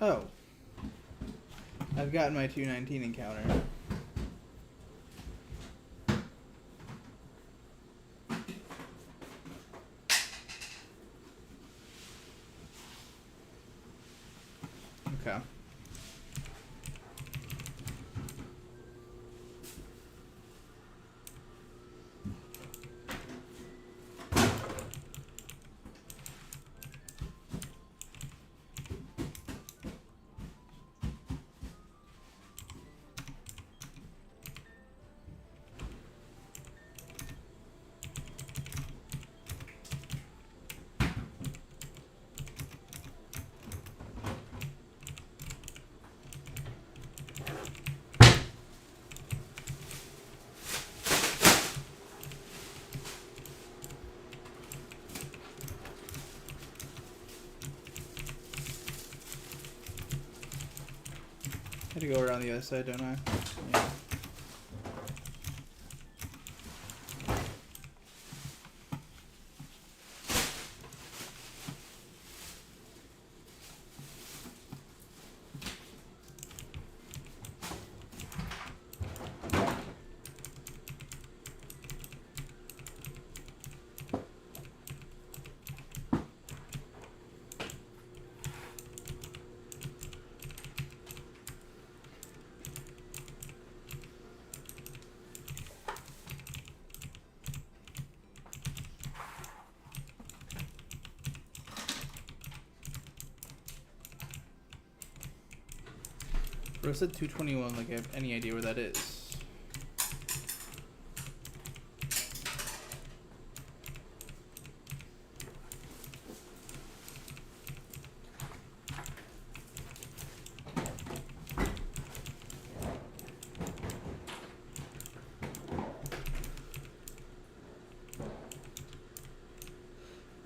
Oh. I've gotten my 219 encounter. Okay. I had to go around the other side, don't I? Yeah. Bro said 221, like I have any idea where that is.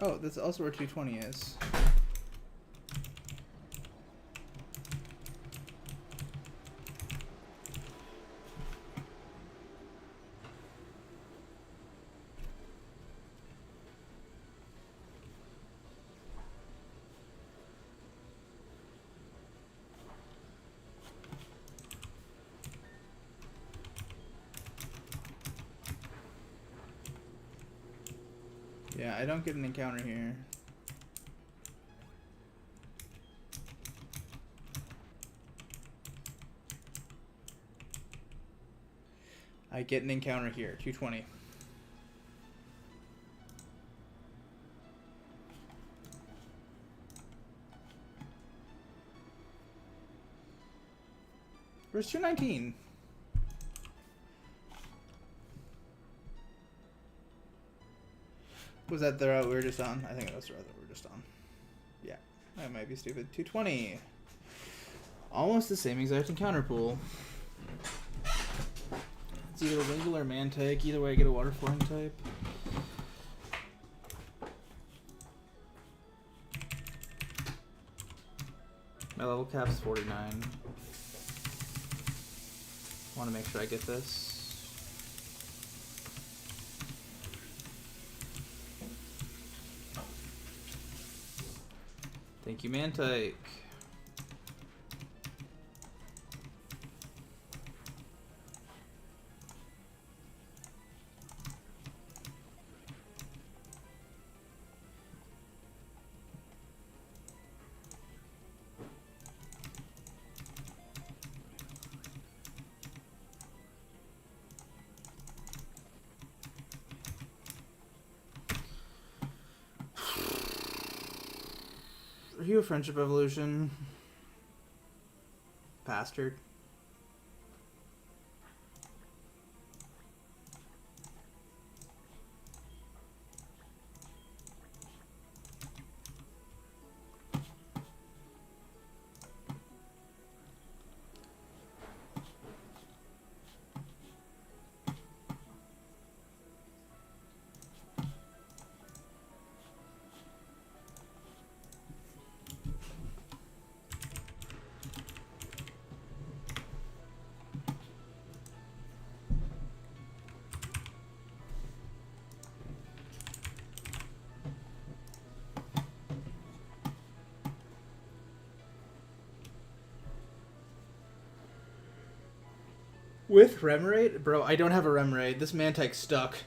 Oh, that's also where 220 is. Yeah, I don't get an encounter here. I get an encounter here, 220. Where's 219? Was that the route we were just on? I think that's the route that we were just on. Yeah, that might be stupid. 220. Almost the same exact encounter pool. It's either Wingull or Mantike. Either way, I get a water flying type. My level cap's 49. Want to make sure I get this. Thank you, Mantike. Are you a friendship evolution? Bastard. With Remoraid? Bro, I don't have a Remoraid. This Mantike's stuck.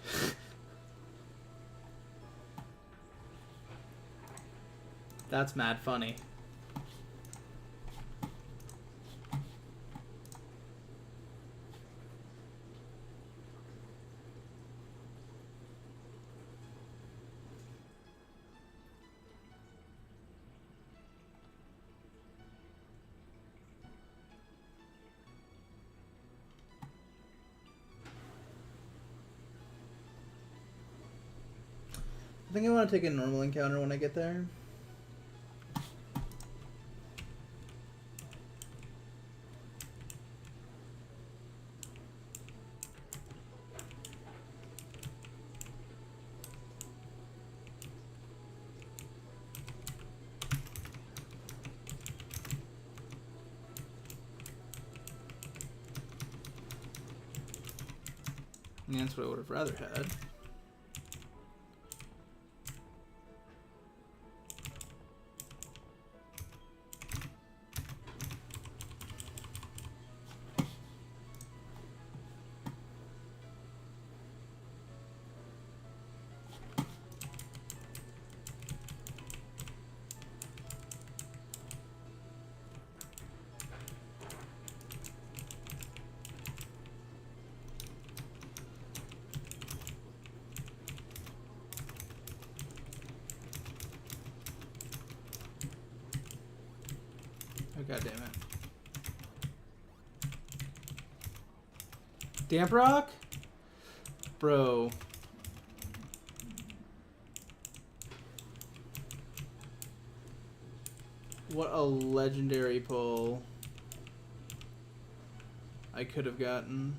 That's mad funny. I think I want to take a normal encounter when I get there. And that's what I would have rather had. Oh, God damn it. Damp Rock? Bro. What a legendary pull I could have gotten.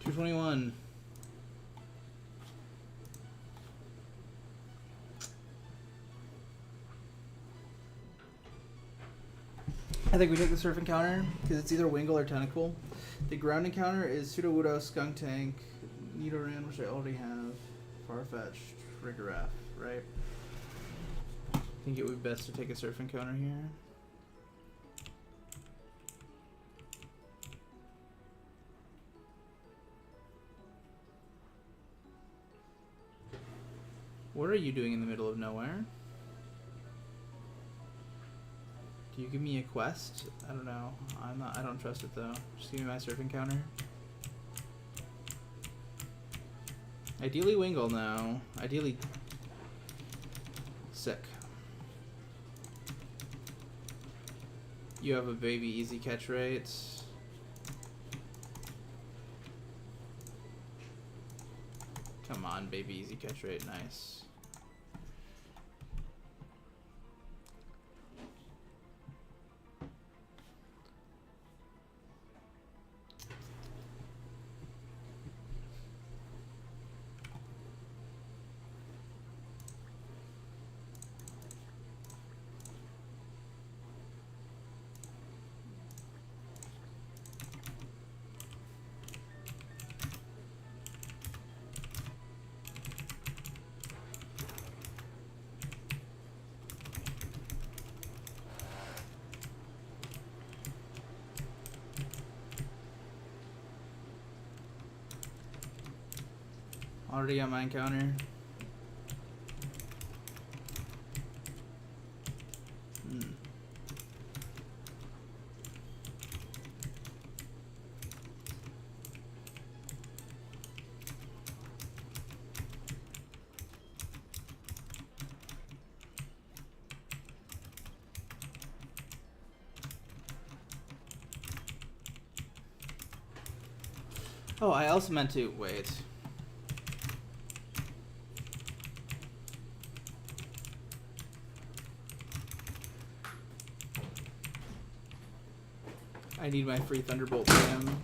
$221. I think we take the surf encounter because it's either Wingull or Tentacle. The ground encounter is Sudowoodo, Skunk Tank, Nidoran, which I already have, Farfetch'd, Rigorath, right? I think it would be best to take a surf encounter here. What are you doing in the middle of nowhere? Do you give me a quest? I don't know. I don't trust it though. Just give me my surf encounter. Ideally Wingull now. Ideally sick. You have a baby easy catch rate. Come on, baby easy catch rate, nice. Already got my encounter. Oh, I also meant to wait. I need my free Thunderbolt Jam.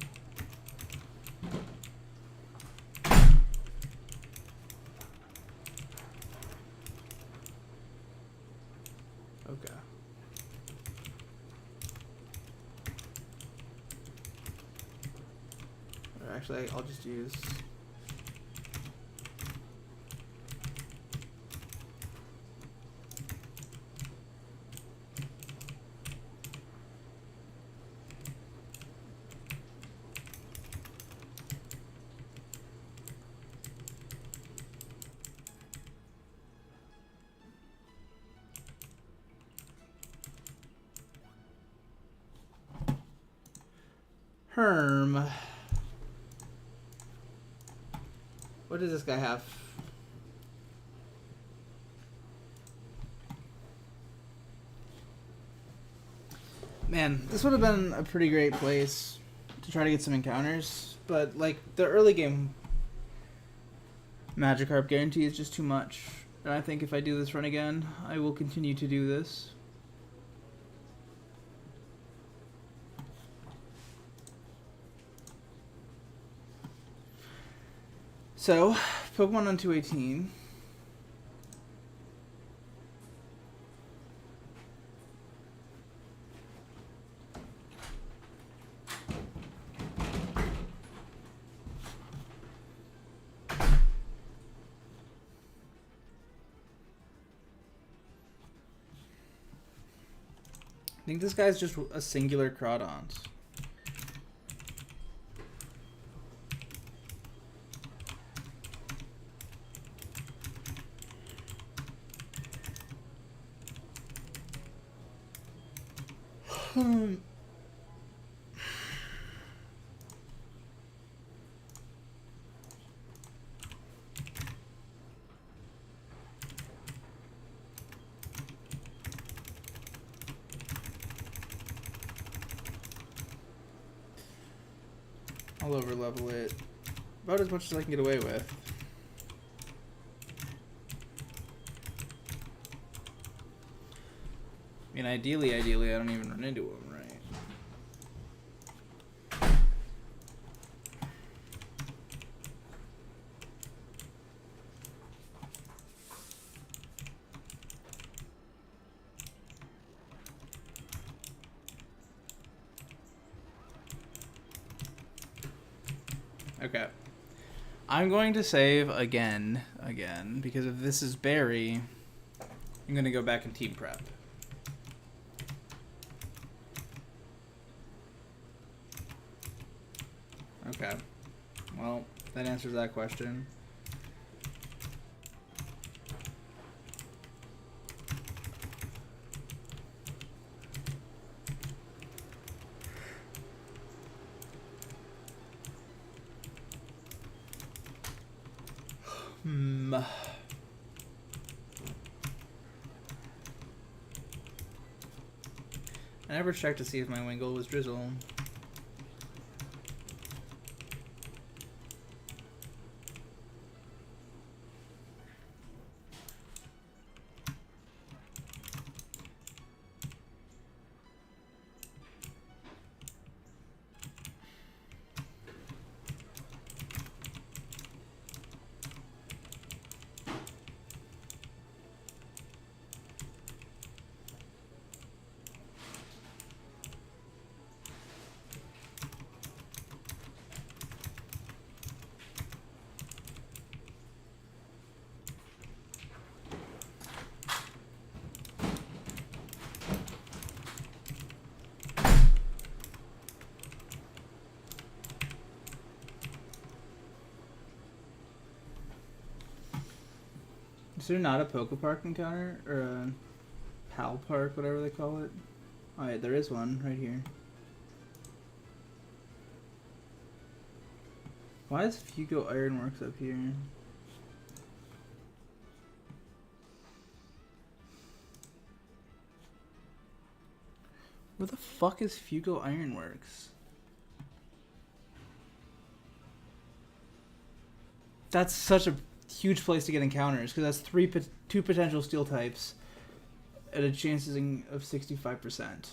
Okay. Or actually, I'll just use... Herm. What does this guy have? Man, this would have been a pretty great place to try to get some encounters, but like the early game Magikarp guarantee is just too much. And I think if I do this run again, I will continue to do this. So, Pokemon on 218. think this guy's just a singular Crawdons. I'll over level it about as much as I can get away with. I mean, ideally, I don't even run into him, right? Okay. I'm going to save again, because if this is Barry, I'm going to go back and team prep. Okay. Well, that answers that question. I never checked to see if my Wingull was Drizzle. Is there not a Pokepark encounter? Or a Pal Park, whatever they call it? Oh yeah, there is one right here. Why is Fugo Ironworks up here? Where the fuck is Fugo Ironworks? That's such a huge place to get encounters, because that's two potential steel types at a chances of 65%.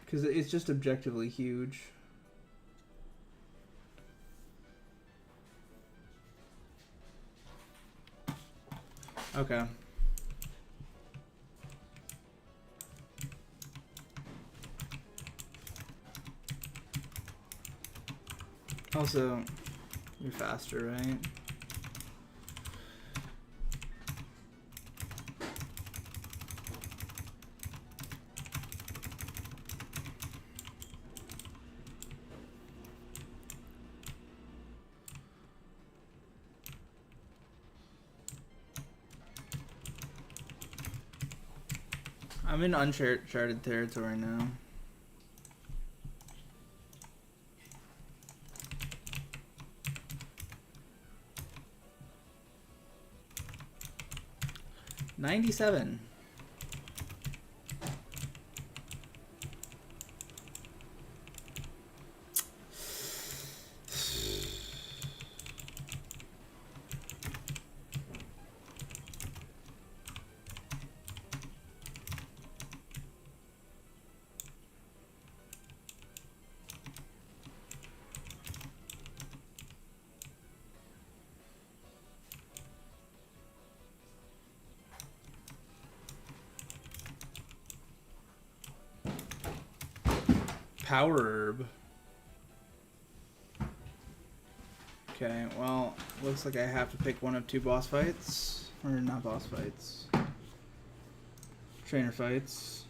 Because it's just objectively huge. Okay. Also, you're faster, right? I'm in uncharted territory now. $97. Power Herb. Okay, well, looks like I have to pick one of two boss fights. Or not boss fights. Trainer fights.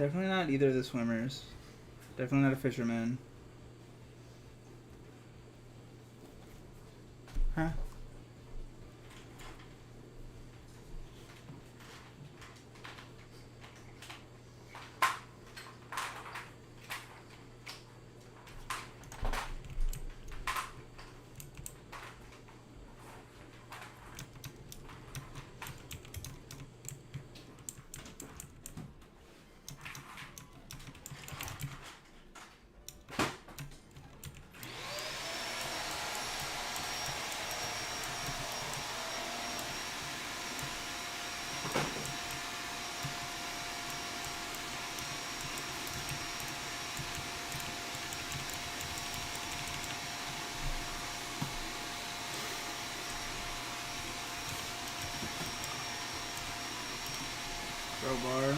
Definitely not either of the swimmers. Definitely not a fisherman. Huh? Crowbar.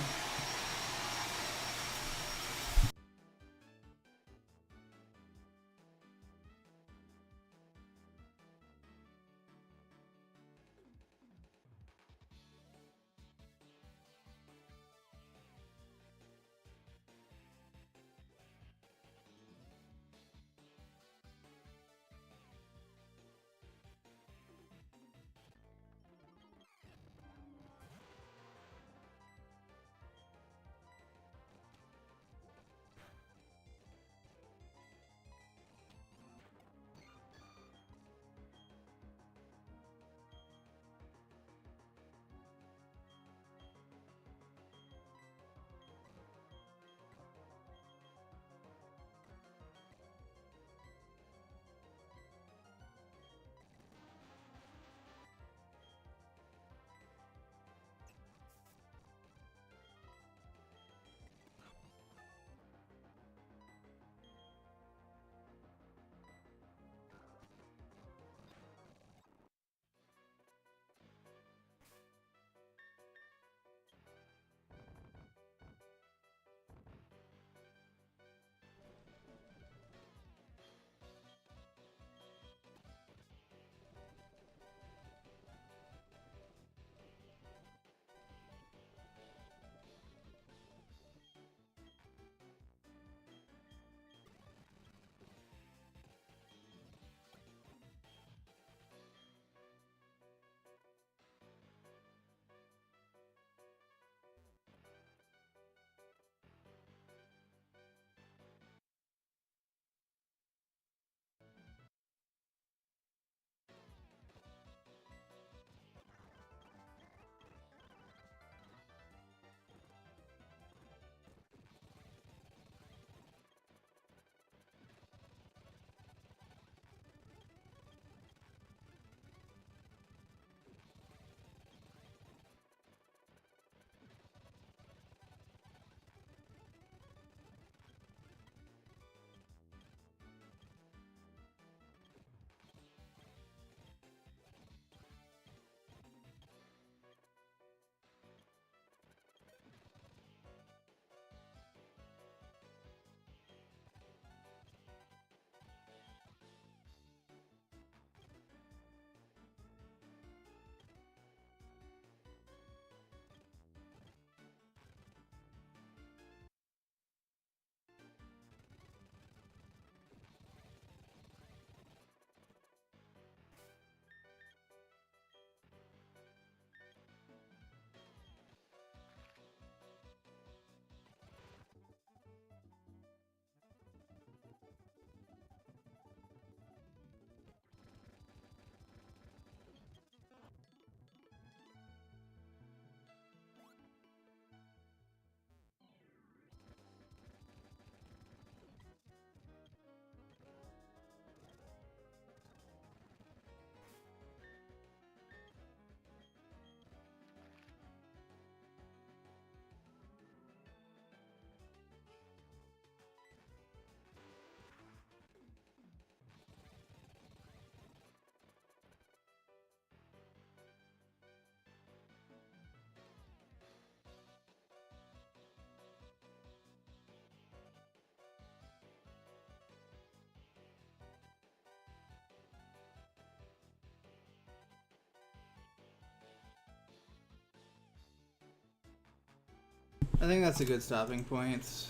I think that's a good stopping point.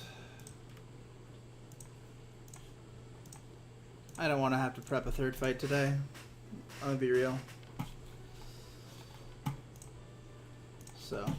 I don't want to have to prep a third fight today. I'm gonna be real. So.